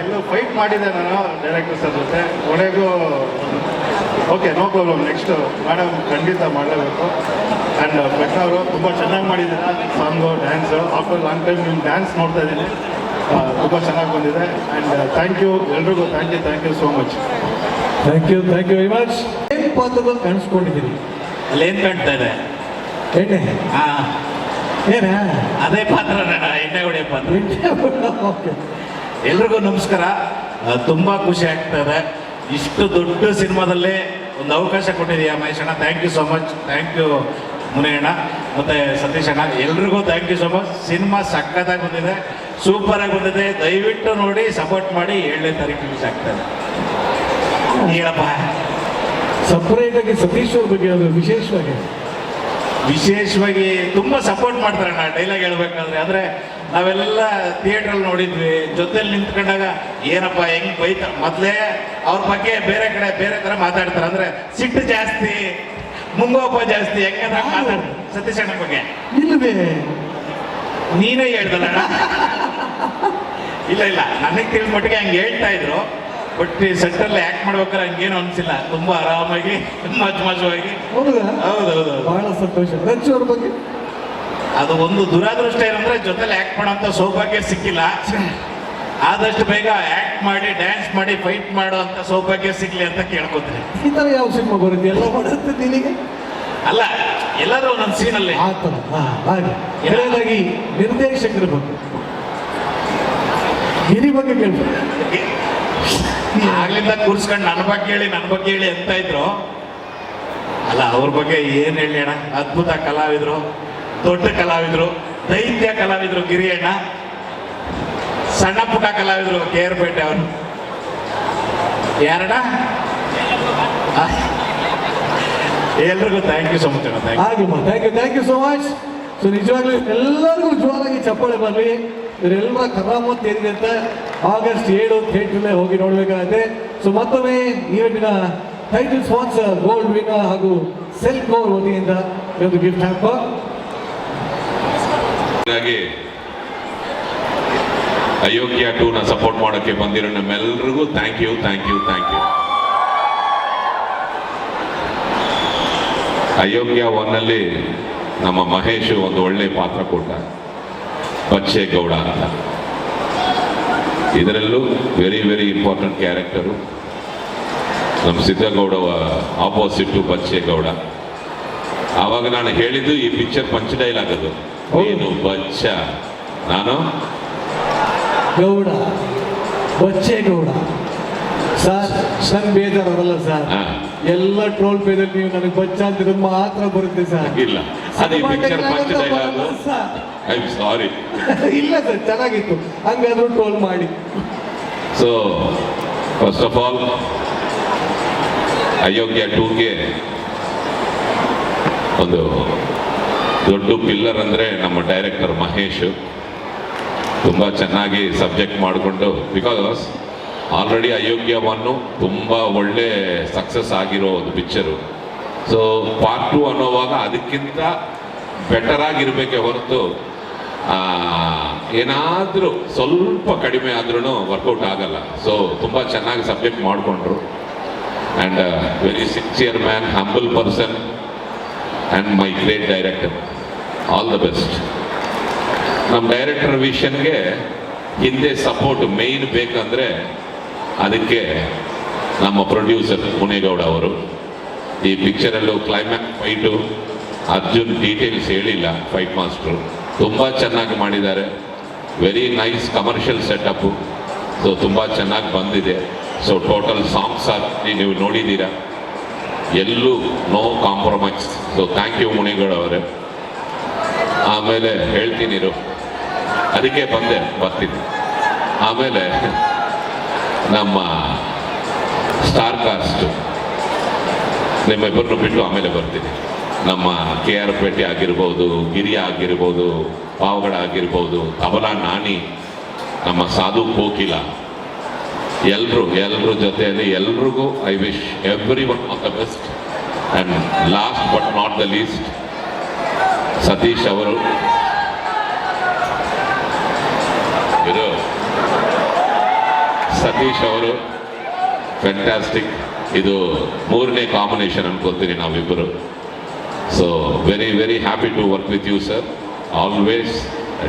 ಇಲ್ಲೂ ಫೈಟ್ ಮಾಡಿದೆ ನಾನು ಡೈರೆಕ್ಟರ್ ಸರ್ ಜೊತೆ, ಕೊನೆಗೂ okay, no problem. Next madam ಖಂಡಿತ ಮಾಡಲೇಬೇಕು. ಆ್ಯಂಡ್ ಕೃಷ್ಣ ಅವರು ತುಂಬ ಚೆನ್ನಾಗಿ ಮಾಡಿದ್ದೀರಾ song, dance. After long time ನಿಮ್ಮ ಡ್ಯಾನ್ಸ್ ನೋಡ್ತಾ ಇದ್ದೀನಿ, ತುಂಬ ಚೆನ್ನಾಗಿ ಬಂದಿದೆ. ಆ್ಯಂಡ್ ಥ್ಯಾಂಕ್ ಯು ಎಲ್ರಿಗೂ. Thank you so much. Thank you very much. ಏನು ಪಾತ್ರದಲ್ಲಿ ಕಾಣಿಸ್ಕೊಂಡಿದ್ದೀರಿ? ಅಲ್ಲೇನು ಕಾಣ್ತಾ ಇದೆ? ಎಣ್ಣೆ. ಹಾಂ, ಏನ ಅದೇ ಪಾತ್ರ, ಎಣ್ಣೆ ಹೊಡೆಯೋ ಪಾತ್ರ. ಓಕೆ. ಎಲ್ರಿಗೂ ನಮಸ್ಕಾರ. ತುಂಬ ಖುಷಿ ಆಗ್ತದೆ. ಇಷ್ಟು ದೊಡ್ಡ ಸಿನಿಮಾದಲ್ಲೇ ಒಂದು ಅವಕಾಶ ಕೊಟ್ಟಿದೆಯಾ ಮಹೇಶ್ ಅಣ್ಣ, thank you so much. Thank you Muniyanna ಮತ್ತು ಸತೀಶ್ ಅಣ್ಣ, ಎಲ್ರಿಗೂ thank you so much. Cinema ಸಖತ್ತಾಗಿ ಬಂದಿದೆ, ಸೂಪರಾಗಿ ಬಂದಿದೆ. ದಯವಿಟ್ಟು ನೋಡಿ, ಸಪೋರ್ಟ್ ಮಾಡಿ. 7ನೇ ತಾರೀಕು ರಿಲೀಸ್ ಆಗ್ತದೆ. ಹೇಳಪ್ಪ. ಸಪ್ರೇಟಾಗಿ ಸತೀಶ್ ಅವ್ರ ಬಗ್ಗೆ ಅದು ವಿಶೇಷವಾಗಿ ತುಂಬ ಸಪೋರ್ಟ್ ಮಾಡ್ತಾರಣ್ಣ ಡೈಲಾಗ್ ಹೇಳ್ಬೇಕಾದ್ರೆ. ಅಂದರೆ ನಾವೆಲ್ಲ ಥಿಯೇಟ್ರಲ್ಲಿ ನೋಡಿದ್ವಿ, ಜೊತೆಲಿ ನಿಂತ್ಕೊಂಡಾಗ ಏನಪ್ಪ ಹೆಂಗ್ ಬೈತ, ಮೊದಲೇ ಅವ್ರ ಬಗ್ಗೆ ಬೇರೆ ಕಡೆ ಬೇರೆ ಥರ ಮಾತಾಡ್ತಾರೆ. ಅಂದರೆ ಸಿಟ್ಟು ಜಾಸ್ತಿ, ಮುಂಗೋಪ ಜಾಸ್ತಿ, ಹೆಂಗಂದ್ರೆ ಮಾತಾಡ್ತಾರೆ ಸತೀಶ್ ಅಣ್ಣ ಬಗ್ಗೆ. ಇಲ್ಲವೇ? ನೀನೇ ಹೇಳ್ದಲ್ಲ ಅಣ್ಣ. ಇಲ್ಲ ನನಗೆ ತಿಳಿದ ಮಟ್ಟಿಗೆ ಹಂಗೆ ಹೇಳ್ತಾ ಇದ್ರು. ಬಟ್ ಈ ಸೆಂಟ್ರಲ್ಲಿ ಆ್ಯಕ್ಟ್ ಮಾಡ್ಬೇಕಾದ್ರೆ ಹಂಗೇನು ಅನಿಸಿಲ್ಲ, ತುಂಬ ಆರಾಮಾಗಿ ಮಜವಾಗಿ. ಹೌದೌದು, ಬಹಳ ಸಂತೋಷ. ರಚ್ಚು ಅವ್ರ ಬಗ್ಗೆ ಅದು ಒಂದು ದುರಾದೃಷ್ಟ ಏನಂದ್ರೆ ಜೊತೆಲಿ ಆ್ಯಕ್ಟ್ ಮಾಡೋಂಥ ಸೌಭಾಗ್ಯ ಸಿಕ್ಕಿಲ್ಲ. ಆದಷ್ಟು ಬೇಗ ಆ್ಯಕ್ಟ್ ಮಾಡಿ, ಡ್ಯಾನ್ಸ್ ಮಾಡಿ, ಫೈಟ್ ಮಾಡೋ ಅಂತ ಸೌಭಾಗ್ಯ ಸಿಗ್ಲಿ ಅಂತ ಕೇಳ್ಕೊತೀನಿ. ಈ ಥರ ಯಾವ ಸಿನಿಮಾ ಬರುತ್ತೆ? ಎಲ್ಲ ಮಾಡುತ್ತೆ ನಿನಗೆ? ಅಲ್ಲ, ಎಲ್ಲಾದ್ರೂ ಒಂದೊಂದು ಸೀನಲ್ಲಿ ಆ ಥರ. ಹಾಗೆ ಎರಡನೇದಾಗಿ ನಿರ್ದೇಶಕರ ಬಗ್ಗೆ, ಗಿರಿ ಬಗ್ಗೆ ಕೇಳ್ತಾರೆ. ಆಗ್ಲಿಂದ ಕೂರ್ಸ್ಕೊಂಡು ನನ್ನ ಬಗ್ಗೆ ಹೇಳಿ ಅಂತ ಇದ್ರು. ಅಲ್ಲ, ಅವ್ರ ಬಗ್ಗೆ ಏನ್ ಹೇಳಿ ಅಣ್ಣ, ಅದ್ಭುತ ಕಲಾವಿದ್ರು, ದೊಡ್ಡ ಕಲಾವಿದ್ರು, ದೈತ್ಯ ಕಲಾವಿದ್ರು ಗಿರಿ ಅಣ್ಣ. ಸಣ್ಣ ಪುಟ್ಟ ಕಲಾವಿದ್ರು KR ಪೇಟೆ ಅವರು. ಯಾರಣ್ಣ? ಎಲ್ರಿಗೂ ಥ್ಯಾಂಕ್ ಯು ಸೊ ಮಚ್ ಅಣ್ಣ. Thank you so much. So ನಿಜವಾಗ್ಲೂ ಎಲ್ಲರಿಗೂ ಜೋರಾಗಿ ಚಪ್ಪಾಳೆ ಬರಲಿ. ಇವರೆಲ್ಲರ ಕರಾಮತ್ ಏನಿದೆ ಅಂತ ಆಗಸ್ಟ್ 7 ಥಿಯೇಟ್ರಲ್ಲೇ ಹೋಗಿ ನೋಡಬೇಕಾಗುತ್ತೆ. ಸೊ ಮತ್ತೊಮ್ಮೆ ಈವೆಂಟಿನ ಟೈಟಲ್ ಸ್ಪಾನ್ಸರ್ ಗೋಲ್ಡ್ ವಿನ್ನರ್ ಹಾಗೂ ಸೆಲ್ಫ್ ಗೋಲ್ ವತಿಯಿಂದ ಒಂದು ಗಿಫ್ಟ್ ಹ್ಯಾಂಪರ್. ಹಾಗಾಗಿ ಅಯೋಗ್ಯ 2ನ ಸಪೋರ್ಟ್ ಮಾಡೋಕ್ಕೆ ಬಂದಿರೋ ನಮ್ಮೆಲ್ಲರಿಗೂ ಥ್ಯಾಂಕ್ ಯು. ಅಯೋಗ್ಯ 1ನಲ್ಲಿ ನಮ್ಮ ಮಹೇಶ್ ಒಂದು ಒಳ್ಳೆ ಪಾತ್ರ ಕೊಟ್ಟ, ಬಚ್ಚೇಗೌಡ ಅಂತ. ಇದರಲ್ಲೂ ವೆರಿ ಇಂಪಾರ್ಟೆಂಟ್ ಕ್ಯಾರೆಕ್ಟರು. ನಮ್ಮ ಸಿದ್ದಗೌಡ ಆಪೋಸಿಟ್ ಬಚ್ಚೇಗೌಡ. ಆವಾಗ ನಾನು ಹೇಳಿದ್ದು ಈ ಪಿಕ್ಚರ್ ಪಂಚ್ ಡೈಲಾಗ್ ಅದು, ಏನು ಬಚ್ಚ, ನಾನು ಗೌಡ, ಬಚ್ಚೇಗೌಡ. ಸರ್ ನನ್ ಬೇಜಾರಲ್ಲ ಸರ್, ಹಾ. ಎಲ್ಲ ಟ್ರೋಲ್ ಪೇಜಲ್ಲಿ ನೀವು ನನಗೆ ಬಚ್ಚ ಅಂತಿರೋದು ಮಾತ್ರ ಬರುತ್ತೆ ಸರ್. ಇಲ್ಲ, ಅದು ಈ picture punch dialogue. I am sorry. ಇಲ್ಲ ಸರ್, ಚೆನ್ನಾಗಿತ್ತು, ಹಂಗಾದ್ರೂ ಟ್ರೋಲ್ ಮಾಡಿ. ಸೊ ಫಸ್ಟ್ ಆಫ್ ಆಲ್ ಅಯೋಗ್ಯ 2ಗೆ ಒಂದು ದೊಡ್ಡ ಪಿಲ್ಲರ್ ಅಂದರೆ ನಮ್ಮ ಡೈರೆಕ್ಟರ್ ಮಹೇಶ್. ತುಂಬ ಚೆನ್ನಾಗಿ ಸಬ್ಜೆಕ್ಟ್ ಮಾಡಿಕೊಂಡು, ಬಿಕಾಸ್ ಆಲ್ರೆಡಿ ಅಯೋಗ್ಯ 1 ತುಂಬ ಒಳ್ಳೆ ಸಕ್ಸಸ್ ಆಗಿರೋ ಒಂದು ಪಿಕ್ಚರು. ಸೊ ಪಾರ್ಟ್ 2 ಅನ್ನೋವಾಗ ಅದಕ್ಕಿಂತ ಬೆಟರ್ ಆಗಿರಬೇಕೆ ಹೊರತು ಏನಾದರೂ ಸ್ವಲ್ಪ ಕಡಿಮೆ ಆದ್ರೂ ವರ್ಕೌಟ್ ಆಗಲ್ಲ. ಸೊ ತುಂಬ ಚೆನ್ನಾಗಿ ಸಬ್ಜೆಕ್ಟ್ ಮಾಡಿಕೊಂಡ್ರು. And very sincere man, humble person and my great director. All the best. ನಮ್ಮ ಡೈರೆಕ್ಟರ್ ವಿಷನ್ಗೆ ಹಿಂದೆ ಸಪೋರ್ಟ್ ಮೇಯ್ನ್ ಬೇಕಂದರೆ ಅದಕ್ಕೆ ನಮ್ಮ ಪ್ರೊಡ್ಯೂಸರ್ ಮುನೇಗೌಡ ಅವರು. ಈ ಪಿಕ್ಚರಲ್ಲೂ ಕ್ಲೈಮ್ಯಾಕ್ಸ್ ಫೈಟು ಅರ್ಜುನ್ ಡೀಟೇಲ್ಸ್ ಹೇಳಿಲ್ಲ, ಫೈಟ್ ಮಾಸ್ಟ್ರು ತುಂಬ ಚೆನ್ನಾಗಿ ಮಾಡಿದ್ದಾರೆ. Very nice commercial setup. So ತುಂಬ ಚೆನ್ನಾಗಿ ಬಂದಿದೆ. ಸೊ ಟೋಟಲ್ ಸಾಂಗ್ಸ್ ಆಗಿ ನೀವು ನೋಡಿದ್ದೀರಾ, ಎಲ್ಲೂ no compromise. So thank you Munigowda ಅವರೇ. ಆಮೇಲೆ ಹೇಳ್ತೀನಿ, ಅದಕ್ಕೆ ಬರ್ತೀನಿ. ಆಮೇಲೆ ನಮ್ಮ ಸ್ಟಾರ್ ಕಾಸ್ಟ್ ನಿಮ್ಮಿಬ್ಬರನ್ನು ಬಿಟ್ಟು ಆಮೇಲೆ ಬರ್ತೀನಿ. ನಮ್ಮ KR ಪೇಟೆ ಆಗಿರ್ಬೋದು, ಗಿರಿಯ ಆಗಿರ್ಬೋದು, ಪಾವಗಡ ಆಗಿರ್ಬೋದು, ತಬಲಾ ನಾನಿ, ನಮ್ಮ ಸಾಧು ಕೋಕಿಲ, ಎಲ್ಲರ ಜೊತೆಯಲ್ಲಿ ಎಲ್ರಿಗೂ I wish everyone all the best. And last but not the least Satish ಅವರು. ಸತೀಶ್ ಅವರು ಫ್ಯಾಂಟಾಸ್ಟಿಕ್. ಇದು 3ನೇ ಕಾಂಬಿನೇಷನ್ ಅನ್ಕೊಳ್ತೀನಿ ನಾವಿಬ್ಬರು. So very very happy to work with you sir. Always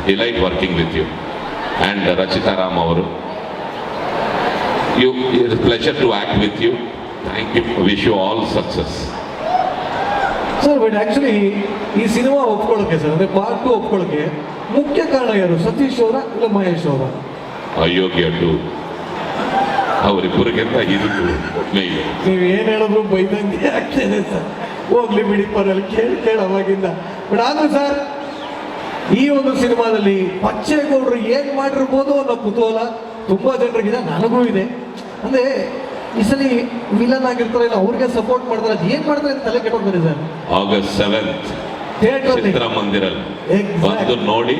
delight working with you. And Rachita Ram ಅವರು, it's pleasure to act with you. Thank you. Wish you all success. Sir but actually ಈ ಸಿನಿಮಾ ಒಪ್ಕೊಳ್ಳೋಕೆ ಸರ್, ಅಂದರೆ ಪಾರ್ಟ್ 2 ಒಪ್ಕೊಳ್ಳೋಕೆ ಮುಖ್ಯ ಕಾರಣ ಯಾರು? ಸತೀಶ್ ಅವರ ಇಲ್ಲ ಮಹೇಶ್ ಅವರ? ಅಯೋಗ್ಯ 2 ಅವರಿಬ್ಬರಿಗಿಂತ ಇದು ಮೇಲು. ನೀವು ಏನು ಹೇಳಿದ್ರು ಬೈದಂಗೆ ಆಗ್ತದೆ ಸರ್. ಹೋಗ್ಲಿ ಬಿಡಿ, ಪರಲ್ಲಿ ಕೇಳಿ ಅವಾಗಿಂದ. ಬಟ್ ಆದ್ರೂ ಸರ್, ಈ ಒಂದು ಸಿನಿಮಾದಲ್ಲಿ ಬಚ್ಚೇಗೌಡರು ಏನು ಮಾಡಿರ್ಬೋದು ಅನ್ನೋ ಕುತೂಹಲ ತುಂಬ ಜನರಿಗಿದೆ, ನನಗೂ ಇದೆ. ಅಂದರೆ ಈ ಸಲ ವಿಲನ್ ಆಗಿರ್ತಾರೆ, ಇಲ್ಲ ಅವ್ರಿಗೆ ಸಪೋರ್ಟ್ ಮಾಡ್ತಾರೆ, ಅದು ಏನು ಮಾಡ್ತಾರೆ ಅಂತ ತಲೆ ಕೆಟ್ಟೋಗ್ತಾರೆ ಸರ್. August 7th ಚಿತ್ರಮಂದಿರಲ್ಲಿ ಬಂದು ನೋಡಿ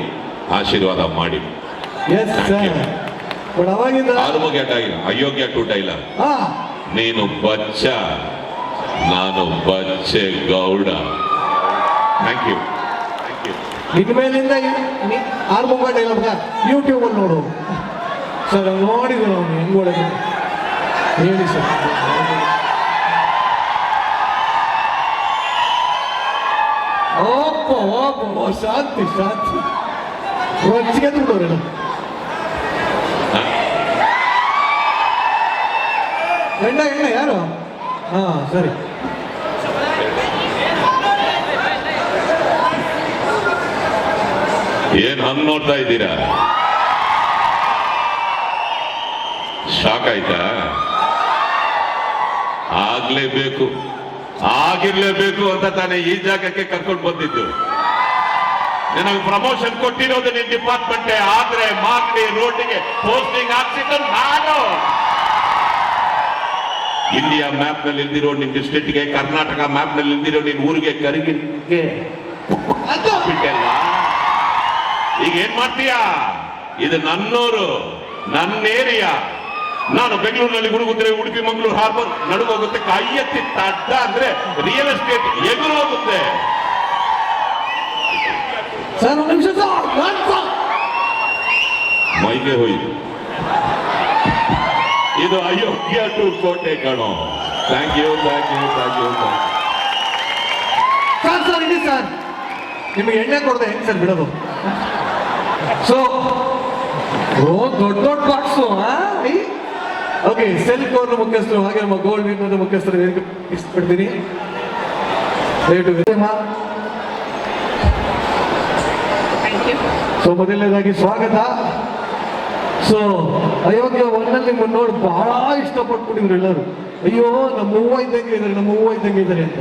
ಆಶೀರ್ವಾದ ಮಾಡಿ. Yes sir. ಬಟ್ ಅವಾಗಿಂದ ಅಯೋಗ್ಯ 2 ಡೈಲಾಗ್, ನೀನು ಬಚ್ಚ, ನಾನು ಬಚ್ಚೇಗೌಡ. Thank you. ಇನ್ಮೇಲಿಂದ ಆರ್ಮುಗ ಡೈಲಾಗ್ ಯೂಟ್ಯೂಬಲ್ಲಿ ನೋಡು ಸರ್. ನೋಡಿದ್ರು ಅವನು ಹೆಂಗ್ ಒಳಗೆ ಹೇಳಿ ಸರ್. ಓಪ್ಪ ಶಾಂತಿ ಶಾಂತಿ ರೊಚ್ಚಿಗೆ ಬಿಡೋರೇನು. ಎಣ್ಣ ಯಾರು? ಹಾ ಸರಿ. ಏನ್ ಹಂಗ್ ನೋಡ್ತಾ ಇದ್ದೀರಾ? ಶಾಕ್ ಆಯ್ತಾ? ಆಗಿರ್ಲೇಬೇಕು ಅಂತ ತಾನೇ ಈ ಜಾಗಕ್ಕೆ ಕರ್ಕೊಂಡು ಬಂದಿದ್ದು. ನನಗೆ ಪ್ರಮೋಷನ್ ಕೊಟ್ಟಿರೋದು ನಿನ್ ಡಿಪಾರ್ಟ್ಮೆಂಟ್. ಆದ್ರೆ ಮಾಗಡಿ ರೋಡ್ಗೆ ಪೋಸ್ಟಿಂಗ್ ಆಗ್ತಿದ್ದು ನಾನು. ಇಂಡಿಯಾ ಮ್ಯಾಪ್ ನಲ್ಲಿ ಇಲ್ದಿರೋ ನಿನ್ ಡಿಸ್ಟ್ರಿಕ್ಟ್ಗೆ, ಕರ್ನಾಟಕ ಮ್ಯಾಪ್ ನಲ್ಲಿ ಇಲ್ದಿರೋ ನಿನ್ ಊರಿಗೆ ಕರಿಗಿಗೆ ಬಿಟ್ಟಲ್ಲ. ಈಗ ಏನ್ ಮಾಡ್ತೀಯಾ? ಇದು ನನ್ನೂರು, ನನ್ನ ಏರಿಯಾ. ನಾನು ಬೆಂಗಳೂರಿನಲ್ಲಿ ಗುಡುಗುದ್ರೆ ಉಡುಪಿ ಮಂಗಳೂರು ಹಾರ್ಬರ್ ನಡುಗೋಗುತ್ತೆ. ಕೈ ಎತ್ತಿ ತಡ್ಡ ಅಂದ್ರೆ ರಿಯಲ್ ಎಸ್ಟೇಟ್ ಎದುರು ಹೋಗುತ್ತೆ. ಮೈಗೆ ಹೋಯ್ತು. ಇದು ಅಯೋಗ್ಯ 2 ಕೋಟೆ ಕಣೋ. Thank you. ಸರ್ ಇಡಿ ಸರ್, ನಿಮಗೆ ಎಣ್ಣೆ ಕೊಡದೆ ಹೆಂಗ್ ಸರ್ ಬಿಡೋದು? ಸೊ ದೊಡ್ಡ ಬಾಕ್ಸು ಓಕೆ, ಸೆಲ್ಕ್ ಅವ್ರ ಮುಖ್ಯಸ್ಥರು ಹಾಗೆ ನಮ್ಮ ಗೋಲ್ಡ್ ವಿನ್ನರ್ ಮುಖ್ಯಸ್ಥರು ಇಷ್ಟಪಡ್ತೀನಿ. ಸೊ ಮೊದಲನೇದಾಗಿ ಸ್ವಾಗತ. ಸೊ ಅಯೋಗ್ಯ ಒನ್ನಲ್ಲಿ ನೋಡಿ ಬಹಳ ಇಷ್ಟಪಟ್ಬಿಟ್ಟಿದ್ರು ಎಲ್ಲರೂ. ಅಯ್ಯೋ ನಮ್ಮ ಹೂವ ಇದ್ದಂಗೆ ಇದ್ದಾರೆ, ನಮ್ಮ ಹೂವ ಇದ್ದಂಗೆ ಇದ್ದಾರೆ ಅಂತ.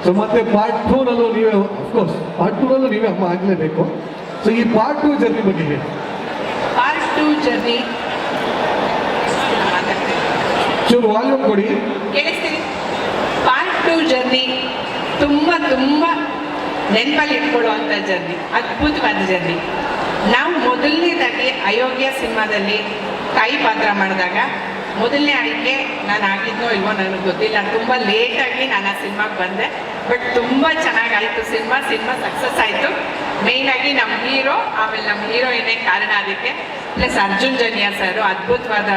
ಸೊ ಮತ್ತೆ ಪಾರ್ಟ್ 2ನಲ್ಲೂ ನೀವೇ, ಅಫ್ಕೋರ್ಸ್ ಪಾರ್ಟ್ 2ನಲ್ಲೂ ನೀವೇ ಅಮ್ಮ ಆಗಲೇಬೇಕು. ಸೊ ಈ ಪಾರ್ಟ್ 2 ಜರ್ನಿ ಬಗ್ಗೆ ಹೇಳಿ. ಪಾರ್ಟ್ 2 ಜರ್ನಿ ಚೂರು ವಾಲ್ಯೂಮ್ ಕೊಡಿ. ಕೇಳಿಸ್ತೀವಿ. ಪಾರ್ಟ್ 2 ಜರ್ನಿ ತುಂಬ ತುಂಬ ನೆನಪಲ್ಲಿ ಇಟ್ಕೊಳ್ಳುವಂಥ ಜರ್ನಿ, ಅದ್ಭುತವಾದ ಜರ್ನಿ. ನಾವು ಮೊದಲನೇದಾಗಿ ಅಯೋಗ್ಯ ಸಿನಿಮಾದಲ್ಲಿ ತಾಯಿ ಪಾತ್ರ ಮಾಡಿದಾಗ ಮೊದಲನೇ ಆಯ್ಕೆ ನಾನು ಆಗಿದ್ನೋ ಇಲ್ವೋ ನನಗೆ ಗೊತ್ತಿಲ್ಲ. ತುಂಬ ಲೇಟಾಗಿ ನಾನು ಆ ಸಿನಿಮಾಗೆ ಬಂದೆ. ಬಟ್ ತುಂಬ ಚೆನ್ನಾಗಾಯಿತು ಸಿನಿಮಾ ಸಕ್ಸಸ್ ಆಯಿತು. ಮೇಯ್ನಾಗಿ ನಮ್ಮ ಹೀರೋ, ಆಮೇಲೆ ನಮ್ಮ ಹೀರೋಯಿನೇ ಕಾರಣ ಅದಕ್ಕೆ. ಪ್ಲಸ್ ಅರ್ಜುನ್ ಜನ್ಯ ಸರ್ ಅದ್ಭುತವಾದ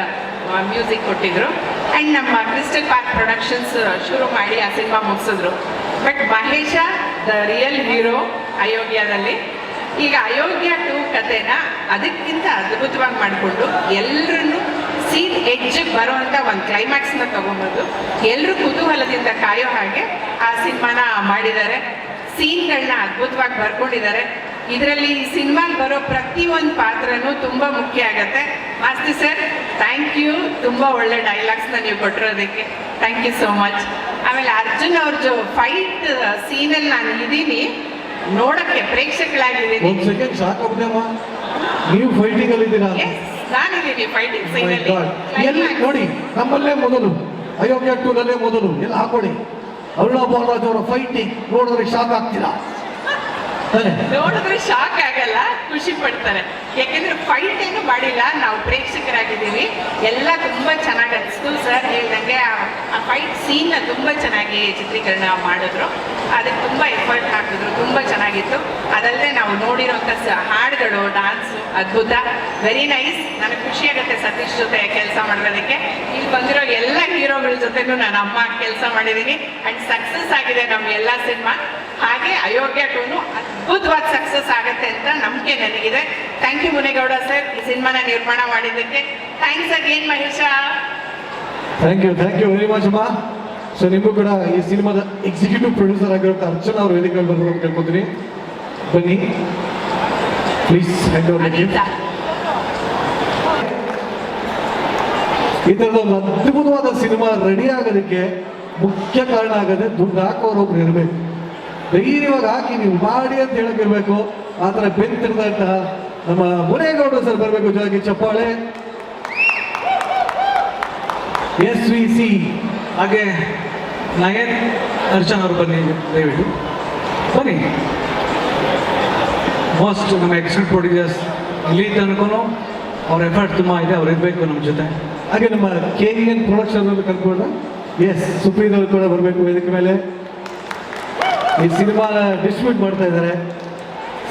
ಮ್ಯೂಸಿಕ್ ಕೊಟ್ಟಿದ್ರು. ಆ್ಯಂಡ್ ನಮ್ಮ ಕ್ರಿಸ್ಟಲ್ ಪಾರ್ಕ್ ಪ್ರೊಡಕ್ಷನ್ಸ್ ಶುರು ಮಾಡಿ ಆ ಸಿನಿಮಾ ಮುಗಿಸಿದ್ರು. But Mahesha the real hero ಅಯೋಗ್ಯದಲ್ಲಿ. ಈಗ ಅಯೋಗ್ಯ 2 ಕಥೆನ ಅದಕ್ಕಿಂತ ಅದ್ಭುತವಾಗಿ ಮಾಡಿಕೊಂಡು ಎಲ್ಲರನ್ನು ಸೀನ್ ಎಡ್ಜಿಗೆ ಬರುವಂಥ ಒಂದು ಕ್ಲೈಮ್ಯಾಕ್ಸ್ನ ತೊಗೊಂಬಂದು ಎಲ್ಲರೂ ಕುತೂಹಲದಿಂದ ಕಾಯೋ ಹಾಗೆ ಆ ಸಿನಿಮಾನ ಮಾಡಿದ್ದಾರೆ. ಸೀನ್ಗಳನ್ನ ಅದ್ಭುತವಾಗಿ ಬರ್ಕೊಂಡಿದ್ದಾರೆ. ಇದರಲ್ಲಿ ಈ ಸಿನಿಮಾಗೆ ಬರೋ ಪ್ರತಿಯೊಂದು ಪಾತ್ರನೂ ತುಂಬ ಮುಖ್ಯ ಆಗುತ್ತೆ. ಮಾಸ್ತಿ ಸರ್ ಥ್ಯಾಂಕ್ ಯು, ತುಂಬ ಒಳ್ಳೆ ಡೈಲಾಗ್ಸ್ನ ನೀವು ಕೊಟ್ಟಿರೋದಕ್ಕೆ ಥ್ಯಾಂಕ್ ಯು ಸೋ ಮಚ್. ಆಮೇಲೆ ಅರ್ಜುನ್ ಅವ್ರದ್ದು ಫೈಟ್ ಸೀನಲ್ಲಿ ನಾನು ಇದ್ದೀನಿ ನೋಡಕ್ಕೆ, ಪ್ರೇಕ್ಷಕಳಾಗಿದ್ದೀನಿ. ಒಂದು ಸೆಕೆಂಡ್ ಸಾಕಾಗ್ತೇಮ್ಮ, ನೀವು ಫೈಟಿಂಗ್ ಅಲ್ಲಿ ಇದ್ದೀರಾ? ನಾನಿದ್ದೀನಿ ಫೈಟಿಂಗ್ ಸೀನಲ್ಲಿ. ಎಲ್ಲಿ ನೋಡಿ, ನಮ್ಮಲ್ಲೇ ಮೊದಲು ಅಯೋಗ್ಯ 2ನಲ್ಲೇ ಮೊದಲು ಎಲ್ಲ ಹಾಕೊಳ್ಳಿ. ಅರುಣಾ ಬಾಲರಾಜ್ ಅವರ ಫೈಟಿಂಗ್ ನೋಡಿದ್ರೆ ಶಾಕ್ ಆಗ್ತೀರಾ? ನೋಡಿದ್ರೆ ಶಾಕ್ ಆಗಲ್ಲ, ಖುಷಿ ಪಡ್ತಾರೆ. ಯಾಕೆಂದ್ರೆ ಫೈಟ್ ಏನು ಮಾಡಿಲ್ಲ, ನಾವು ಪ್ರೇಕ್ಷಕರಾಗಿದ್ದೀವಿ. ಎಲ್ಲ ತುಂಬಾ ಚೆನ್ನಾಗಿ ಅನಿಸ್ತು. ಸರ್ ಹೇಳ್ದಂಗೆ ಆ ಫೈಟ್ ಸೀನ್ನ ತುಂಬಾ ಚೆನ್ನಾಗಿ ಚಿತ್ರೀಕರಣ ಮಾಡಿದ್ರು. ಅದಕ್ಕೆ ತುಂಬಾ ಎಫರ್ಟ್ ಹಾಕಿದ್ರು, ತುಂಬಾ ಚೆನ್ನಾಗಿತ್ತು. ಅದಲ್ಲದೆ ನಾವು ನೋಡಿರೋಂಥ ಹಾಡುಗಳು, ಡಾನ್ಸು ಅದ್ಭುತ, ವೆರಿ ನೈಸ್. ನನಗೆ ಖುಷಿ ಆಗುತ್ತೆ ಸತೀಶ್ ಜೊತೆ ಕೆಲಸ ಮಾಡೋದಕ್ಕೆ. ಇಲ್ಲಿ ಬಂದಿರೋ ಎಲ್ಲ ಹೀರೋಗಳ ಜೊತೆನೂ ನಾನು ಅಮ್ಮ ಕೆಲಸ ಮಾಡಿದ್ದೀನಿ. ಅಂಡ್ ಸಕ್ಸಸ್ ಆಗಿದೆ ನಮ್ಮ ಎಲ್ಲ ಸಿನಿಮಾ. ಹಾಗೆ ಅಯೋಗ್ಯ 2 ಅದ್ಭುತವಾದ ಸಕ್ಸಸ್ ಆಗುತ್ತೆ ಅಂತ ನಂಬಿಕೆ ನನಗಿದೆ. ಥ್ಯಾಂಕ್ ಯು ಮುನೇಗೌಡ ಸರ್ ಈ ಸಿನಿಮಾನ ನಿರ್ಮಾಣ ಮಾಡಿದ್ದಕ್ಕೆ. Thanks again Mahesha. Thank you very much ಅಮ್ಮ. ಸೊ ನಿಮಗೂ ಕೂಡ ಈ ಸಿನಿಮಾದ ಎಕ್ಸಿಕ್ಯೂಟಿವ್ ಪ್ರೊಡ್ಯೂಸರ್ ಆಗಿರೋ ಅರ್ಚನಾ ಅವರು ವೇದಿಕೆ ಬರ್ಬೋದು ಕೇಳ್ಕೊತೀನಿ. ಬನ್ನಿ ಪ್ಲೀಸ್. ಈ ಥರದ ಒಂದು ಅದ್ಭುತವಾದ ಸಿನಿಮಾ ರೆಡಿ ಆಗೋದಕ್ಕೆ ಮುಖ್ಯ ಕಾರಣ ಆಗದೆ ದುಡ್ಡು ಹಾಕೋರೊಬ್ರು ಇರಬೇಕು. ಧೈರ್ಯವಾಗಿ ಹಾಕಿ ನೀವು ಮಾಡಿ ಅಂತ ಹೇಳಕ್ಕಿರ್ಬೇಕು. ಆ ಥರ ಬೆಂತಿರ್ದಂತ ನಮ್ಮ ಮುನೇಗೌಡ ಸರ್ ಬರಬೇಕು. ಜೊತೆಗೆ ಚಪ್ಪಾಳೆ. SVC ಹಾಗೆ ನಯನ್ ಅರ್ಚನ್ ಅವರು ಬನ್ನಿ, ದಯವಿಟ್ಟು ಬನ್ನಿ. ಮೋಸ್ಟ್ ನಮ್ಮ ಎಕ್ಸಿಕ್ಯೂಟಿವ್ ಪ್ರೊಡ್ಯೂಸರ್ಸ್ ಇಲ್ಲಿ ತನಕನೂ ಅವ್ರ ಎಫರ್ಟ್ ತುಂಬ ಇದೆ, ಅವ್ರು ಇರಬೇಕು ನಮ್ಮ ಜೊತೆ. ಹಾಗೆ ನಮ್ಮ KEN ಪ್ರೊಡಕ್ಷನ್ ಕರ್ಕೊಂಡ ಸುಪ್ರೀತ್ ಅವರು ಕೂಡ ಬರಬೇಕು ವೇದಿಕೆ ಮೇಲೆ. ಈ ಸಿನಿಮಾನ ಡಿಸ್ಟ್ರಿಬ್ಯೂಟ್ ಮಾಡ್ತಾ ಇದ್ದಾರೆ.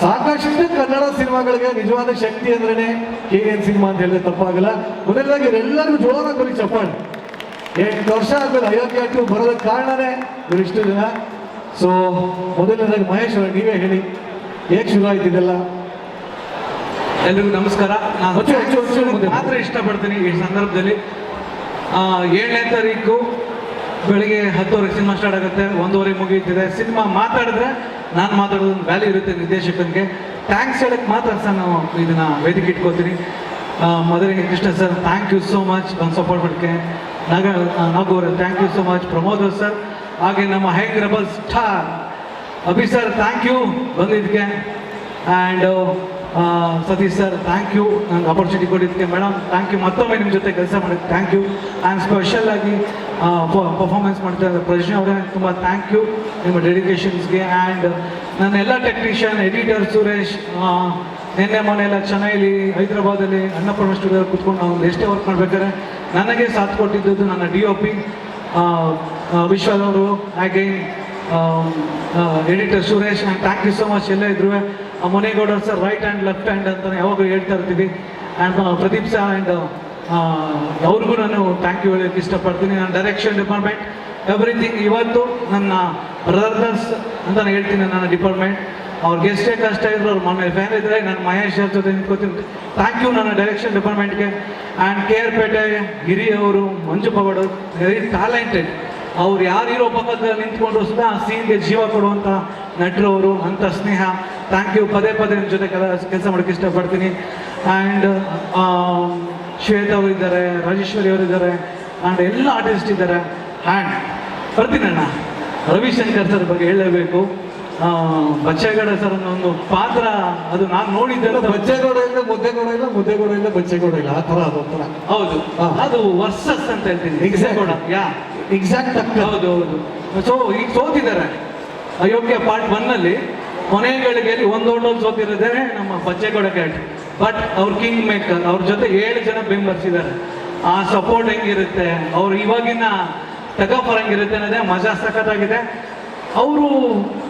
ಸಾಕಷ್ಟು ಕನ್ನಡ ಸಿನಿಮಾಗಳಿಗೆ ನಿಜವಾದ ಶಕ್ತಿ ಅಂದ್ರೇನೆ KEN ಸಿನಿಮಾ ಅಂತ ಹೇಳಿದ್ರೆ ತಪ್ಪಾಗಲ್ಲ. ಮೊದಲದಾಗಿ ಎಲ್ಲರಿಗೂ ಜೋರಾಗಿ ಬರೀ ಚಪ್ಪಾಳೆ. 8 ವರ್ಷ ಆದ್ಮೇಲೆ ಅಯೋಗ್ಯ 2 ಬರೋದಕ್ಕೆ ಕಾರಣನೇ ಇವರಿಷ್ಟು ಜನ. ಸೊ ಮೊದಲನೇದಾಗಿ ಮಹೇಶ್ ಅವರು ನೀವೇ ಹೇಳಿ, ಹೇಗೆ ಶುರು ಆಯ್ತು ಇದೆಲ್ಲ? ಎಲ್ರಿಗೂ ನಮಸ್ಕಾರ. ನಾನು ಮಾತ್ರ ಇಷ್ಟಪಡ್ತೀನಿ ಈ ಸಂದರ್ಭದಲ್ಲಿ. 7ನೇ ತಾರೀಕು ಬೆಳಿಗ್ಗೆ 10 ಸಿನಿಮಾ ಸ್ಟಾರ್ಟ್ ಆಗುತ್ತೆ, 1:30 ಮುಗಿಯುತ್ತಿದೆ. ಸಿನಿಮಾ ಮಾತಾಡಿದ್ರೆ ನಾನು ಮಾತಾಡೋದೊಂದು ವ್ಯಾಲ್ಯೂ ಇರುತ್ತೆ ನಿರ್ದೇಶಕನಿಗೆ. ಥ್ಯಾಂಕ್ಸ್ ಹೇಳಕ್ಕೆ ಮಾತ್ರ ಸರ್ ನಾವು ಇದನ್ನು ವೇದಿಕೆ ಇಟ್ಕೋತೀನಿ. ಮೊದಲಿಗೆ Krishna sir thank you so much ಒಂದು ಸಪೋರ್ಟ್ ಮಾಡೋಕ್ಕೆ. ನಾಗು ಅವರೇ thank you so much. Pramod sir, ಹಾಗೆ ನಮ್ಮ ಹೈಕ್ rebel star Abhi sir thank you ಬಂದಿದ್ದಕ್ಕೆ. And Satish sir thank you ನಂಗೆ ಅಪರ್ಚುನಿಟಿ ಕೊಟ್ಟಿದ್ದಕ್ಕೆ. ಮೇಡಮ್ ಥ್ಯಾಂಕ್ ಯು, ಮತ್ತೊಮ್ಮೆ ನಿಮ್ಮ ಜೊತೆ ಕೆಲಸ ಮಾಡೋಕ್ಕೆ ಥ್ಯಾಂಕ್ ಯು. ಆ್ಯಂಡ್ ಸ್ಪೆಷಲ್ ಆಗಿ ಪರ್ಫಾರ್ಮೆನ್ಸ್ ಮಾಡ್ತಾ ಇದ್ದಾರೆ ಪ್ರಜ್ಞೆ ಅವರೇ, ತುಂಬ ಥ್ಯಾಂಕ್ ಯು ನಿಮ್ಮ ಡೆಡಿಕೇಶನ್ಸ್ಗೆ. ಆ್ಯಂಡ್ ನನ್ನ ಎಲ್ಲ ಟೆಕ್ನಿಷಿಯನ್, ಎಡಿಟರ್ ಸುರೇಶ್, ನಿನ್ನೆ ಮೊನ್ನೆಲ್ಲ ಚೆನ್ನೈಲಿ, ಹೈದರಾಬಾದಲ್ಲಿ ಅನ್ನಪೂರ್ಣ ಸ್ಟುಡಿಯೋ ಕೂತ್ಕೊಂಡು ನಾವು ಎಷ್ಟೇ ವರ್ಕ್ ಮಾಡ್ಬೇಕಾದ್ರೆ ನನಗೆ ಸಾಥ್ ಕೊಟ್ಟಿದ್ದು ನನ್ನ DOP ವಿಶ್ವದವರು, ಹಾಗೆ editor Suresh. And thank you so much. ಎಲ್ಲ ಇದ್ರು Munegowda sir right hand left hand ಅಂತ ಯಾವಾಗಲೂ ಹೇಳ್ತಾ ಇರ್ತೀವಿ. ಆ್ಯಂಡ್ ಪ್ರದೀಪ್ ಸರ್ ಆ್ಯಂಡ್ ಅವ್ರಿಗೂ ನಾನು ಥ್ಯಾಂಕ್ ಯು ಹೇಳೋಕ್ಕೆ ಇಷ್ಟಪಡ್ತೀನಿ. ನನ್ನ ಡೈರೆಕ್ಷನ್ ಡಿಪಾರ್ಟ್ಮೆಂಟ್ ಎವ್ರಿಥಿಂಗ್. ಇವತ್ತು ನನ್ನ ಬ್ರದರ್ಸ್ ಅಂತ ಹೇಳ್ತೀನಿ ನನ್ನ ಡಿಪಾರ್ಟ್ಮೆಂಟ್. ಅವ್ರಿಗೆ ಎಷ್ಟೇ ಕಷ್ಟ ಇದ್ರು ಅವ್ರ ಮೊನ್ನೆ ಫ್ಯಾನ್ ಇದ್ರೆ ನಾನು ಮಹೇಶ್ ಅವ್ರ ಜೊತೆ ನಿಂತ್ಕೋತೀನಿ. ಥ್ಯಾಂಕ್ ಯು ನನ್ನ ಡೈರೆಕ್ಷನ್ ಡಿಪಾರ್ಟ್ಮೆಂಟ್ಗೆ ಆ್ಯಂಡ್ ಕೆ ಆರ್ ಪೇಟೆ ಗಿರಿ ಅವರು, ಮಂಜು ಪಗಡ್ ಅವರು, ವೆರಿ ಟ್ಯಾಲೆಂಟೆಡ್. ಅವ್ರು ಯಾರು ಹೀರೋ ಪಕ್ಕದಲ್ಲಿ ನಿಂತ್ಕೊಂಡ್ರು ಸುಧಾ ಆ ಸೀನ್ಗೆ ಜೀವ ಕೊಡುವಂಥ ನಟರವರು, ಅಂಥ ಸ್ನೇಹ. Thank you. ಪದೇ ಪದೇ ನಿಮ್ಮ ಜೊತೆ ಕೆಲಸ ಮಾಡೋಕ್ಕೆ ಇಷ್ಟಪಡ್ತೀನಿ. ಆ್ಯಂಡ್ ಶ್ವೇತಾ ಅವರು ಇದ್ದಾರೆ, ರಾಜೇಶ್ವರಿ ಅವರು ಇದ್ದಾರೆ, ಆ್ಯಂಡ್ ಎಲ್ಲ ಆರ್ಟಿಸ್ಟ್ ಇದ್ದಾರೆ. ಆ್ಯಂಡ್ ಬರ್ತೀನಣ್ಣ, ರವಿಶಂಕರ್ ಸರ್ ಬಗ್ಗೆ ಹೇಳಲೇಬೇಕು. ಬಚ್ಚೇಗೌಡ ಸರ್ ಅನ್ನೋ ಒಂದು ಪಾತ್ರ, ಅದು ನಾನು ನೋಡಿದ್ದೆ. ಬಚ್ಚೇಗೌಡ ಇಲ್ಲ, ಮುದ್ದೆಗೌಡ ಇಲ್ಲ, ಮುದ್ದೆಗೌಡ ಇಲ್ಲ, ಬಚ್ಚೇಗೌಡ ಇಲ್ಲ, ಆ ಥರ ಅದೊಂಥರ. ಹೌದು, ಅದು ವರ್ಸಸ್ ಅಂತ ಹೇಳ್ತೀನಿ. ಎಕ್ಸಾಕ್ಟ್ ಯಾ ಎಕ್ಸಾಕ್ಟ್. ಹೌದು ಹೌದು. ಸೊ ಈಗ ಸೋತಿದ್ದಾರೆ ಅಯೋಗ್ಯ ಪಾರ್ಟ್ 1 ಕೊನೆ ಗಳಿಗೆಯಲ್ಲಿ ಒಂದು ಓಟಲ್ಲಿ ಸೋತಿರೋದೇ ನಮ್ಮ ಬಚ್ಚೇಗೌಡ ಕ್ಯಾರೆಕ್ಟರ್. ಬಟ್ ಅವ್ರ ಕಿಂಗ್ ಮೇಕರ್, ಅವ್ರ ಜೊತೆ 7 ಜನ ಬೆಂಬಲಿಸಿದ್ದಾರೆ. ಆ ಸಪೋರ್ಟ್ ಹೆಂಗಿರುತ್ತೆ, ಅವ್ರು ಇವಾಗಿನ ಟಗಫರ್ ಹೆಂಗಿರುತ್ತೆ ಅನ್ನೋದೇ ಮಜಾ ಸಖತ್ತಾಗಿದೆ. ಅವರು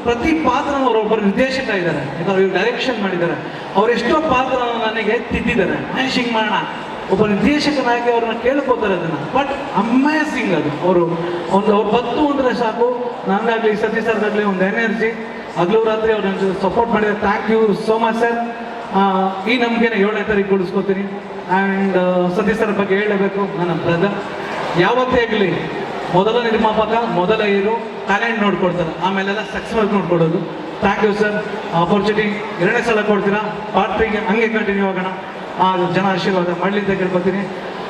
ಪ್ರತಿ ಪಾತ್ರ ಅವರೊಬ್ಬರು ನಿರ್ದೇಶಕ ಇದ್ದಾರೆ, ಯಾಕಂದ್ರೆ ಇವ್ರು ಡೈರೆಕ್ಷನ್ ಮಾಡಿದ್ದಾರೆ. ಅವ್ರು ಎಷ್ಟೋ ಪಾತ್ರ ನನಗೆ ತಿದ್ದಿದ್ದಾರೆ. ಹಿಂಗ್ ಮಾಡೋಣ, ಒಬ್ಬ ನಿರ್ದೇಶಕನಾಗಿ ಅವ್ರನ್ನ ಕೇಳ್ಕೋತಾರೆ ಅದನ್ನು. ಬಟ್ ಅಮೇಸಿಂಗ್ ಅದು. ಅವ್ರು ಬತ್ತು ಅಂದರೆ ಸಾಕು, ನನಗಾಗಲಿ ಸತೀಶ್ ಸರ್ಗಾಗಲಿ ಒಂದು ಎನರ್ಜಿ. ಹಗಲು ರಾತ್ರಿ ಅವ್ರು ನನ್ನ ಸಪೋರ್ಟ್ ಮಾಡಿದ್ದಾರೆ. Thank you so much sir. ಈ ನಮಗೇನೆ 7ನೇ ತಾರೀಕು ಉಳಿಸ್ಕೋತೀನಿ. ಆ್ಯಂಡ್ ಸತೀಶ್ ಸರ್ ಬಗ್ಗೆ ಹೇಳಬೇಕು, ನನ್ನ ಬ್ರದರ್. ಯಾವತ್ತೇ ಆಗಲಿ ಮೊದಲ ನಿರ್ಮಾಪಕ, ಮೊದಲ ಹೀರೋ, ಟ್ಯಾಲೆಂಟ್ ನೋಡ್ಕೊಡ್ತಾರೆ, ಆಮೇಲೆಲ್ಲ ಸಕ್ಸಸ್ ನೋಡ್ಕೊಡೋದು. Thank you sir. ಆಪರ್ಚುನಿಟಿ 2ನೇ ಸಲ ಕೊಡ್ತೀರಾ. ಪಾರ್ಟ್ 3ಗೆ ಹಂಗೆ ಕಂಟಿನ್ಯೂ ಆಗೋಣ. ಜನ ಆಶೀರ್ವಾದ ಮಾಡಲಿ ಅಂತ ಕೇಳ್ಕೊತೀನಿ.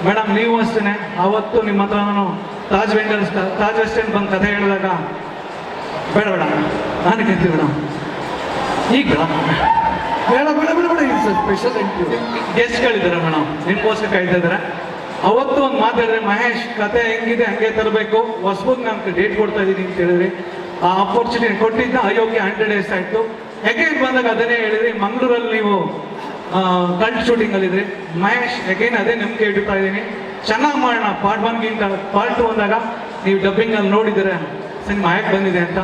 ಮೇಡಮ್, ನೀವು ಅಷ್ಟೇ ಅವತ್ತು ನಿಮ್ಮ ಹತ್ರ ನಾನು ತಾಜ್ ವೆಸ್ಟ್ ಎಂಡ್ ಬಂದು ಕಥೆ ಹೇಳಿದಾಗ ಬೇಡ ನಾನು ಕೇಳ್ತೀವಿ ಮೇಡಮ್. ಈಗ ಬೇಡ ಸ್ಪೆಷಲ್ ಗೆಸ್ಟ್ಗಳಿದ್ದಾರೆ ಮೇಡಮ್, ನಿಮ್ಗೋಸ್ಕರ ಕಾಯ್ತಾ ಇದ್ದಾರೆ. ಅವತ್ತು ಒಂದು ಮಾತಾಡಿದ್ರೆ, ಮಹೇಶ್ ಕತೆ ಹೆಂಗಿದೆ ಹಂಗೆ ತರಬೇಕು, ಹೊಸಬುಗ್ ನಾನು ಡೇಟ್ ಕೊಡ್ತಾ ಇದ್ದೀನಿ ಅಂತ ಹೇಳಿದ್ರಿ. ಆ ಅಪರ್ಚುನಿಟಿ ಕೊಟ್ಟಿದ್ದ ಅಯೋಗ್ಯ 100 days ಆಯಿತು. ಅಗೈನ್ ಬಂದಾಗ ಅದನ್ನೇ ಹೇಳಿದ್ರಿ. ಮಂಗಳೂರಲ್ಲಿ ನೀವು ಕಲ್ಟ್ ಶೂಟಿಂಗ್ ಅಲ್ಲಿದ್ರಿ. ಮಹೇಶ್ ಅಗೈನ್ ಅದೇ ನಂಬಿಕೆ ಇಡ್ತಾ ಇದ್ದೀನಿ, ಚೆನ್ನಾಗಿ ಮಾಡೋಣ. ಪಾರ್ಟ್ 1ಗಿಂತ ಪಾರ್ಟ್ 2 ಬಂದಾಗ ನೀವು ಡಬ್ಬಿಂಗಲ್ಲಿ ನೋಡಿದರೆ ಸಿನಿಮಾ ಹೇಗೆ ಬಂದಿದೆ ಅಂತ.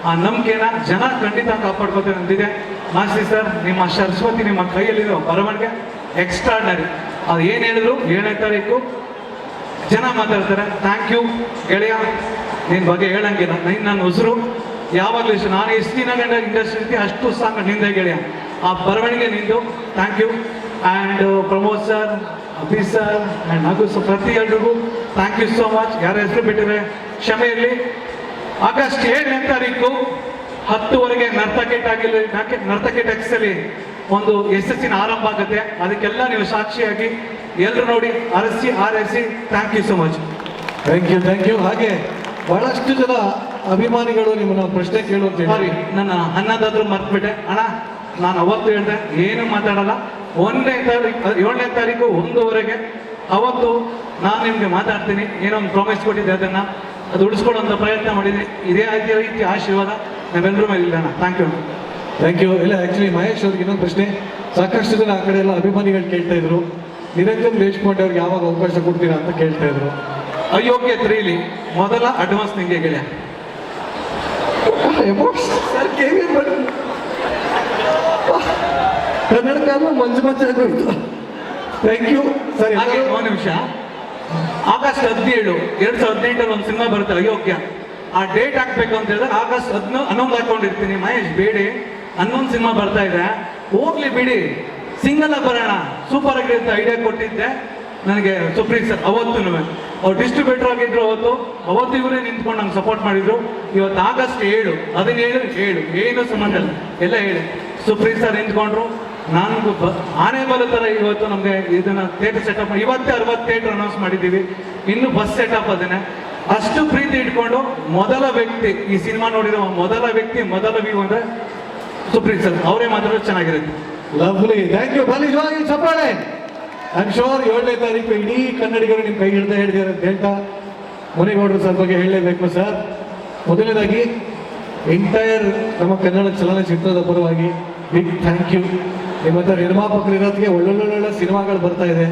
ಆ ನಂಬಿಕೆನ ಜನ ಖಂಡಿತ ಕಾಪಾಡ್ಕೋತಾರೆ ಅಂತಿದೆ. ಮಾಸ್ತಿ ಸರ್, ನಿಮ್ಮ ಸರಸ್ವತಿ ನಿಮ್ಮ ಕೈಯಲ್ಲಿರೋ ಬರವಣಿಗೆ ಎಕ್ಸ್ಟ್ರಾರ್ಡನರಿ. ಅದು ಏನು ಹೇಳಿದ್ರು 7ನೇ ತಾರೀಕು ಜನ ಮಾತಾಡ್ತಾರೆ. ಥ್ಯಾಂಕ್ ಯು ಗೆಳೆಯ, ನಿನ್ನ ಬಗ್ಗೆ ಹೇಳಂಗಿಲ್ಲ. ನನ್ನ ಉಸಿರು ಯಾವಾಗಲೂ ಇಷ್ಟ. ನಾನು ಎಷ್ಟು ದಿನ ಗಂಡ ಇಂಡಸ್ಟ್ರಿ ಇರ್ತೀನಿ ಅಷ್ಟು ಸಾಕು ನಿಂದೆ ಗೆಳೆಯ. ಆ ಬರವಣಿಗೆ ನಿಂದು. Thank you. And Pramod sir, Abhi sir and ಹಾಗೂ ಪ್ರತಿ ಎಲ್ರಿಗೂ ಥ್ಯಾಂಕ್ ಯು ಸೋ ಮಚ್. ಯಾರ ಹೆಸರು ಬಿಟ್ಟಿದ್ರೆ ಕ್ಷಮೆ ಇರಲಿ. ಆಗಸ್ಟ್ 7ನೇ ತಾರೀಕು 10:00 ನರ್ತಕಿ ಟೆಕ್ಸಲ್ಲಿ ಒಂದು ಯಶಸ್ಸಿನ ಆರಂಭ ಆಗುತ್ತೆ. ಅದಕ್ಕೆಲ್ಲ ನೀವು ಸಾಕ್ಷಿಯಾಗಿ ಎಲ್ಲರೂ ನೋಡಿ ಆರೈಸಿ. Thank you so much. Thank you. ಹಾಗೆ ಬಹಳಷ್ಟು ಜನ ಅಭಿಮಾನಿಗಳು ನಿಮ್ಮನ್ನ ಪ್ರಶ್ನೆ ಕೇಳುವಂತ ಸಾರಿ, ನನ್ನ ಅನ್ನದಾದ್ರೂ ಮರ್ತ್ಬಿಟ್ಟೆ ಅಣ್ಣ. ನಾನು ಅವತ್ತು ಹೇಳಿದೆ ಏನು ಮಾತಾಡಲ್ಲ. 7ನೇ ತಾರೀಕು 1:00 ಅವತ್ತು ನಾನು ನಿಮಗೆ ಮಾತಾಡ್ತೀನಿ. ಏನೋ ಒಂದು ಪ್ರಾಮಿಸ್ ಕೊಟ್ಟಿದ್ದೆ, ಅದನ್ನು ಅದು ಉಳಿಸ್ಕೊಡುವಂಥ ಪ್ರಯತ್ನ ಮಾಡಿದ್ದೀನಿ. ಇದೇ ರೀತಿ ಆಶೀರ್ವಾದ ನಾವೆಲ್ಲರೂ ಮೇಲೆ ಇಲ್ಲ ಅಣ್ಣ. Thank you. ಇಲ್ಲ, ಆ್ಯಕ್ಚುಲಿ ಮಹೇಶ್ ಅವ್ರಿಗೆ ಇನ್ನೊಂದು ಪ್ರಶ್ನೆ. ಸಾಕಷ್ಟು ಜನ ಆ ಕಡೆ ಎಲ್ಲ ಅಭಿಮಾನಿಗಳು ಕೇಳ್ತಾ ಇದ್ರು, ನಿರಂಜನ್ ದೇಶಪಾಂಡೆ ಅವ್ರಿಗೆ ಯಾವಾಗ ಅವಕಾಶ ಕೊಡ್ತೀರಾ ಅಂತ ಕೇಳ್ತಾ ಇದ್ರು. ಅಯೋಗ್ಯ 3 ಮೊದಲ ಅಡ್ವಾನ್ಸ್ ನಿಮಗೆ ಗೆಳೆಯ. ಕನ್ನಡಕ್ಕಾಗ ಮಂಜು ಆಗೋಯ್ತು. Thank you. ಸರಿ, ಒಂದು ನಿಮಿಷ. ಆಗಸ್ಟ್ 17, 2018 ಒಂದು ಸಿನಿಮಾ ಬರುತ್ತೆ ಅಯೋಗ್ಯ. ಆ ಡೇಟ್ ಹಾಕ್ಬೇಕು ಅಂತ ಹೇಳಿದ್ರೆ ಆಗಸ್ಟ್ 11 ಹಾಕೊಂಡಿರ್ತೀನಿ. ಮಹೇಶ್ ಬೇಡಿ, 11 ಸಿನಿಮಾ ಬರ್ತಾ ಇದೆ, ಹೋಗ್ಲಿ ಬಿಡಿ, ಸಿಂಗಲ್ ಆಗಿ ಬರೋಣ, ಸೂಪರ್ ಆಗಿರುತ್ತೆ ಐಡಿಯಾ ಕೊಟ್ಟಿದ್ದೆ ನನಗೆ ಸುಪ್ರೀತ್ ಸರ್. ಅವತ್ತು ಅವ್ರು ಡಿಸ್ಟ್ರಿಬ್ಯೂಟರ್ ಆಗಿದ್ರು. ಅವತ್ತು ಇವರೇ ನಿಂತ್ಕೊಂಡು ನಂಗೆ ಸಪೋರ್ಟ್ ಮಾಡಿದ್ರು. ಇವತ್ತು ಆಗಸ್ಟ್ 7, 17 ಏನು ಸಂಬಂಧ ಇಲ್ಲ, ಎಲ್ಲ ಹೇಳಿ ಸುಪ್ರೀತ್ ಸರ್ ನಿಂತ್ಕೊಂಡ್ರು. ನಾನು ಆನೆ ಬರೋ ಥರ ಇವತ್ತು ನಮಗೆ ಇದನ್ನ ಥಿಯೇಟರ್ ಸೆಟಪ್ ಇವತ್ತೇ 60 ಥಿಯೇಟರ್ ಅನೌನ್ಸ್ ಮಾಡಿದ್ದೀವಿ. ಇನ್ನು ಬಸ್ ಸೆಟಪ್ ಅದನ್ನೇ. ಅಷ್ಟು ಪ್ರೀತಿ ಇಟ್ಕೊಂಡು ಮೊದಲ ವ್ಯಕ್ತಿ ಈ ಸಿನಿಮಾ ನೋಡಿರೋ ಮೊದಲ ವ್ಯಕ್ತಿ, ಮೊದಲ ವ್ಯೂ ಅಂದರೆ ಸುಪ್ರೀತ್ ಸರ್. ಅವರೇ ಮಾತಾಡೋದು ಚೆನ್ನಾಗಿರುತ್ತೆ. ಲವ್ಲಿ. Thank you. ಬನ್ನಿ ಜೋರಾಗಿ ಚಪ್ಪಾಳೆ. ಐ ಆಮ್ ಶೋರ್ 7ನೇ ತಾರೀಕು ಇಡೀ ಕನ್ನಡಿಗರು ನಿಮ್ಮ ಕೈ ಹಿಡ್ದೆ ಹೇಳಿದ್ದಾರೆ ಅಂತ ಹೇಳ್ತಾ ಮುನಿಗೌಡರು ಸರ್ ಬಗ್ಗೆ ಹೇಳಲೇಬೇಕು ಸರ್. ಮೊದಲನೇದಾಗಿ ಎಂಟೈರ್ ನಮ್ಮ ಕನ್ನಡ ಚಲನಚಿತ್ರದ ಪರವಾಗಿ ಬಿಗ್ ಥ್ಯಾಂಕ್ ಯು. ನಿಮ್ಮ ಹತ್ರ ನಿರ್ಮಾಪಕರು ಇರೋದಕ್ಕೆ ಒಳ್ಳೊಳ್ಳೆ ಸಿನಿಮಾಗಳು ಬರ್ತಾ ಇದೆ.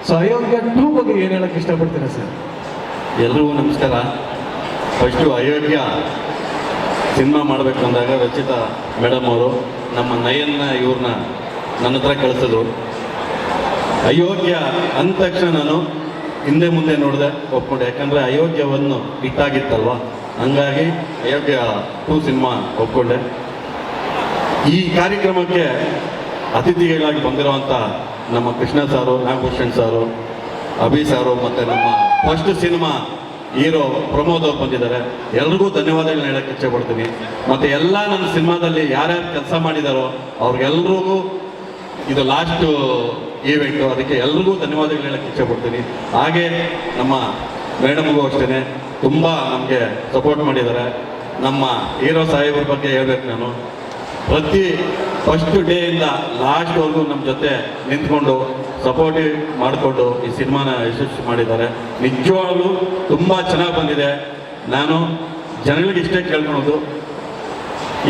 ಸೊ ಅಯೋಗ್ಯ 2 ಬಗ್ಗೆ ಏನು ಹೇಳಕ್ಕೆ ಇಷ್ಟಪಡ್ತೀರಾ ಸರ್? ಎಲ್ರಿಗೂ ನಮಸ್ಕಾರ. ಫಸ್ಟು ಅಯೋಗ್ಯ ಸಿನಿಮಾ ಮಾಡಬೇಕು ಅಂದಾಗ ರಚಿತಾ ಮೇಡಮ್ ಅವರು ನಮ್ಮ ನಯನ್ನ ಇವ್ರನ್ನ ನನ್ನ ಹತ್ರ ಕಳಿಸಿದ್ರು. ಅಯೋಗ್ಯ ಅಂದ ತಕ್ಷಣ ನಾನು ಹಿಂದೆ ಮುಂದೆ ನೋಡಿದೆ, ಒಪ್ಕೊಂಡೆ. ಯಾಕಂದರೆ ಅಯೋಗ್ಯವನ್ನು ಹಿಟ್ಟಾಗಿತ್ತಲ್ವ, ಹಂಗಾಗಿ ಅಯೋಗ್ಯ 2 ಸಿನಿಮಾ ಒಪ್ಕೊಂಡೆ. ಈ ಕಾರ್ಯಕ್ರಮಕ್ಕೆ ಅತಿಥಿಗಳಾಗಿ ಬಂದಿರುವಂಥ ನಮ್ಮ ಕೃಷ್ಣ ಸಾರು, ನಾಗಭೂಷಣ್ ಸಾರು, ಅಭಿ ಸಾರು ಮತ್ತು ನಮ್ಮ ಫಸ್ಟ್ ಸಿನಿಮಾ ಹೀರೋ ಪ್ರಮೋದ್ ಅವ್ರು ಬಂದಿದ್ದಾರೆ. ಎಲ್ರಿಗೂ ಧನ್ಯವಾದಗಳನ್ನ ಹೇಳಕ್ಕೆ ಇಚ್ಛೆ ಪಡ್ತೀನಿ. ಮತ್ತು ಎಲ್ಲ ನನ್ನ ಸಿನಿಮಾದಲ್ಲಿ ಯಾರ್ಯಾರು ಕೆಲಸ ಮಾಡಿದಾರೋ ಅವ್ರಿಗೆಲ್ರಿಗೂ ಇದು ಲಾಸ್ಟ್ ಈವೆಂಟು, ಅದಕ್ಕೆ ಎಲ್ರಿಗೂ ಧನ್ಯವಾದಗಳು ಹೇಳಕ್ಕೆ ಇಚ್ಛೆ ಪಡ್ತೀನಿ. ಹಾಗೆ ನಮ್ಮ ಮೇಡಮ್ಗೂ ಅಷ್ಟೇ ತುಂಬ ನಮಗೆ ಸಪೋರ್ಟ್ ಮಾಡಿದ್ದಾರೆ. ನಮ್ಮ ಹೀರೋ ಸಾಹೇಬ್ರ ಬಗ್ಗೆ ಹೇಳ್ಬೇಕು ನಾನು, ಪ್ರತಿ ಫಸ್ಟ್ ಡೇಯಿಂದ ಲಾಸ್ಟ್ವರೆಗೂ ನಮ್ಮ ಜೊತೆ ನಿಂತ್ಕೊಂಡು ಸಪೋರ್ಟಿವ್ ಮಾಡಿಕೊಂಡು ಈ ಸಿನಿಮಾನ ಯಶಸ್ವಿ ಮಾಡಿದ್ದಾರೆ. ನಿಜವಾಗ್ಲೂ ತುಂಬ ಚೆನ್ನಾಗಿ ಬಂದಿದೆ. ನಾನು ಜನಗಳಿಗೆ ಇಷ್ಟೇ ಕೇಳ್ಕೊಳೋದು,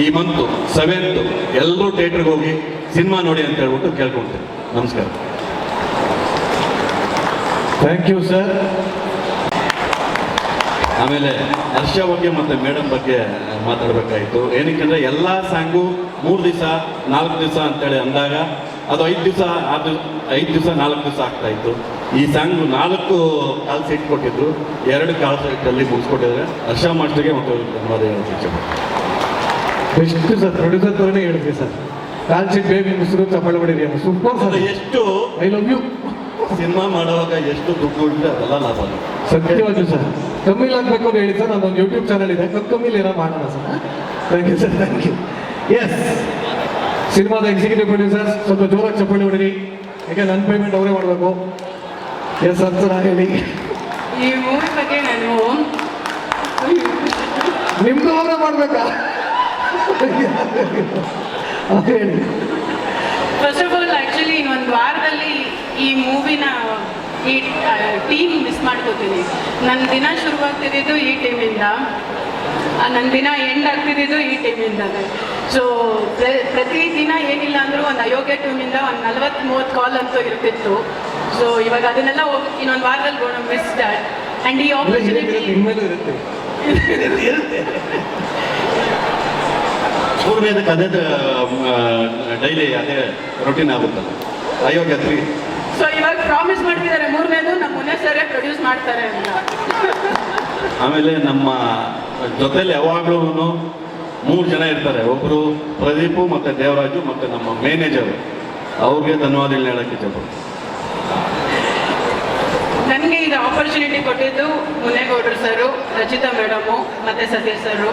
ಈ ಮಂತು 7th ಎಲ್ಲರೂ ಥಿಯೇಟ್ರಿಗೆ ಹೋಗಿ ಸಿನಿಮಾ ನೋಡಿ ಅಂತ ಹೇಳ್ಬಿಟ್ಟು ಕೇಳ್ಕೊಳ್ತೀನಿ. ನಮಸ್ಕಾರ. Thank you sir. ಆಮೇಲೆ ಹರ್ಷ ಬಗ್ಗೆ ಮತ್ತು ಮೇಡಮ್ ಬಗ್ಗೆ ಮಾತಾಡಬೇಕಾಯಿತು. ಏನಕ್ಕೆಂದರೆ ಎಲ್ಲ ಸಾಂಗು 3 ದಿವಸ 4 ದಿವಸ ಅಂತೇಳಿ ಅಂದಾಗ ಅದು 5 ದಿವಸ 4 ದಿವಸ ಆಗ್ತಾಯಿತ್ತು. ಈ ಸಾಂಗ್ 4 ಕಾಲ್ ಸೀಟ್ ಕೊಟ್ಟಿದ್ರು, 2 ಕಾಲ್ ಸೀಟಲ್ಲಿ ಮುಗಿಸ್ಕೊಟ್ಟಿದ್ದಾರೆ. ಹರ್ಷ ಮಾಸ್ಟರ್ಗೆ ಮತ್ತು ಧನ್ಯವಾದ ಹೇಳೋಕ್ಕೆ ಬೆಸ್ಟ್ ಸರ್, ಪ್ರೊಡ್ಯೂಸರ್ ಥರನೇ ಹೇಳಿದ್ರಿ ಸರ್. ಕಾಲ್ ಸೀಟ್ ಬೇಬಿ ಮುಸುರು ಚಪ್ಪಾಳೆ ಹೊಡಿರಿ ಅಂತ ಸೂಪರ್ ಸರ್. ಎಷ್ಟು ಐ ಲವ್ ಯು. ಸಿನಿಮಾ ಮಾಡುವಾಗ ಎಷ್ಟು ದುಡ್ಡು ಉಂಟು ಅದೆಲ್ಲ ಲಾಭ. ಸತ್ಯವಾಗ್ಲೂ ಸರ್, ಕಮ್ಮಿಲಿ ಆಗಬೇಕು ಅಂತ ಹೇಳಿ ಸರ್. ನನ್ನೊಂದು ಯೂಟ್ಯೂಬ್ ಚಾನಲ್ ಇದೆ, ಕಮ್ಮಿಲಿ ಏನೋ ಮಾಡೋಣ sir. Thank you sir, thank you. Yes, ಸಿನಿಮಾದ ಎಕ್ಸಿಕ್ಯೂಟಿವ್ ಪ್ರೊಡ್ಯೂಸರ್ ಸ್ವಲ್ಪ ಜೋರಾಗಿ ಚಪ್ಪಾಳೆ ಹೊಡಿರಿ, ಯಾಕೆ ನನ್ನ ಪೇಮೆಂಟ್ ಅವರೇ ಮಾಡಬೇಕು. ಎಸ್ ಸರ್, ಸರ್ ಹೇಳಿ. ಈ ಮೂವಿ ಬಗ್ಗೆ ನಾನು ನಿಮ್ದು ಅವರೇ ಮಾಡಬೇಕಾ? ಹೇಳಿ. ಫಸ್ಟ್ ಆಫ್ ಆಲ್ ಆ್ಯಕ್ಚುಲಿ ಇನ್ನೊಂದು ವಾರದಲ್ಲಿ ಈ ಮೂವಿನ ಈ ಟೀಮ್ ಮಿಸ್ ಮಾಡ್ಕೋತೀನಿ. ನನ್ನ ದಿನ ಶುರುವಾಗ್ತಿದ್ದು ಈ ಟೀಮಿಂದ, ನನ್ನ ದಿನ ಎಂಡ್ ಆಗ್ತಿದ್ದು ಈ ಟೀಮಿಂದಾನೆ. ಸೊ ಪ್ರತಿದಿನ ಏನಿಲ್ಲ ಅಂದರೂ ಒಂದು ಅಯೋಗ್ಯ ಟೀಮಿಂದ ಒಂದು 40-30 ಕಾಲ್ ಅಂತೂ ಇರ್ತಿತ್ತು. ಸೊ ಇವಾಗ ಅದನ್ನೆಲ್ಲ ಹೋಗಿ ಇನ್ನೊಂದು ವಾರದಲ್ಲಿ ಗೋಣ ಮಿಸ್ ದ್ಯಾಟ್. ಆ್ಯಂಡ್ ಈ ಆಪರ್ಚುನಿಟಿ ಮೂರನೇದಕ್ಕೆ ಅದೇ ಡೈಲಿ ಅದೇ ರೊಟೀನ್ ಆಗುತ್ತಲ್ಲ ಅಯೋಗ್ಯ 3. ಸೊ ಇವಾಗ ಪ್ರಾಮಿಸ್ ಮಾಡ್ತಿದ್ದಾರೆ 3ನೇದು ನಮ್ಮ ಮುನ್ನೆ ಸರೇ ಪ್ರೊಡ್ಯೂಸ್ ಮಾಡ್ತಾರೆ ಅಂತ. ಆಮೇಲೆ ನಮ್ಮ ಜೊತೆಲಿ ಯಾವಾಗಲೂ 3 ಜನ ಇರ್ತಾರೆ. ಒಬ್ಬರು ಪ್ರದೀಪು ಮತ್ತು ದೇವರಾಜು ಮತ್ತು ನಮ್ಮ ಮ್ಯಾನೇಜರು, ಅವ್ರಿಗೆ ಧನ್ಯವಾದಗಳನ್ನ ಹೇಳಕ್ಕೆ ಇಷ್ಟಪಡ್ತೀನಿ. ನನಗೆ ಇದು ಆಪರ್ಚುನಿಟಿ ಕೊಟ್ಟಿದ್ದು ಮುನ್ನೇಗೌಡರು ಸರು, ರಚಿತಾ ಮೇಡಮು ಮತ್ತು ಸತೀಶ್ ಸರು,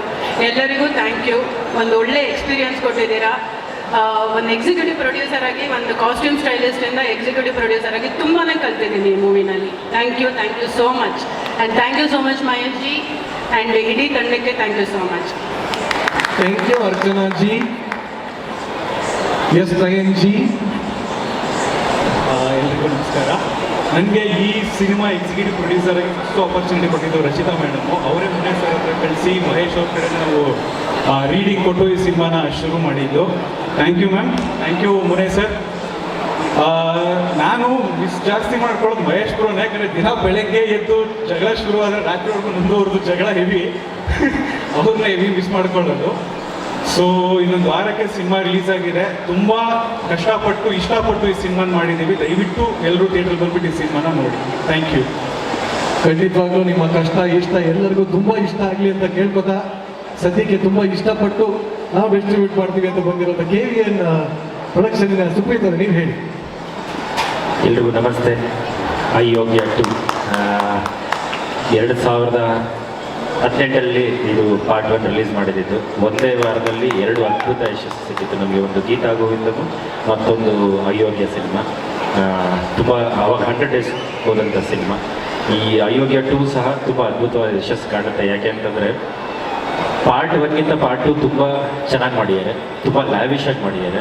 ಎಲ್ಲರಿಗೂ ಥ್ಯಾಂಕ್ ಯು. ಒಂದು ಒಳ್ಳೆ ಎಕ್ಸ್ಪೀರಿಯನ್ಸ್ ಕೊಟ್ಟಿದ್ದೀರಾ. ಒಂದು ಎಕ್ಸಿಕ್ಯೂಟಿವ್ ಪ್ರೊಡ್ಯೂಸರ್ ಆಗಿ, ಒಂದು ಕಾಸ್ಟ್ಯೂಮ್ ಸ್ಟೈಲಿಸ್ಟಿಂದ ಎಕ್ಸಿಕ್ಯೂಟಿವ್ ಪ್ರೊಡ್ಯೂಸರ್ ಆಗಿ ತುಂಬಾ ಕಲ್ತಿದ್ದೀನಿ ಈ ಮೂವಿನಲ್ಲಿ. Thank you so much. And thank you so much Mahesh ji and ಇಡೀ ತಂಡಕ್ಕೆ thank you so much. Thank you Archana ji. Yes Nayan ji. ಎಲ್ರಿಗೂ ನಮಸ್ಕಾರ. ನನಗೆ ಈ ಸಿನಿಮಾ ಎಕ್ಸಿಕ್ಯೂಟಿವ್ ಪ್ರೊಡ್ಯೂಸರ್ ಆಗಿ ಫಸ್ಟ್ ಆಪರ್ಚುನಿಟಿ ಕೊಟ್ಟಿದ್ದು ರಚಿತಾ ಮೇಡಮು. ಅವರೇ ಮುನ್ನೆ ಸರ್ ಹತ್ರ ಕಳಿಸಿ ಮಹೇಶ್ ಅವ್ರ ಕಡೆ ನಾವು ರೀಡಿಂಗ್ ಕೊಟ್ಟು ಈ ಸಿನಿಮಾನ ಶುರು ಮಾಡಿದ್ದು. Thank you ma'am, thank you ಮುನ್ನೆ ಸರ್. ನಾನು ಮಿಸ್ ಜಾಸ್ತಿ ಮಾಡ್ಕೊಳ್ಳೋದು ಮಹೇಶ್ ಬ್ರೋನೇ. ಯಾಕಂದರೆ ದಿನ ಬೆಳಗ್ಗೆ ಎದ್ದು ಜಗಳ ಶುರುವಾದರೆ ರಾತ್ರಿವರೆಗೂ ಮುಂದುವರೆದು ಜಗಳ ಹೆವಿ, ಅವ್ರನ್ನ ಹೆವಿ ಮಿಸ್ ಮಾಡ್ಕೊಳ್ಳೋದು. ಸೊ ಇನ್ನೊಂದು ವಾರಕ್ಕೆ ಸಿನಿಮಾ ರಿಲೀಸ್ ಆಗಿದೆ. ತುಂಬ ಕಷ್ಟಪಟ್ಟು ಇಷ್ಟಪಟ್ಟು ಈ ಸಿನಿಮಾನ ಮಾಡಿದ್ದೀವಿ. ದಯವಿಟ್ಟು ಎಲ್ಲರೂ ಥಿಯೇಟ್ರಿಗೆ ಬಂದ್ಬಿಟ್ಟು ಈ ಸಿನಿಮಾನ ನೋಡಿ. Thank you. ಖಂಡಿತವಾಗ್ಲೂ ನಿಮ್ಮ ಕಷ್ಟ ಇಷ್ಟ ಎಲ್ಲರಿಗೂ ತುಂಬ ಇಷ್ಟ ಆಗಲಿ ಅಂತ ಕೇಳ್ಕೊತಾ, ಸದ್ಯಕ್ಕೆ ತುಂಬ ಇಷ್ಟಪಟ್ಟು ನಾವು ಡಿಸ್ಟ್ರಿಬ್ಯೂಟ್ ಮಾಡ್ತೀವಿ ಅಂತ ಬಂದಿರೋಂಥ KVN ಪ್ರೊಡಕ್ಷನ್ನಿನ ಸುಪ್ರೀತ್ ಅವರು, ನೀವು ಹೇಳಿ. ಎಲ್ರಿಗೂ ನಮಸ್ತೆ. ಅಯೋಗ್ಯ 2 2018 ಇದು ಪಾರ್ಟ್ 1 ರಿಲೀಸ್ ಮಾಡಿದ್ದು. ಒಂದೇ ವಾರದಲ್ಲಿ 2 ಅದ್ಭುತ ಯಶಸ್ಸು ಸಿಕ್ಕಿತ್ತು ನಮಗೆ. ಒಂದು ಗೀತಾ ಗೋವಿಂದನು, ಮತ್ತೊಂದು ಅಯೋಗ್ಯ ಸಿನಿಮಾ. ತುಂಬ ಅವಾಗ 100 ಡೇಸ್ ಹೋದಂಥ ಸಿನಿಮಾ. ಈ ಅಯೋಗ್ಯ 2 ಸಹ ತುಂಬ ಅದ್ಭುತವಾದ ಯಶಸ್ಸು ಕಾಣುತ್ತೆ. ಯಾಕೆ ಅಂತಂದರೆ ಪಾರ್ಟ್ 1ಗಿಂತ ಪಾರ್ಟ್ 2 ತುಂಬ ಚೆನ್ನಾಗಿ ಮಾಡಿದ್ದಾರೆ, ತುಂಬ ಲ್ಯಾವಿಶ್ ಆಗಿ ಮಾಡಿದ್ದಾರೆ.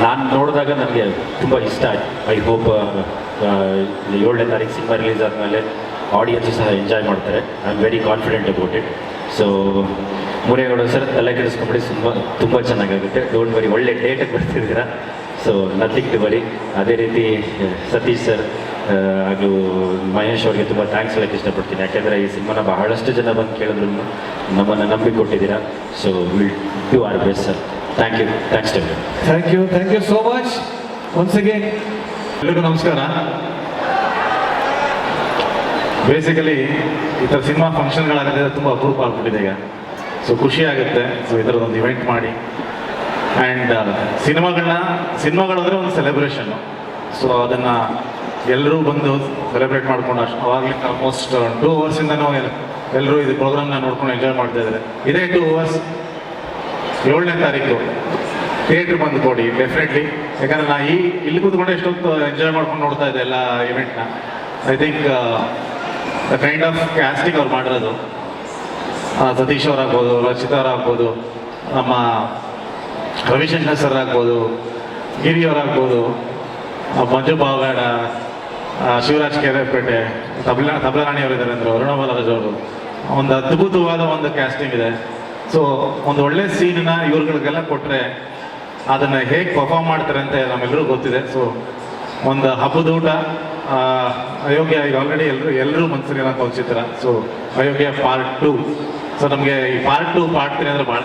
ನಾನು ನೋಡಿದಾಗ ನನಗೆ ತುಂಬ ಇಷ್ಟ ಆಯಿತು. ಐ ಹೋಪ್ 7ನೇ ತಾರೀಕು ಸಿನಿಮಾ ರಿಲೀಸ್ ಆದಮೇಲೆ ಆಡಿಯನ್ಸು ಸಹ ಎಂಜಾಯ್ ಮಾಡ್ತಾರೆ. I am very confident about it. So Muregowda sir, ತಲೆ ಕೆಡಿಸ್ಕೊಂಬಿಡಿ, ತುಂಬ ಚೆನ್ನಾಗಾಗುತ್ತೆ. ಡೋಂಟ್ ವರಿ, ಒಳ್ಳೆ ಡೇಟಿಗೆ ಬರ್ತಿದ್ದೀರಾ. So nothing to worry. ಅದೇ ರೀತಿ ಸತೀಶ್ ಸರ್ ಹಾಗೂ ಮಹೇಶ್ ಅವ್ರಿಗೆ ತುಂಬ ಥ್ಯಾಂಕ್ಸ್ ಹೇಳೋಕ್ಕೆ ಇಷ್ಟಪಡ್ತೀನಿ. ಯಾಕೆಂದರೆ ಈ ಸಿನಿಮಾನ ಬಹಳಷ್ಟು ಜನ ಬಂದು ಕೇಳಿದ್ರು, ನಮ್ಮನ್ನು ನಂಬಿ ಕೊಟ್ಟಿದ್ದೀರಾ. So will do our best sir. Thank you. Thanks to you. Thank you so much once again. ಎಲ್ರಿಗೂ ನಮಸ್ಕಾರ. ಬೇಸಿಕಲಿ ಈ ಥರ ಸಿನಿಮಾ ಫಂಕ್ಷನ್ಗಳಾಗೋದ್ರೆ ತುಂಬ ಅಪರೂಪ ಆಗ್ಬಿಟ್ಟಿದೆ ಈಗ. ಸೊ ಖುಷಿ ಆಗುತ್ತೆ ಸೊ ಈ ಥರದೊಂದು ಇವೆಂಟ್ ಮಾಡಿ. ಆ್ಯಂಡ್ ಸಿನಿಮಾಗಳಂದರೆ ಒಂದು ಸೆಲೆಬ್ರೇಷನ್ನು. ಸೊ ಅದನ್ನು ಎಲ್ಲರೂ ಬಂದು ಸೆಲೆಬ್ರೇಟ್ ಮಾಡ್ಕೊಂಡು ಅವಾಗಲೇ ಆಲ್ಮೋಸ್ಟ್ 2 ಅವರ್ಸಿಂದನೂ ಎಲ್ಲರೂ ಇದು ಪ್ರೋಗ್ರಾಮ್ನ ನೋಡ್ಕೊಂಡು ಎಂಜಾಯ್ ಮಾಡ್ತಾ ಇದ್ದಾರೆ. ಇದೇ 2 ಅವರ್ಸ್ 7ನೇ ತಾರೀಕು ಥಿಯೇಟ್ರ್ ಬಂದು ಕೊಡಿ ಡೆಫಿನೆಟ್ಲಿ. ಯಾಕಂದರೆ ನಾ ಇಲ್ಲಿ ಕೂತ್ಕೊಂಡು ಎಷ್ಟೊತ್ತು ಎಂಜಾಯ್ ಮಾಡ್ಕೊಂಡು ನೋಡ್ತಾ ಇದ್ದೆ ಎಲ್ಲ ಇವೆಂಟ್ನ. I think the kind of casting ಅವ್ರು ಮಾಡಿರೋದು, ಸತೀಶ್ ಅವರಾಗ್ಬೋದು, ರಚಿತಾ ಅವರಾಗ್ಬೋದು, ನಮ್ಮ ರವಿಶಂಕರ್ ಸರ್ ಆಗ್ಬೋದು, ಗಿರಿ ಅವರಾಗ್ಬೋದು, ಮಂಜು ಪಾವಗಾಡ, ಶಿವರಾಜ್ ಕೆರೆಪೇಟೆ, ತಬಲಾರಾಣಿ ಅವರಿದ್ದಾರೆ ಅಂದರೆ ಅರುಣ ಬಾಲರಾಜ್ ಅವರು, ಒಂದು ಅದ್ಭುತವಾದ ಒಂದು ಕ್ಯಾಸ್ಟಿಂಗ್ ಇದೆ. ಸೊ ಒಂದು ಒಳ್ಳೆ ಸೀನನ್ನ ಇವ್ರುಗಳಿಗೆಲ್ಲ ಕೊಟ್ಟರೆ ಅದನ್ನು ಹೇಗೆ ಪರ್ಫಾರ್ಮ್ ಮಾಡ್ತಾರೆ ಅಂತ ನಮ್ಮೆಲ್ಲರೂ ಗೊತ್ತಿದೆ. ಸೊ ಒಂದು ಹಬ್ಬದ ಊಟ ಅಯೋಗ್ಯ ಈಗ ಆಲ್ರೆಡಿ ಎಲ್ಲರೂ ಮನಸ್ಸಿಗೆ ಅಂತ ಒಂದು ಚಿತ್ರ. ಸೊ ಅಯೋಗ್ಯ ಪಾರ್ಟ್ 2. ಸೊ ನಮಗೆ ಈ ಪಾರ್ಟ್ 2 ಪಾರ್ಟ್ 3 ಅಂದರೆ ಭಾಳ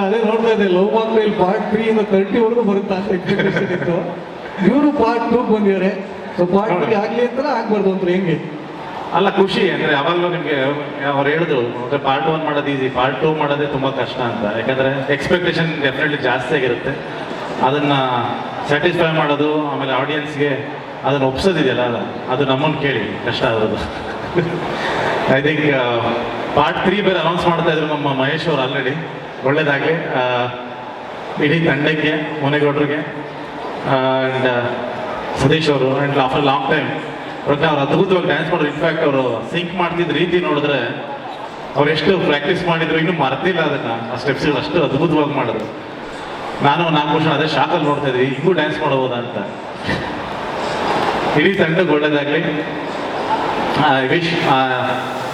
ಅದೇ ನೋಡ್ತಾ ಇದ್ದೆ, ಲವ್ ಮಾಕ್ಟೈಲ್ ಪಾರ್ಟ್ 3 ಇಂದ 30ವರೆಗೂ ಬರುತ್ತಾ ಅಂತ ಎಕ್ಸ್ಪೆಕ್ಟೇಷನ್ ಇತ್ತು. ಇವರು ಪಾರ್ಟ್ 2 ಬಂದಿದ್ದಾರೆ. ಸೊ ಪಾರ್ಟ್ 3 ಆಗಲಿ ಅಂತ ಆಗ್ಬಾರ್ದು ಅಂತ ಹೆಂಗೆ? ಅಲ್ಲ, ಖುಷಿ ಅಂದರೆ ಯಾವಾಗಲೂ ನಿಮಗೆ ಅವ್ರು ಹೇಳಿದ್ರು ಅಂದರೆ ಪಾರ್ಟ್ 1 ಮಾಡೋದು ಈಸಿ, ಪಾರ್ಟ್ 2 ಮಾಡೋದೇ ತುಂಬ ಕಷ್ಟ ಅಂತ. ಯಾಕಂದರೆ ಎಕ್ಸ್ಪೆಕ್ಟೇಷನ್ ಡೆಫಿನೆಟ್ಲಿ ಜಾಸ್ತಿ ಆಗಿರುತ್ತೆ. ಅದನ್ನು ಸ್ಯಾಟಿಸ್ಫೈ ಮಾಡೋದು, ಆಮೇಲೆ ಆಡಿಯನ್ಸ್ಗೆ ಅದನ್ನು ಒಪ್ಸೋದಿದೆಯಲ್ಲ, ಅದು ನಮ್ಮನ್ನು ಕೇಳಿ ಕಷ್ಟ ಆಗೋದು. ಐ ಥಿಂಕ್ ಪಾರ್ಟ್ 3 ಬೇರೆ ಅನೌನ್ಸ್ ಮಾಡ್ತಾ ಇದ್ರು ನಮ್ಮ ಮಹೇಶ್ ಅವರು ಆಲ್ರೆಡಿ. ಒಳ್ಳೇದಾಗಲಿ ಇಡೀ ತಂಡಕ್ಕೆ, ಮುನೇಗೌಡರಿಗೆ ಆ್ಯಂಡ್ ಸತೀಶ್ ಅವರು. ಆ್ಯಂಡ್ ಆಫ್ಟರ್ ಲಾಂಗ್ ಟೈಮ್ ಪ್ರಜ್ಞಾ ಅವ್ರು ಅದ್ಭುತವಾಗಿ ಡ್ಯಾನ್ಸ್ ಮಾಡೋರು. ಇನ್ಫ್ಯಾಕ್ಟ್ ಅವರು ಸಿಂಕ್ ಮಾಡ್ತಿದ್ದ ರೀತಿ ನೋಡಿದ್ರೆ ಅವ್ರು ಎಷ್ಟು ಪ್ರಾಕ್ಟೀಸ್ ಮಾಡಿದ್ರು ಇನ್ನೂ ಮರ್ತಿಲ್ಲ ಅದನ್ನು. ಆ ಸ್ಟೆಪ್ಸ್ಗಳು ಅಷ್ಟು ಅದ್ಭುತವಾಗಿ ಮಾಡಿದ್ರು. ನಾನು 4 ವರ್ಷ ಅದೇ ಶಾಕಲ್ಲಿ ನೋಡ್ತಾ ಇದ್ವಿ, ಹಿಂಗೂ ಡ್ಯಾನ್ಸ್ ಮಾಡಬಹುದಾ ಅಂತ. ಇಡೀ ತಂಡಕ್ಕೆ ಒಳ್ಳೇದಾಗಲಿ. ವಿಶ್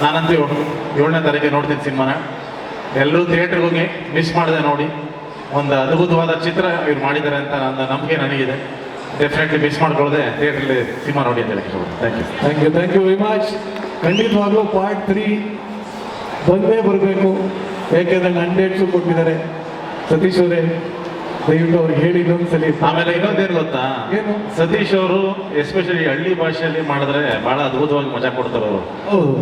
ನಾನಂತೂ 7ನೇ ತಾರೀಕಿಗೆ ನೋಡ್ತೀನಿ ಸಿನಿಮಾನ. ಎಲ್ಲರೂ ಥಿಯೇಟ್ರಿಗೆ ಹೋಗಿ ಮಿಸ್ ಮಾಡಿದೆ ನೋಡಿ. ಒಂದು ಅದ್ಭುತವಾದ ಚಿತ್ರ ಇವ್ರು ಮಾಡಿದ್ದಾರೆ ಅಂತ ನನ್ನ ನಂಬಿಕೆ ನನಗಿದೆ. ಡೆಫಿನೆಟ್ಲಿ ಮಿಸ್ ಮಾಡ್ಕೊಳ್ಳದೆ ಥಿಯೇಟ್ರಲ್ಲಿ ಸಿನಿಮಾ ನೋಡಿ ಅಂತ ಹೇಳಿ. Thank you very much. ಖಂಡಿತವಾಗ್ಲೂ ಪಾರ್ಟ್ 3 ಬಂದೇ ಬರಬೇಕು. ಯಾಕೆಂದ್ರೆ ನನ್ನ ಡೇಟ್ಸು ಕೊಟ್ಟಿದ್ದಾರೆ ಸತೀಶ್ ಅವರೇ. ದಯವಿಟ್ಟು ಅವ್ರಿಗೆ ಹೇಳಿ ಇನ್ನೊಂದ್ಸಲಿ. ಆಮೇಲೆ ಇನ್ನೊಂದೇನು ಗೊತ್ತಾ, ಏನು? ಸತೀಶ್ ಅವರು ಎಸ್ಪೆಷಲಿ ಹಳ್ಳಿ ಭಾಷೆಯಲ್ಲಿ ಮಾಡಿದ್ರೆ ಬಹಳ ಅದ್ಭುತವಾಗಿ ಮಜಾ ಕೊಡ್ತಾರೆ ಅವರು. ಹೌದು,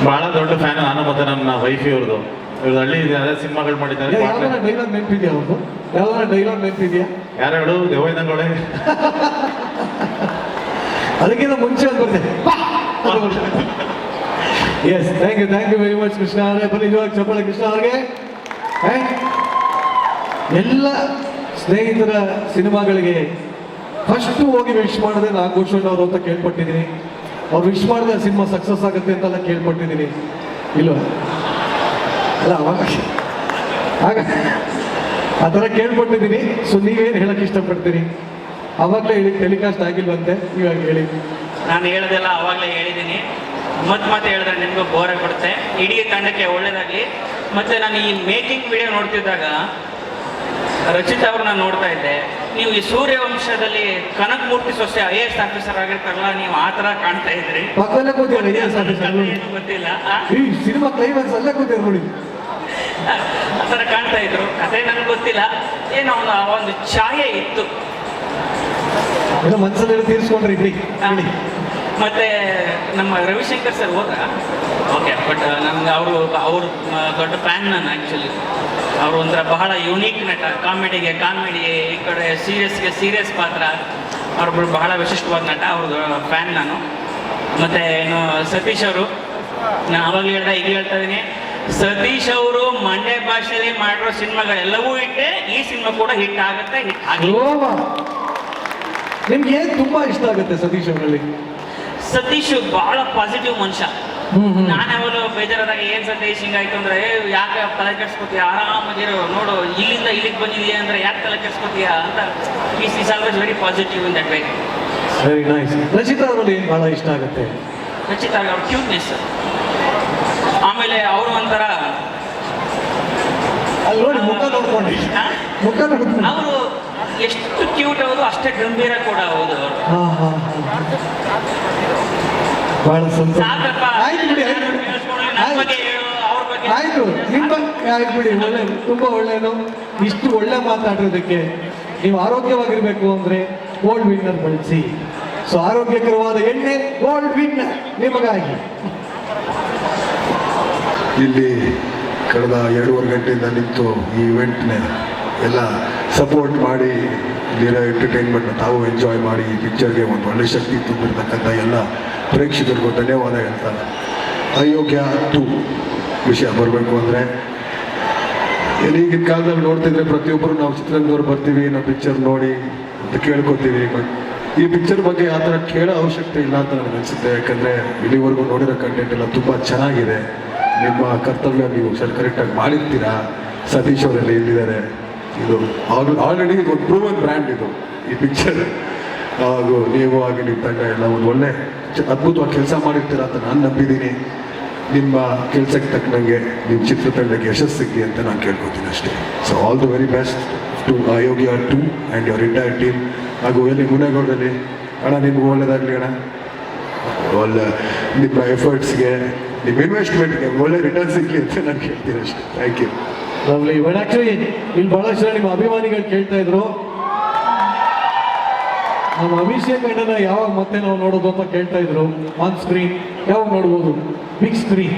ಬಹಳ ದೊಡ್ಡ ಫ್ಯಾನ್ ನಾನು ಮತ್ತೆ ನನ್ನ ವೈಫಿ ಅವ್ರದ್ದು. ಇವ್ರು ಹಳ್ಳಿ ಅದೇ ಸಿನಿಮಾಗಳು ಮಾಡಿದ್ದಾರೆ. ಯಾವ್ದಾರ ಡೈಲಾಗ್ ನೆನಪಿದ್ಯಾ ಅವ್ರದ್ದು? ಯಾವ್ದಾರ ಡೈಲಾಗ್ ನೆನಪಿದ್ಯಾ? ಯಾರು ಹೇಳು? ದೇವಯ್ಯನಗಳೇ. ಅದಕ್ಕಿಂತ ಮುಂಚೆ ಅಂತ ಬರ್ತೇನೆ. Yes, thank you very much Krishna ಅವರೇ. ಬನ್ನಿ ಇವಾಗ ಚಪ್ಪಳ ಕೃಷ್ಣ ಅವ್ರಿಗೆ. ಎಲ್ಲ ಸ್ನೇಹಿತರ ಸಿನಿಮಾಗಳಿಗೆ ಫಸ್ಟು ಹೋಗಿ ವಿಶ್ ಮಾಡಿದೆ ನಾಗಭೂಷಣ್ ಅವರು ಅಂತ ಕೇಳ್ಪಟ್ಟಿದ್ದೀನಿ. ಅವ್ರು ವಿಶ್ ಮಾಡಿದ್ರೆ ಸಿನಿಮಾ ಸಕ್ಸಸ್ ಆಗುತ್ತೆ ಅಂತೆಲ್ಲ ಕೇಳ್ಪಟ್ಟಿದ್ದೀನಿ. ಇಲ್ವ? ಅಲ್ಲ, ಅವಾಗ ಆಗ ಆ ಥರ ಕೇಳ್ಪಟ್ಟಿದ್ದೀನಿ. ಸೊ ನೀವೇನು ಹೇಳಕ್ಕೆ ಇಷ್ಟಪಡ್ತೀರಿ? ಅವಾಗಲೇ ಹೇಳಿ ಟೆಲಿಕಾಸ್ಟ್ ಆಗಿಲ್ವಂತೆ, ಇವಾಗ ಹೇಳಿ. ನಾನು ಹೇಳೋದೆಲ್ಲ ಅವಾಗಲೇ ಹೇಳಿದ್ದೀನಿ. ಮತ್ತೆ ಹೇಳಿದ್ರೆ ನಿಮಗೂ ಬೋರ್ ಕೊಡುತ್ತೆ. ಇಡೀ ತಂಡಕ್ಕೆ ಒಳ್ಳೇದಾಗಲಿ. ಮತ್ತು ನಾನು ಈ ಮೇಕಿಂಗ್ ವಿಡಿಯೋ ನೋಡ್ತಿದ್ದಾಗ ರಚಿತಾ ಅವ್ರನ್ನ ನೋಡ್ತಾ ಇದ್ದೆ. ನೀವು ಈ ಸೂರ್ಯವಂಶದಲ್ಲಿ ಕನಕಮೂರ್ತಿ ಸೊಸೆ IAS ಆಫೀಸರ್ ಆಗಿರ್ತಾರಲ್ಲ, ನೀವು ಆ ಥರ ಕಾಣ್ತಾ ಇದ್ರಿ. ಗೊತ್ತಿಲ್ಲ, ಈ ಸಿನಿಮಾ ಕ್ಲೈಮ್ಯಾಕ್ಸ್ ಅಲ್ಲೇ ಕೂತಿದ್ರು ನೋಡಿ, ಆ ಥರ ಕಾಣ್ತಾ ಇದ್ರು. ಕಥೆ ನನಗೆ ಗೊತ್ತಿಲ್ಲ, ಏನೋ ಒಂದು ಛಾಯೆ ಇತ್ತು. ಮನಸ್ಸಲ್ಲಿ ತೀರಿಸ್ಕೊಂಡ್ರಿ ಇದ್ರಿ. ಮತ್ತೆ ನಮ್ಮ ರವಿಶಂಕರ್ ಸರ್ ಹೋದ್ರ ಓಕೆ, ಬಟ್ ನಮ್ಗೆ ಅವರು ದೊಡ್ಡ ಫ್ಯಾನ್ ನಾನು ಆ್ಯಕ್ಚುಲಿ. ಅವರು ಒಂಥರ ಬಹಳ ಯುನೀಕ್ ನಟ. ಕಾಮಿಡಿಗೆ ಕಾಮಿಡಿ, ಈ ಕಡೆ ಸೀರಿಯಸ್ಗೆ ಸೀರಿಯಸ್ ಪಾತ್ರ. ಅವ್ರೊಬ್ಬರು ಬಹಳ ವಿಶಿಷ್ಟವಾದ ನಟ, ಅವ್ರದ್ದು ಫ್ಯಾನ್ ನಾನು. ಮತ್ತು ಏನು ಸತೀಶ್ ಅವರು, ನಾನು ಅವಾಗಲೂ ಹೇಳ್ದೆ, ಈಗ ಹೇಳ್ತಾ ಇದ್ದೀನಿ, ಸತೀಶ್ ಅವರು ಮಂಡ್ಯ ಭಾಷೆಯಲ್ಲಿ ಮಾಡಿರೋ ಸಿನಿಮಾಗಳೆಲ್ಲವೂ ಹಿಟ್ಟೆ. ಈ ಸಿನಿಮಾ ಕೂಡ ಹಿಟ್ ಆಗುತ್ತೆ, ಹಿಟ್ ಆಗಿ. ನಿಮ್ಗೆ ಏನು ತುಂಬ ಇಷ್ಟ ಆಗುತ್ತೆ ಸತೀಶ್ ಅವರಲ್ಲಿ? ಸತೀಶ್ ಬಹಳ ಪಾಸಿಟಿವ್ ಮನುಷ್ಯ. ನಾನು ಯಾವಾಗಲೂ ಬೇಜಾರಾದಾಗ ಏನು ಸತೀಶ್ ಹಿಂಗಾಯ್ತು ಅಂದರೆ, ಯಾಕೆ ತಲೆ ಕೆಡ್ಸ್ಕೊತೀಯ, ಆರಾಮಾಗಿರೋ ನೋಡು, ಇಲ್ಲಿಂದ ಇಲ್ಲಿಗೆ ಬಂದಿದೆಯಾ ಅಂದರೆ ಯಾಕೆ ತಲೆ ಕೆಡ್ಸ್ಕೊತೀಯ ಅಂತ. Is always very positive in that way. Very nice. Rachita ಅವರಲ್ಲಿ ಏನು ಭಾಳ ಇಷ್ಟ ಆಗುತ್ತೆ? ರಚಿತಾ ಅವ್ರ ಕ್ಯೂಟ್ನೆಸ್. ಆಮೇಲೆ ಅವರು ಒಂಥರ ಮುಖ ನೋಡ್ಕೊಂಡು ಅವರು ಎಷ್ಟು ಕ್ಯೂಟ್ ಹೌದು, ಅಷ್ಟೇ ಗಂಭೀರ ಕೂಡ ಹೌದು. ಬಹಳ ಸಂತೋಷ. ಆಯ್ತು ಬಿಡಿ, ಒಳ್ಳೆಯದು, ತುಂಬ ಒಳ್ಳೆಯದು. ಇಷ್ಟು ಒಳ್ಳೆ ಮಾತಾಡೋದಕ್ಕೆ ನೀವು ಆರೋಗ್ಯವಾಗಿರ್ಬೇಕು ಅಂದರೆ ಗೋಲ್ಡ್ ವಿನ್ನರ್ ಬಳಸಿ. ಸೊ ಆರೋಗ್ಯಕರವಾದ ಎಣ್ಣೆ ಗೋಲ್ಡ್ ವಿನ್ನರ್ ನಿಮಗಾಗಿ. ಇಲ್ಲಿ ಕಳೆದ 2.5 ಗಂಟೆಯಿಂದ ನಿಂತು ಈ ಇವೆಂಟ್ನ ಎಲ್ಲ ಸಪೋರ್ಟ್ ಮಾಡಿ ಇಲ್ಲಿರೋ ಎಂಟರ್ಟೈನ್ಮೆಂಟ್ನ ತಾವು ಎಂಜಾಯ್ ಮಾಡಿ ಈ ಪಿಕ್ಚರ್ಗೆ ಒಂದು ಒಳ್ಳೆ ಶಕ್ತಿ ತುಂಬಿರ್ತಕ್ಕಂಥ ಎಲ್ಲ ಪ್ರೇಕ್ಷಕರಿಗೂ ಧನ್ಯವಾದ ಹೇಳ್ತಾರೆ. ಅಯೋಗ್ಯ 2 ವಿಷಯ ಬರಬೇಕು ಅಂದರೆ ಈಗಿನ ಕಾಲದಲ್ಲಿ ನೋಡ್ತಿದ್ರೆ ಪ್ರತಿಯೊಬ್ಬರು ನಾವು ಚಿತ್ರರಂಗದವ್ರು ಬರ್ತೀವಿ, ನಾವು ಪಿಕ್ಚರ್ ನೋಡಿ ಅಂತ ಕೇಳ್ಕೊತೀವಿ. ಬಟ್ ಈ ಪಿಕ್ಚರ್ ಬಗ್ಗೆ ಆ ಥರ ಕೇಳೋ ಅವಶ್ಯಕತೆ ಇಲ್ಲ ಅಂತ ನನಗೆ ಅನಿಸುತ್ತೆ. ಯಾಕಂದರೆ ಇಲ್ಲಿವರೆಗೂ ನೋಡಿರೋ ಕಂಟೆಂಟ್ ಎಲ್ಲ ತುಂಬ ಚೆನ್ನಾಗಿದೆ. ನಿಮ್ಮ ಕರ್ತವ್ಯ ನೀವು ಕರೆಕ್ಟಾಗಿ ಮಾಡಿರ್ತೀರಾ. ಸತೀಶ್ ಅವರೆಲ್ಲ ಇಲ್ಲಿದ್ದಾರೆ. ಇದು ಆಲ್ರೆಡಿ ಒಂದು ಪ್ರೂವನ್ ಬ್ರ್ಯಾಂಡ್ ಇದು ಈ ಪಿಕ್ಚರ್. ಹಾಗೂ ನೀವು ಹಾಗೆ ನಿಮ್ಮ ತಂಡ ಎಲ್ಲ ಒಂದು ಒಳ್ಳೆ ಅದ್ಭುತವಾಗಿ ಕೆಲಸ ಮಾಡಿರ್ತೀರಾ ಅಂತ ನಾನು ನಂಬಿದ್ದೀನಿ. ನಿಮ್ಮ ಕೆಲಸಕ್ಕೆ ತಕ್ಕಂಗೆ ನಿಮ್ಮ ಚಿತ್ರತಂಡಕ್ಕೆ ಯಶಸ್ಸು ಸಿಗಲಿ ಅಂತ ನಾನು ಕೇಳ್ಕೊತೀನಿ ಅಷ್ಟೇ. So all the very best to Ayogya 2 and your entire team. ಹಾಗೂ ಎಲ್ಲಿ ಮುನೇಗೌಡರಲ್ಲಿ ಅಣ್ಣ ನಿಮ್ಗೆ ಒಳ್ಳೇದಾಗಲಿ ಅಣ್ಣ. ಒಳ್ಳೆ ನಿಮ್ಮ ಎಫರ್ಟ್ಸ್ಗೆ, ನಿಮ್ಮ ಇನ್ವೆಸ್ಟ್ಮೆಂಟ್ಗೆ ಒಳ್ಳೆ ರಿಟರ್ನ್ ಸಿಗಲಿ ಅಂತ ನಾನು ಕೇಳ್ತೀನಿ ಅಷ್ಟೇ. Thank you. Lovely. But actually ಇಲ್ಲಿ ಭಾಳಷ್ಟು ಜನ ನಿಮ್ಮ ಅಭಿಮಾನಿಗಳು ಕೇಳ್ತಾ ಇದ್ರು, ನಮ್ಮ ಅಭಿಷೇಕ್ ಅಣ್ಣನ ಯಾವಾಗ ಮತ್ತೆ ನಾವು ನೋಡೋದು ಅಂತ ಕೇಳ್ತಾ ಇದ್ರು. ಆನ್ ಸ್ಕ್ರೀನ್ ಯಾವಾಗ ನೋಡ್ಬೋದು? Big screen.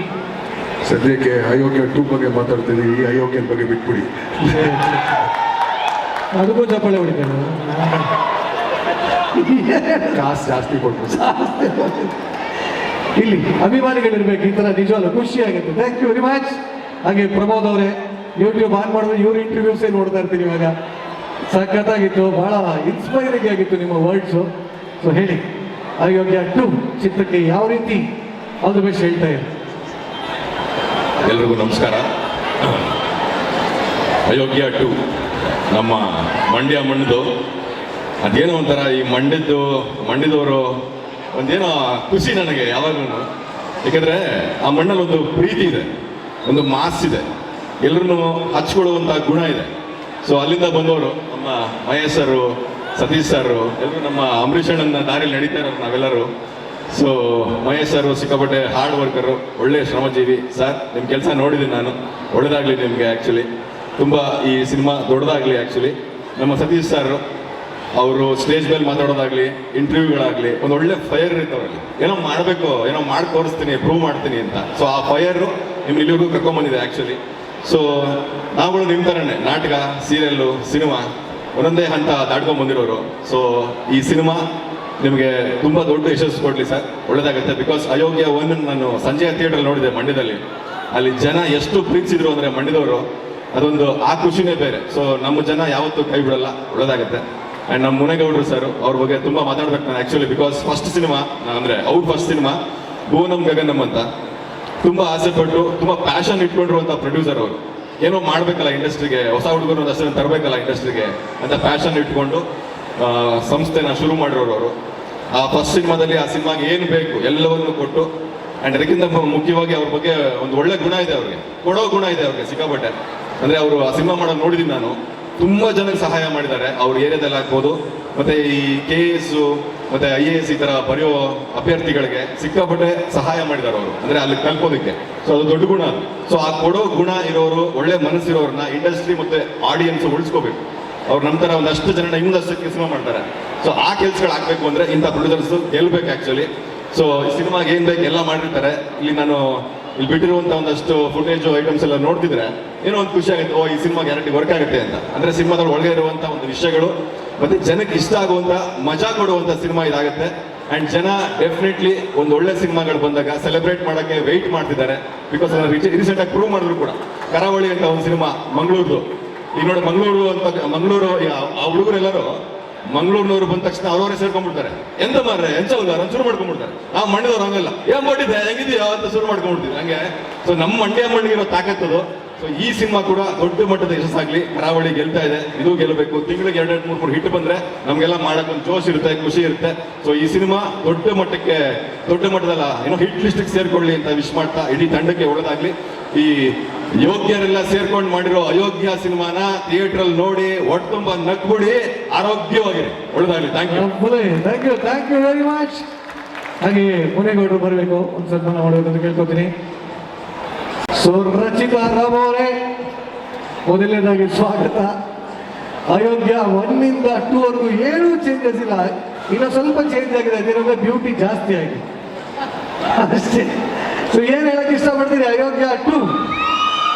ಸದ್ಯಕ್ಕೆ ಅಯೋಗ್ಯ 2 ಬಗ್ಗೆ ಮಾತಾಡ್ತಿದ್ದೀವಿ. ಈ ಅಯೋಗ್ಯನ ಬಗ್ಗೆ ಬಿಟ್ಬಿಡಿ. ಅದಕ್ಕೂ ಚಪ್ಪಾಳೆ ಹೊಡಿತೇನೆ. ಕಾಸು ಜಾಸ್ತಿ ಕೊಟ್ಟು ಇಲ್ಲಿ ಅಭಿಮಾನಿಗಳಿರ್ಬೇಕು. ಈ ಥರ ನಿಜವಾಗ್ಲೂ ಖುಷಿ ಆಗುತ್ತೆ. Thank you very much. ಹಾಗೆ ಪ್ರಮೋದ್ ಅವರೇ, ಯೂಟ್ಯೂಬ್ ಆನ್ ಮಾಡಿದ್ರೆ ಇವ್ರ ಇಂಟರ್ವ್ಯೂಸೇ ನೋಡ್ತಾ ಇರ್ತೀನಿ ಇವಾಗ. ಸಖತ್ತಾಗಿತ್ತು, ಭಾಳ ಇನ್ಸ್ಪೈರಿಂಗ್ ಆಗಿತ್ತು ನಿಮ್ಮ ವರ್ಡ್ಸು. ಸೊ ಹೇಳಿ, ಅಯೋಗ್ಯ 2 ಚಿತ್ರಕ್ಕೆ ಯಾವ ರೀತಿ ಆಲ್ ದಿ ಬೆಸ್ಟ್ ಹೇಳ್ತಾ ಇರಿ. ಎಲ್ರಿಗೂ ನಮಸ್ಕಾರ. ಅಯೋಗ್ಯ 2 ನಮ್ಮ ಮಂಡ್ಯ ಮಣ್ಣದು ಅದೇನೋ ಒಂಥರ ಈ ಮಂಡ್ಯದವರು ಒಂದೇನೋ ಖುಷಿ ನನಗೆ ಯಾವಾಗಲೂ. ಯಾಕಂದರೆ ಆ ಮಣ್ಣಲ್ಲಿ ಒಂದು ಪ್ರೀತಿ ಇದೆ, ಒಂದು ಮಾಸ್ ಇದೆ, ಎಲ್ಲರನ್ನೂ ಹಚ್ಕೊಳ್ಳುವಂಥ ಗುಣ ಇದೆ. ಸೊ ಅಲ್ಲಿಂದ ಬಂದವರು ನಮ್ಮ ಮಹೇಶ್ ಸರು, ಸತೀಶ್ ಸರು, ಎಲ್ಲರೂ ನಮ್ಮ ಅಂಬರೀಷ್ ಅಣ್ಣನ ದಾರಿಯಲ್ಲಿ ನಡೀತಾ ಇರೋರು ನಾವೆಲ್ಲರೂ. ಸೊ ಮಹೇಶ್ ಸರು ಸಿಕ್ಕಾಪಟ್ಟೆ ಹಾರ್ಡ್ ವರ್ಕರು, ಒಳ್ಳೆ ಶ್ರಮಜೀವಿ. ಸರ್ ನಿಮ್ಮ ಕೆಲಸ ನೋಡಿದ್ದೀನಿ ನಾನು, ಒಳ್ಳೆಯದಾಗಲಿ ನಿಮಗೆ. ಆ್ಯಕ್ಚುಲಿ ತುಂಬ ಈ ಸಿನಿಮಾ ದೊಡ್ಡದಾಗಲಿ. ಆ್ಯಕ್ಚುಲಿ ನಮ್ಮ ಸತೀಶ್ ಸರ್ ಅವರು ಸ್ಟೇಜ್ ಮೇಲೆ ಮಾತಾಡೋದಾಗಲಿ, ಇಂಟರ್ವ್ಯೂಗಳಾಗಲಿ, ಒಂದು ಒಳ್ಳೆ ಫೈರ್ ಇರುತ್ತೆ ಅವರಲ್ಲಿ. ಏನೋ ಮಾಡಬೇಕು, ಏನೋ ಮಾಡಿ ತೋರಿಸ್ತೀನಿ, ಪ್ರೂವ್ ಮಾಡ್ತೀನಿ ಅಂತ. ಸೊ ಆ ಫೈರು ನಿಮ್ಮ ಇಲ್ಲಿಗೂ ಕರ್ಕೊಂಬಂದಿದೆ ಆ್ಯಕ್ಚುಲಿ. ಸೊ ನಾವುಗಳು ನಿಮ್ಮ ಥರನೇ ನಾಟಕ, ಸೀರಿಯಲ್ಲು, ಸಿನಿಮಾ ಒಂದೊಂದೇ ಹಂತ ದಾಟ್ಕೊಂಡು ಬಂದಿರೋರು. ಸೊ ಈ ಸಿನಿಮಾ ನಿಮಗೆ ತುಂಬ ದೊಡ್ಡ ಯಶಸ್ಸು ಕೊಡಲಿ ಸರ್, ಒಳ್ಳೇದಾಗುತ್ತೆ. ಬಿಕಾಸ್ ಅಯೋಗ್ಯ 1 ನಾನು ಸಂಜೆ ಥಿಯೇಟ್ರಲ್ಲಿ ನೋಡಿದೆ ಮಂಡ್ಯದಲ್ಲಿ. ಅಲ್ಲಿ ಜನ ಎಷ್ಟು ಪ್ರೀತಿಸಿದ್ರು ಅಂದರೆ ಮಂಡ್ಯದವರು, ಅದೊಂದು ಆ ಖುಷಿನೇ ಬೇರೆ. ಸೊ ನಮ್ಮ ಜನ ಯಾವತ್ತೂ ಕೈ ಬಿಡಲ್ಲ, ಒಳ್ಳೇದಾಗುತ್ತೆ. ಆ್ಯಂಡ್ ನಮ್ಮ ಮುನೇಗೌಡರು ಸರ್ ಅವ್ರ ಬಗ್ಗೆ ತುಂಬ ಮಾತಾಡ್ಬೇಕು ನಾನು ಆ್ಯಕ್ಚುಲಿ. ಬಿಕಾಸ್ ಫಸ್ಟ್ ಸಿನಿಮಾ ಅಂದರೆ ಅವ್ರ ಫಸ್ಟ್ ಸಿನಿಮಾ ಭುವನಂ ಗಗನಂ ಅಂತ ತುಂಬ ಆಸೆಪಟ್ಟು ತುಂಬ ಪ್ಯಾಷನ್ ಇಟ್ಕೊಂಡಿರುವಂಥ ಪ್ರೊಡ್ಯೂಸರ್ ಅವರು. ಏನೋ ಮಾಡಬೇಕಲ್ಲ ಇಂಡಸ್ಟ್ರಿಗೆ, ಹೊಸ ಹುಡುಗರು ಒಂದಷ್ಟು ತರಬೇಕಲ್ಲ ಇಂಡಸ್ಟ್ರಿಗೆ ಅಂತ ಪ್ಯಾಷನ್ ಇಟ್ಕೊಂಡು ಸಂಸ್ಥೆನ ಶುರು ಮಾಡಿರೋರು ಅವರು. ಆ ಫಸ್ಟ್ ಸಿನಿಮಾದಲ್ಲಿ ಆ ಸಿನಿಮಾಗೆ ಏನು ಬೇಕು ಎಲ್ಲವನ್ನೂ ಕೊಟ್ಟು, ಆ್ಯಂಡ್ ಅದಕ್ಕಿಂತ ಮುಖ್ಯವಾಗಿ ಅವ್ರ ಬಗ್ಗೆ ಒಂದು ಒಳ್ಳೆ ಗುಣ ಇದೆ, ಅವ್ರಿಗೆ ಕೊಡೋ ಗುಣ ಇದೆ ಅವ್ರಿಗೆ ಸಿಕ್ಕಾಪಟ್ಟೆ. ಅಂದರೆ ಅವರು ಆ ಸಿನಿಮಾ ಮಾಡೋದು ನೋಡಿದ್ದೀನಿ ನಾನು, ತುಂಬ ಜನಕ್ಕೆ ಸಹಾಯ ಮಾಡಿದ್ದಾರೆ ಅವ್ರ ಏರಿಯಾದಲ್ಲಿ ಆಗ್ಬೋದು. ಮತ್ತು ಈ KS ಮತ್ತು IAS ಈ ಥರ ಬರೆಯೋ ಅಭ್ಯರ್ಥಿಗಳಿಗೆ ಸಿಕ್ಕಾಪಟ್ಟೆ ಸಹಾಯ ಮಾಡಿದ್ದಾರೆ ಅವರು, ಅಂದರೆ ಅಲ್ಲಿ ಕಲ್ಪೋದಕ್ಕೆ. ಸೊ ಅದು ದೊಡ್ಡ ಗುಣ ಅದು. ಸೊ ಆ ಕೊಡೋ ಗುಣ ಇರೋರು, ಒಳ್ಳೆ ಮನಸ್ಸಿರೋರನ್ನ ಇಂಡಸ್ಟ್ರಿ ಮತ್ತು ಆಡಿಯನ್ಸ್ ಉಳಿಸ್ಕೋಬೇಕು. ಅವ್ರು ನಮ್ಮ ಥರ ಒಂದಷ್ಟು ಜನ ಇನ್ನೊಂದಷ್ಟು ಸಿನಿಮಾ ಮಾಡ್ತಾರೆ. ಸೊ ಆ ಕೆಲಸಗಳಾಗಬೇಕು ಅಂದರೆ ಇಂಥ ಪ್ರೊಡ್ಯೂಸರ್ಸು ಗೆಲ್ಲಬೇಕು ಆ್ಯಕ್ಚುಲಿ. ಸೊ ಈ ಸಿನಿಮಾಗೆ ಏನು ಬೇಕು ಎಲ್ಲ ಮಾಡಿರ್ತಾರೆ. ಇಲ್ಲಿ ಬಿಟ್ಟಿರುವಂಥ ಒಂದಷ್ಟು ಫುಟೇಜು ಐಟಮ್ಸ್ ಎಲ್ಲ ನೋಡ್ತಿದ್ರೆ ಏನೋ ಒಂದು ಖುಷಿ ಆಗುತ್ತೆ, ಓ ಈ ಸಿನಿಮಾ ಗ್ಯಾರಂಟಿ ವರ್ಕ್ ಆಗುತ್ತೆ ಅಂತ. ಅಂದರೆ ಸಿನಿಮಾದಲ್ಲಿ ಒಳಗೆ ಇರುವಂಥ ಒಂದು ವಿಷಯಗಳು ಮತ್ತು ಜನಕ್ಕೆ ಇಷ್ಟ ಆಗುವಂಥ, ಮಜಾ ಕೊಡುವಂಥ ಸಿನಿಮಾ ಇದಾಗುತ್ತೆ. ಆ್ಯಂಡ್ ಜನ ಡೆಫಿನೆಟ್ಲಿ ಒಂದು ಒಳ್ಳೆ ಸಿನಿಮಾಗಳು ಬಂದಾಗ ಸೆಲೆಬ್ರೇಟ್ ಮಾಡೋಕ್ಕೆ ವೆಯ್ಟ್ ಮಾಡ್ತಿದ್ದಾರೆ. ಬಿಕಾಸ್ ರೀಸೆಂಟಾಗಿ ಪ್ರೂವ್ ಮಾಡಿದ್ರು ಕೂಡ. ಕರಾವಳಿ ಅಂತ ಒಂದು ಸಿನಿಮಾ ಮಂಗಳೂರು, ಈಗ ನೋಡಿ ಮಂಗಳೂರು ಆ ಹುಡುಗರೆಲ್ಲರೂ ಮಂಗಳೂರಿನವರು ಬಂದ ತಕ್ಷಣ ಅವರವರೇ ಸೇರ್ಕೊಂಡ್ಬಿಡ್ತಾರೆ. ಎಂತ ಮಾರ್ರೆ ಎಂಚಲ್ದಾರ ಶುರು ಮಾಡ್ಕೊಂಡ್ಬಿಡ್ತಾರೆ. ನಾವು ಮಂಡ್ಯದವ್ರು ಹಂಗಲ್ಲ, ಏನ್ ಮಾಡಿದ್ದೆ ಹೆಂಗಿದೆಯಾ ಅಂತ ಶುರು ಮಾಡ್ಕೊಂಡ್ಬಿಡ್ತೀವಿ ಹಂಗೆ. ಸೊ ನಮ್ಮ ಮಂಡ್ಯ ಮಣ್ಣಿಗಿರೋ ತಾಕತ್ತದು. ಸೊ ಈ ಸಿನಿಮಾ ಕೂಡ ದೊಡ್ಡ ಮಟ್ಟದ ಯಶಸ್ಸಾಗಲಿ. ಕರಾವಳಿ ಗೆಲ್ತಾ ಇದೆ, ಇದು ಗೆಲ್ಲಬೇಕು. ತಿಂಗಳಿಗೆ 2-3 ಹಿಟ್ ಬಂದ್ರೆ ನಮಗೆಲ್ಲ ಮಾಡಕ್ಕೆ ಒಂದು ಜೋಶ್ ಇರುತ್ತೆ, ಖುಷಿ ಇರುತ್ತೆ. ಸೊ ಈ ಸಿನಿಮಾ ದೊಡ್ಡ ಮಟ್ಟದಲ್ಲ ಏನೋ ಹಿಟ್ ಲಿಸ್ಟಿಗೆ ಸೇರ್ಕೊಳ್ಳಿ ಅಂತ ವಿಶ್ ಮಾಡ್ತಾ ಇಡೀ ತಂಡಕ್ಕೆ ಒಳ್ಳೆದಾಗ್ಲಿ. ಈ ಯೋಗ್ಯರೆಲ್ಲ ಸೇರ್ಕೊಂಡು ಮಾಡಿರೋ ಅಯೋಗ್ಯ ಸಿನಿಮಾನ ಥಿಯೇಟ್ರಲ್ಲಿ ನೋಡಿ ಒಟ್ಟು ತುಂಬ ನಕ್ಬಿಡಿ, ಆರೋಗ್ಯವಾಗಿರಿ, ಒಳ್ಳೆದಾಗ್ಲಿ. Thank you very much. ಹಾಗೆ ಮುನೇಗೌಡರು ಬರಬೇಕು, ಒಂದು ಸನ್ಮಾನ ಮಾಡಬೇಕು ಅಂತ ಕೇಳ್ಕೊತೀನಿ. ಸೊ ರಚಿತಾ ರಾಮ್ ಅವರೇ, ಮೊದಲನೇದಾಗಿ ಸ್ವಾಗತ. ಅಯೋಗ್ಯ 1 ಇಂದ 2 ಏನೂ ಚೇಂಜಸ್ ಇಲ್ಲ, ಇನ್ನೂ ಸ್ವಲ್ಪ ಚೇಂಜ್ ಆಗಿದೆ. ಅದೇನಂದ್ರೆ ಬ್ಯೂಟಿ ಜಾಸ್ತಿ ಆಗಿದೆ ಅಷ್ಟೇ. ಸೊ ಏನ್ ಹೇಳಕ್ ಇಷ್ಟಪಡ್ತೀರಿ ಅಯೋಗ್ಯ 2?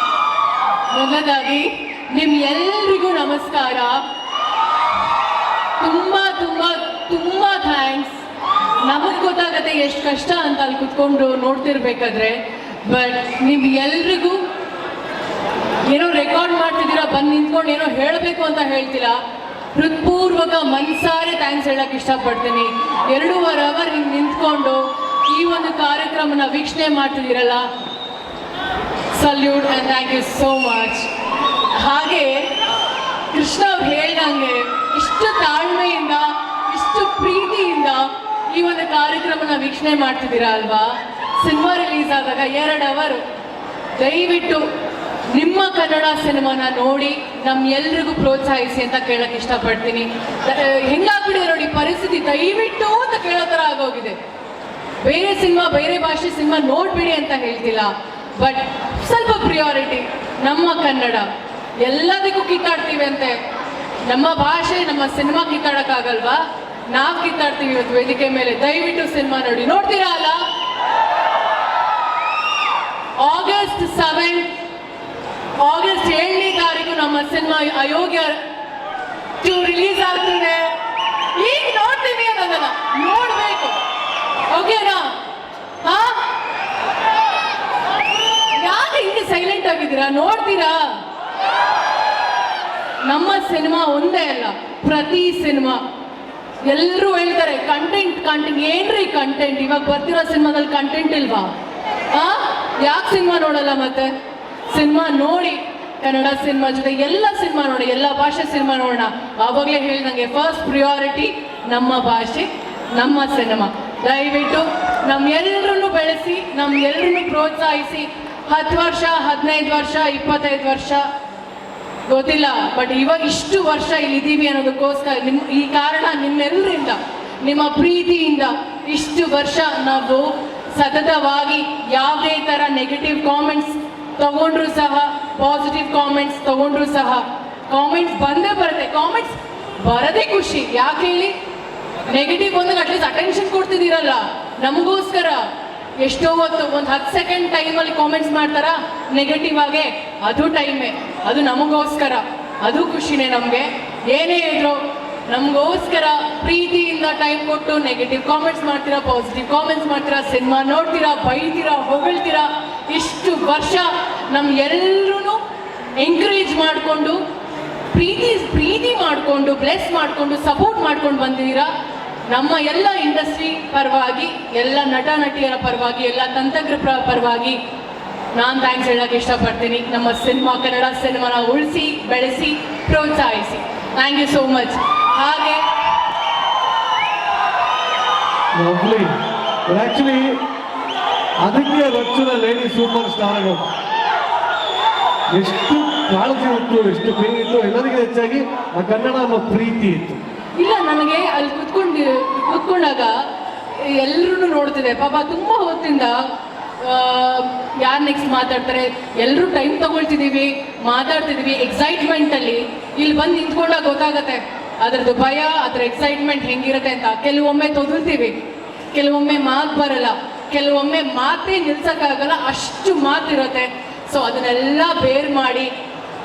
ಮೊದಲಾಗಿ ನಿಮ್ ಎಲ್ರಿಗೂ ನಮಸ್ಕಾರ. ತುಂಬಾ ತುಂಬಾ ತುಂಬಾ ಥ್ಯಾಂಕ್ಸ್. ನಮಗ್ ಗೊತ್ತಾಗತ್ತೆ ಎಷ್ಟು ಕಷ್ಟ ಅಂತ ಅಲ್ಲಿ ಕುತ್ಕೊಂಡು ನೋಡ್ತಿರ್ಬೇಕಾದ್ರೆ. ಬಟ್ ನಿಮ್ ಎಲ್ರಿಗೂ ಏನೋ ರೆಕಾರ್ಡ್ ಮಾಡ್ತಿದ್ದೀರಾ, ಬಂದು ನಿಂತ್ಕೊಂಡು ಏನೋ ಹೇಳಬೇಕು ಅಂತ ಹೇಳ್ತೀರಾ. ಹೃತ್ಪೂರ್ವಕ ಮನ್ಸಾರೆ ಥ್ಯಾಂಕ್ಸ್ ಹೇಳಕ್ ಇಷ್ಟಪಡ್ತೀನಿ. 2.5 ಅವರ್ ಹಿಂಗೆ ನಿಂತ್ಕೊಂಡು ಈ ಒಂದು ಕಾರ್ಯಕ್ರಮನ ವೀಕ್ಷಣೆ ಮಾಡ್ತಿದ್ದೀರಲ್ಲ, salute and thank you so much. ಹಾಗೆ ಕೃಷ್ಣ ಅವ್ರು ಹೇಳ್ದಂಗೆ ಇಷ್ಟು ತಾಳ್ಮೆಯಿಂದ ಇಷ್ಟು ಪ್ರೀತಿಯಿಂದ ಈ ಒಂದು ಕಾರ್ಯಕ್ರಮನ ವೀಕ್ಷಣೆ ಮಾಡ್ತಿದ್ದೀರಾ ಅಲ್ವಾ. ಸಿನಿಮಾ ರಿಲೀಸ್ ಆದಾಗ 2 ಅವರ್ ದಯವಿಟ್ಟು ನಿಮ್ಮ ಕನ್ನಡ ಸಿನಿಮಾನ ನೋಡಿ ನಮ್ಮೆಲ್ರಿಗೂ ಪ್ರೋತ್ಸಾಹಿಸಿ ಅಂತ ಕೇಳಕ್ಕೆ ಇಷ್ಟಪಡ್ತೀನಿ. ಹೆಂಗಾಗ್ಬಿಟ್ಟಿದೆ ನೋಡಿ ಪರಿಸ್ಥಿತಿ, ದಯವಿಟ್ಟು ಅಂತ ಕೇಳೋ ಥರ ಆಗೋಗಿದೆ. ಬೇರೆ ಸಿನಿಮಾ ಬೇರೆ ಭಾಷೆ ಸಿನಿಮಾ ನೋಡ್ಬಿಡಿ ಅಂತ ಹೇಳ್ತಿಲ್ಲ, ಬಟ್ ಸ್ವಲ್ಪ ಪ್ರಿಯಾರಿಟಿ ನಮ್ಮ ಕನ್ನಡ. ಎಲ್ಲದಕ್ಕೂ ಕಿತ್ತಾಡ್ತೀವಿ ಅಂತೆ, ನಮ್ಮ ಭಾಷೆ ನಮ್ಮ ಸಿನಿಮಾ ಕಿತ್ತಾಡಕ್ಕಾಗಲ್ವಾ? ನಾವು ಕಿತ್ತಾಡ್ತೀವಿ ಇವತ್ತು ವೇದಿಕೆ ಮೇಲೆ. ದಯವಿಟ್ಟು ಸಿನಿಮಾ ನೋಡಿ. ನೋಡ್ತೀರಾ ಅಲ್ಲ? August 7th, August 7ನೇ ತಾರೀಕು ನಮ್ಮ ಸಿನಿಮಾ ಅಯೋಗ್ಯ 2 ರಿಲೀಸ್ ಆಗ್ತಿದೆ. ಈಗ ನೋಡ್ತೀವಿ ಅನ್ನೋದಲ್ಲ, ನೋಡ್ಬೇಕು. ಓಕೆನಾ? ಹಾ, ಯಾಕೆ ಹಿಂಗೆ ಸೈಲೆಂಟ್ ಆಗಿದ್ದೀರಾ? ನೋಡ್ತೀರಾ? ನಮ್ಮ ಸಿನಿಮಾ ಒಂದೇ ಅಲ್ಲ, ಪ್ರತಿ ಸಿನಿಮಾ ಎಲ್ಲರೂ ಹೇಳ್ತಾರೆ ಕಂಟೆಂಟ್ ಏನ್ರಿ ಕಂಟೆಂಟ್? ಇವಾಗ ಬರ್ತಿರೋ ಸಿನಿಮಾದಲ್ಲಿ ಕಂಟೆಂಟ್ ಇಲ್ವಾ? ಯಾಕೆ ಸಿನಿಮಾ ನೋಡಲ್ಲ? ಮತ್ತೆ ಸಿನಿಮಾ ನೋಡಿ, ಕನ್ನಡ ಸಿನಿಮಾ ಜೊತೆ ಎಲ್ಲ ಸಿನಿಮಾ ನೋಡಿ, ಎಲ್ಲ ಭಾಷೆ ಸಿನಿಮಾ ನೋಡೋಣ. ಆವಾಗಲೇ ಹೇಳ್ದಂಗೆ ಫಸ್ಟ್ ಪ್ರಿಯಾರಿಟಿ ನಮ್ಮ ಭಾಷೆ, ನಮ್ಮ ಸಿನಿಮಾ. ದಯವಿಟ್ಟು ನಮ್ಮೆಲ್ಲರನ್ನು ಬೆಳೆಸಿ, ನಮ್ಮೆಲ್ಲರನ್ನು ಪ್ರೋತ್ಸಾಹಿಸಿ. 10 ವರ್ಷ 15 ವರ್ಷ 25 ವರ್ಷ ಗೊತ್ತಿಲ್ಲ, ಬಟ್ ಇವಾಗ ಇಷ್ಟು ವರ್ಷ ಇಲ್ಲಿದ್ದೀವಿ ಅನ್ನೋದಕ್ಕೋಸ್ಕರ ಈ ಕಾರಣ ನಿಮ್ಮೆಲ್ಲರಿಂದ, ನಿಮ್ಮ ಪ್ರೀತಿಯಿಂದ ಇಷ್ಟು ವರ್ಷ ನಾವು ಸತತವಾಗಿ ಯಾವುದೇ ಥರ ನೆಗೆಟಿವ್ ಕಾಮೆಂಟ್ಸ್ ತಗೊಂಡ್ರು ಸಹ, ಪಾಸಿಟಿವ್ ಕಾಮೆಂಟ್ಸ್ ತಗೊಂಡ್ರು ಸಹ, ಕಾಮೆಂಟ್ಸ್ ಬಂದೇ ಬರುತ್ತೆ. ಕಾಮೆಂಟ್ಸ್ ಬರದೇ ಖುಷಿ. ಯಾಕೆ ಹೇಳಿ? ನೆಗೆಟಿವ್ ಬಂದಾಗ ಅಟ್ಲೀಸ್ಟ್ ಅಟೆನ್ಷನ್ ಕೊಡ್ತಿದ್ದೀರಲ್ಲ ನಮಗೋಸ್ಕರ. ಎಷ್ಟೋ ಹೊತ್ತು ಒಂದು 10 ಸೆಕೆಂಡ್ ಟೈಮಲ್ಲಿ ಕಾಮೆಂಟ್ಸ್ ಮಾಡ್ತಾರಾ ನೆಗೆಟಿವ್ ಆಗಿ, ಅದು ಟೈಮೇ, ಅದು ನಮಗೋಸ್ಕರ, ಅದು ಖುಷಿನೇ ನಮಗೆ. ಏನೇ ಇದ್ರು ನಮಗೋಸ್ಕರ ಪ್ರೀತಿಯಿಂದ ಟೈಮ್ ಕೊಟ್ಟು ನೆಗೆಟಿವ್ ಕಾಮೆಂಟ್ಸ್ ಮಾಡ್ತೀರಾ, ಪಾಸಿಟಿವ್ ಕಾಮೆಂಟ್ಸ್ ಮಾಡ್ತೀರಾ, ಸಿನಿಮಾ ನೋಡ್ತೀರಾ, ಬೈತೀರಾ, ಹೊಗಳ್ತೀರಾ. ಇಷ್ಟು ವರ್ಷ ಎಲ್ಲರೂ ಎಂಕರೇಜ್ ಮಾಡಿಕೊಂಡು ಪ್ರೀತಿ ಮಾಡಿಕೊಂಡು ಬ್ಲೆಸ್ ಮಾಡಿಕೊಂಡು ಸಪೋರ್ಟ್ ಮಾಡ್ಕೊಂಡು ಬಂದಿದ್ದೀರಾ. ನಮ್ಮ ಎಲ್ಲ ಇಂಡಸ್ಟ್ರಿ ಪರವಾಗಿ, ಎಲ್ಲ ನಟ ನಟಿಯರ ಪರವಾಗಿ, ಎಲ್ಲ ತಂತ್ರಜ್ಞರ ಪರವಾಗಿ ನಾನು ಥ್ಯಾಂಕ್ಸ್ ಹೇಳಕ್ಕೆ ಇಷ್ಟಪಡ್ತೀನಿ. ನಮ್ಮ ಸಿನಿಮಾ, ಕನ್ನಡ ಸಿನಿಮಾನ ಉಳಿಸಿ ಬೆಳೆಸಿ ಪ್ರೋತ್ಸಾಹಿಸಿ. Thank you so much. ಹಾಗೆ ಆಕ್ಚುಲಿ ಅದಕ್ಕೆ ರಕ್ಷಣ ಲೇಡಿ ಸೂಪರ್ ಸ್ಟಾರ್ಗಳು ಎಷ್ಟು ಕಾಳಜಿ ಇತ್ತು, ಎಷ್ಟು ಪ್ರೀತಿ ಇತ್ತು, ಎಲ್ಲರಿಗೂ ಹೆಚ್ಚಾಗಿ ಆ ಕನ್ನಡ ಅನ್ನೋ ಪ್ರೀತಿ ಇತ್ತು. ಇಲ್ಲ, ನನಗೆ ಅಲ್ಲಿ ಕುತ್ಕೊಂಡಾಗ ಎಲ್ಲರೂ ನೋಡ್ತಿದೆ ಪಾಪ, ತುಂಬ ಹೊತ್ತಿಂದ ಯಾರು ನೆಕ್ಸ್ಟ್ ಮಾತಾಡ್ತಾರೆ, ಎಲ್ಲರೂ ಟೈಮ್ ತಗೊಳ್ತಿದ್ದೀವಿ, ಮಾತಾಡ್ತಿದ್ದೀವಿ ಎಕ್ಸೈಟ್ಮೆಂಟಲ್ಲಿ. ಇಲ್ಲಿ ಬಂದು ನಿಂತ್ಕೊಂಡಾಗ ಗೊತ್ತಾಗತ್ತೆ ಅದರದ್ದು ಭಯ, ಅದರ ಎಕ್ಸೈಟ್ಮೆಂಟ್ ಹೆಂಗಿರುತ್ತೆ ಅಂತ. ಕೆಲವೊಮ್ಮೆ ತೊದಲ್ತೀವಿ, ಕೆಲವೊಮ್ಮೆ ಮಾತು ಬರಲ್ಲ, ಕೆಲವೊಮ್ಮೆ ಮಾತೇ ನಿಲ್ಸೋಕ್ಕಾಗಲ್ಲ, ಅಷ್ಟು ಮಾತಿರುತ್ತೆ. ಸೊ ಅದನ್ನೆಲ್ಲ ಬೇರ್ ಮಾಡಿ,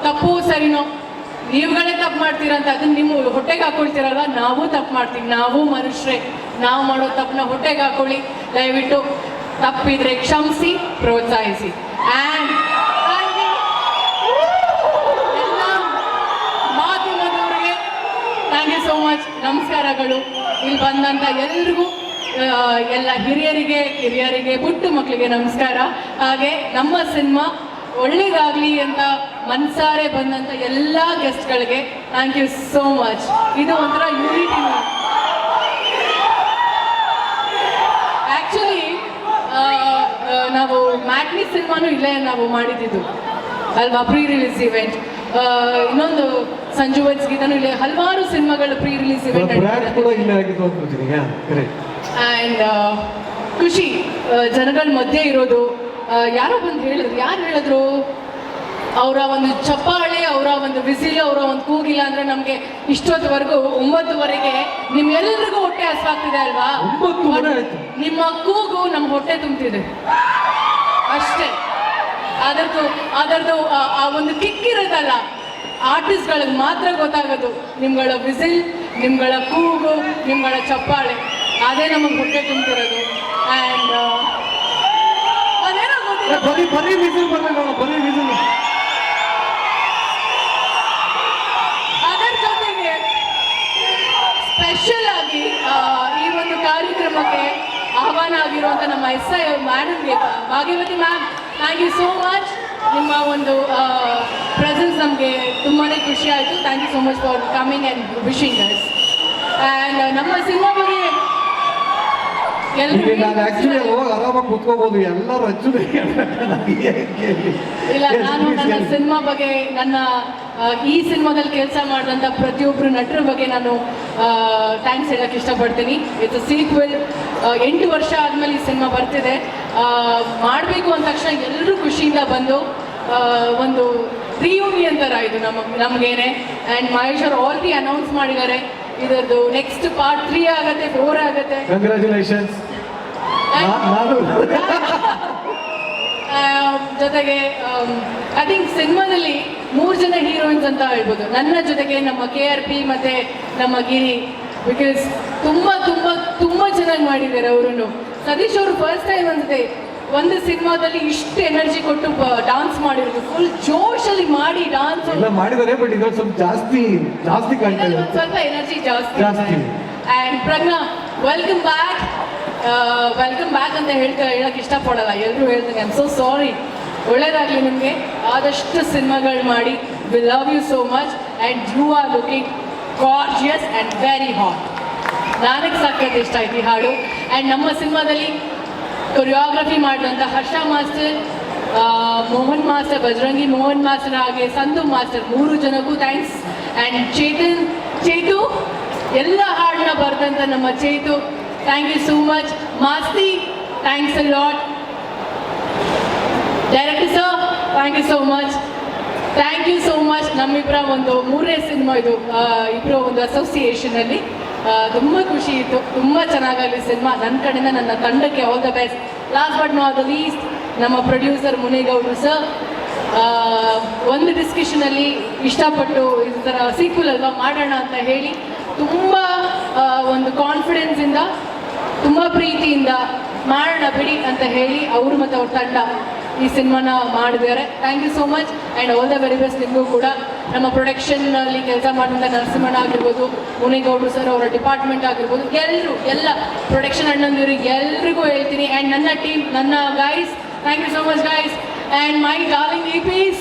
ತಪ್ಪು ಸರಿನೋ ನೀವುಗಳೇ ತಪ್ಪು ಮಾಡ್ತೀರಂತ ಅದನ್ನ ನಿಮ್ಮ ಹೊಟ್ಟೆಗೆ ಹಾಕೊಳ್ತೀರಲ್ವ, ನಾವು ತಪ್ಪು ಮಾಡ್ತೀವಿ, ನಾವು ಮನುಷ್ಯರೇ, ನಾವು ಮಾಡೋ ತಪ್ಪನ್ನ ಹೊಟ್ಟೆಗೆ ಹಾಕೊಳ್ಳಿ. ದಯವಿಟ್ಟು ತಪ್ಪಿದ್ರೆ ಕ್ಷಮಿಸಿ, ಪ್ರೋತ್ಸಾಹಿಸಿ. ಆ್ಯಂಡ್ ಎಲ್ಲ ಮಾಧ್ಯಮದವರಿಗೆ ಥ್ಯಾಂಕ್ ಯು ಸೋ ಮಚ್, ನಮಸ್ಕಾರಗಳು. ಇಲ್ಲಿ ಬಂದಂಥ ಎಲ್ರಿಗೂ, ಎಲ್ಲ ಹಿರಿಯರಿಗೆ, ಕಿರಿಯರಿಗೆ, ಪುಟ್ಟ ಮಕ್ಕಳಿಗೆ ನಮಸ್ಕಾರ. ಹಾಗೆ ನಮ್ಮ ಸಿನಿಮಾ ಒಳ್ಳೇದಾಗಲಿ ಅಂತ ಮನ್ಸಾರೆ ಬಂದಂಥ ಎಲ್ಲ ಗೆಸ್ಟ್ಗಳಿಗೆ ಥ್ಯಾಂಕ್ ಯು ಸೋ ಮಚ್. ಇದು ಒಂಥರ ಯೂನಿಟಿ. ಆ್ಯಕ್ಚುಲಿ ನಾವು ಮ್ಯಾಟ್ನಿ ಸಿನಿಮಾನು ಇಲ್ಲೇ ನಾವು ಮಾಡಿದ್ದು ಅಲ್ವಾ, ಪ್ರೀ ರಿಲೀಸ್ ಇವೆಂಟ್. ಇನ್ನೊಂದು ಸಂಜು ವೈಟ್ಸ್ ಗೀತನೂ ಇಲ್ಲೇ, ಹಲವಾರು ಸಿನಿಮಾಗಳು ಪ್ರೀ ರಿಲೀಸ್ ಇವೆಂಟ್ ಆ್ಯಂಡ್ ಖುಷಿ ಜನಗಳ ಮಧ್ಯೆ ಇರೋದು. ಯಾರೋ ಬಂದು ಹೇಳಿದ್ರು ಅವರ ಒಂದು ಚಪ್ಪಾಳೆ, ಅವರ ಒಂದು ವಿಸಿಲ್, ಅವರ ಒಂದು ಕೂಗಿಲ್ಲ ಅಂದರೆ ನಮಗೆ ಇಷ್ಟೊತ್ತವರೆಗೂ 9:30 ನಿಮ್ಮೆಲ್ಲರಿಗೂ ಹೊಟ್ಟೆ ಹಸ್ವಾಗ್ತಿದೆ ಅಲ್ವಾ? ನಿಮ್ಮ ಕೂಗು ನಮ್ಮ ಹೊಟ್ಟೆ ತುಂಬ್ತಿದೆ. ಅಷ್ಟೇ. ಅದರದ್ದು ಆ ಒಂದು ಕಿಕ್ ಇರೋದಲ್ಲ, ಆರ್ಟಿಸ್ಟ್ಗಳಿಗೆ ಮಾತ್ರ ಗೊತ್ತಾಗೋದು. ನಿಮ್ಗಳ ವಿಸಿಲ್, ನಿಮ್ಗಳ ಕೂಗು, ನಿಮ್ಗಳ ಚಪ್ಪಾಳೆ, ಅದೇ ನಮಗೆ ಹೊಟ್ಟೆ ತುಂಬಿರೋದು. ಆ್ಯಂಡ್ ಅದೇನೋ ಗೊತ್ತಿಲ್ಲ, ಬರೀ ವಿಸಿಲ್ ಬರ್ಬೇಕು, ಬರೀ ವಿಸಿಲ್. ಅದರ ಜೊತೆಗೆ ಸ್ಪೆಷಲ್ ಆಗಿ ಈ ಒಂದು ಕಾರ್ಯಕ್ರಮಕ್ಕೆ ಆಹ್ವಾನ ಆಗಿರುವಂಥ ನಮ್ಮ SI ಮ್ಯಾಡಮ್ಗೆ, Bhagyavathi ma'am, thank you so much. ನಿಮ್ಮ ಒಂದು ಪ್ರೆಸೆನ್ಸ್ ನಮಗೆ ತುಂಬಾ ಖುಷಿ ಆಯಿತು. Thank you so much for coming and wishing us. And ನಮ್ಮ ಸಿನಿಮಾ ಬಗ್ಗೆ ಈಗ ನಾನು ಆಕ್ಚುಲಿ ಹೋಗಿ ಆರಾಮಾಗಿ ಕೂತ್ಕೋಬಹುದು, ಎಲ್ಲರೂ ಹಚ್ಚುದು ಇಲ್ಲ. ನಾನು ನನ್ನ ಸಿನಿಮಾ ಬಗ್ಗೆ, ನನ್ನ ಈ ಸಿನಿಮಾದಲ್ಲಿ ಕೆಲಸ ಮಾಡಿದಂಥ ಪ್ರತಿಯೊಬ್ಬರು ನಟರ ಬಗ್ಗೆ ನಾನು ಥ್ಯಾಂಕ್ಸ್ ಹೇಳಕ್ಕೆ ಇಷ್ಟಪಡ್ತೀನಿ. It's a sequel. 8 ವರ್ಷ ಆದಮೇಲೆ ಈ ಸಿನಿಮಾ ಬರ್ತಿದೆ. ಮಾಡಬೇಕು ಅಂದ ತಕ್ಷಣ ಎಲ್ಲರೂ ಖುಷಿಯಿಂದ ಬಂದು ಒಂದು ರಿಯೂನಿಯನ್ ಥರ ಇದು ನಮಗೇನೆ. ಆ್ಯಂಡ್ ಮಹೇಶ್ ಅವರು ಆಲ್ರೆಡಿ ಅನೌನ್ಸ್ ಮಾಡಿದ್ದಾರೆ, ಇದರದ್ದು ನೆಕ್ಸ್ಟ್ ಪಾರ್ಟ್ 3 ಆಗುತ್ತೆ, 4 ಆಗುತ್ತೆ. ಕಂಗ್ರ್ಯಾಚುಲೇಷನ್ಸ್. ಜೊತೆಗೆ ಐ ಥಿಂಕ್ ಸಿನಿಮಾದಲ್ಲಿ 3 ಜನ ಹೀರೋಯಿನ್ಸ್ ಅಂತ ಹೇಳ್ಬೋದು. ನನ್ನ ಜೊತೆಗೆ ನಮ್ಮ KRP ಮತ್ತು ನಮ್ಮ ಗಿರಿ, ಬಿಕಾಸ್ ತುಂಬ ತುಂಬ ತುಂಬ ಚೆನ್ನಾಗಿ ಮಾಡಿದ್ದಾರೆ ಅವರು. ಸತೀಶ್ ಅವರು ಫಸ್ಟ್ ಟೈಮ್ ಅನ್ಸುತ್ತೆ ಒಂದು ಸಿನಿಮಾದಲ್ಲಿ ಇಷ್ಟು ಎನರ್ಜಿ ಕೊಟ್ಟು ಡಾನ್ಸ್ ಮಾಡಿರೋದು. ಫುಲ್ ಜೋಶಲ್ಲಿ ಮಾಡಿ ಡಾನ್ಸ್ ಎಲ್ಲ ಮಾಡಿದ್ದಾರೆ, ಬಟ್ ಇದ್ರಲ್ಲಿ ಸ್ವಲ್ಪ ಜಾಸ್ತಿ ಕಾಣ್ತಾ ಇದೆ, ಸ್ವಲ್ಪ ಎನರ್ಜಿ ಜಾಸ್ತಿ. ಆ್ಯಂಡ್ ಪ್ರಜ್ಞಾ, ವೆಲ್ಕಮ್ ಬ್ಯಾಕ್ ಅಂತ ಹೇಳಕ್ಕೆ ಇಷ್ಟಪಡಲ್ಲ, ಎಲ್ಲರೂ ಹೇಳ್ತೀನಿ. I am so sorry. ಒಳ್ಳೇದಾಗಲಿ ನಿಮಗೆ, ಆದಷ್ಟು ಸಿನಿಮಾಗಳು ಮಾಡಿ. We love you so much and you are looking gorgeous and very hot. ನನಗೆ ಸಖತ್ ಇಷ್ಟ ಆಯ್ತು ಈ ಹಾಡು. ಆ್ಯಂಡ್ ನಮ್ಮ ಸಿನಿಮಾದಲ್ಲಿ ಕೊರಿಯೋಗ್ರಫಿ ಮಾಡಿದಂಥ Harsha master, Mohan master, Bajarangi Mohan master, ಹಾಗೆ ಸಂಧು ಮಾಸ್ಟರ್, 3 ಜನಕ್ಕೂ ಥ್ಯಾಂಕ್ಸ್. ಆ್ಯಂಡ್ ಚೇತು ಎಲ್ಲ ಹಾಡನ್ನ ಬರೆದಂಥ ನಮ್ಮ Chethu, thank you so much. Masthi, thanks a lot. Director sir, thank you so much. Thank you so much. ನಮ್ಮಿಬ್ಬರ ಒಂದು 3ನೇ ಸಿನಿಮಾ ಇದು, ಇಬ್ಬರು ಒಂದು ಅಸೋಸಿಯೇಷನಲ್ಲಿ. ತುಂಬ ಖುಷಿ ಇತ್ತು, ತುಂಬ ಚೆನ್ನಾಗಲಿ ಸಿನಿಮಾ. ನನ್ನ ಕಡೆಯಿಂದ ನನ್ನ ತಂಡಕ್ಕೆ all the best. Last but not the list, ನಮ್ಮ ಪ್ರೊಡ್ಯೂಸರ್ ಮುನೇಗೌಡರು ಸರ್ ಒಂದು ಡಿಸ್ಕಷನಲ್ಲಿ ಇಷ್ಟಪಟ್ಟು ಈ ಥರ ಸೀಕ್ವೆಲ್ ಅಲ್ವಾ ಮಾಡೋಣ ಅಂತ ಹೇಳಿ ತುಂಬ ಒಂದು ಕಾನ್ಫಿಡೆನ್ಸಿಂದ, ತುಂಬ ಪ್ರೀತಿಯಿಂದ ಮಾಡೋಣ ಬಿಡಿ ಅಂತ ಹೇಳಿ ಅವರು ಮತ್ತು ಅವ್ರ ತಂಡ ಈ ಸಿನಿಮಾನ ಮಾಡಿದ್ದಾರೆ. Thank you so much and all the very best ನಿಮಗೂ ಕೂಡ. ನಮ್ಮ ಪ್ರೊಡಕ್ಷನ್ನಲ್ಲಿ ಕೆಲಸ ಮಾಡಿದಂಥ ನರಸಿಂಹಣ್ಣ ಆಗಿರ್ಬೋದು, ಮುನೇಗೌಡರು ಸರ್ ಅವರ ಡಿಪಾರ್ಟ್ಮೆಂಟ್ ಆಗಿರ್ಬೋದು, ಎಲ್ಲ ಪ್ರೊಡಕ್ಷನ್ ಅಣ್ಣಂದಿರು ಎಲ್ರಿಗೂ ಹೇಳ್ತೀನಿ. ಆ್ಯಂಡ್ ನನ್ನ ಟೀಮ್, ನನ್ನ guys, thank you so much guys. And my darling EPs,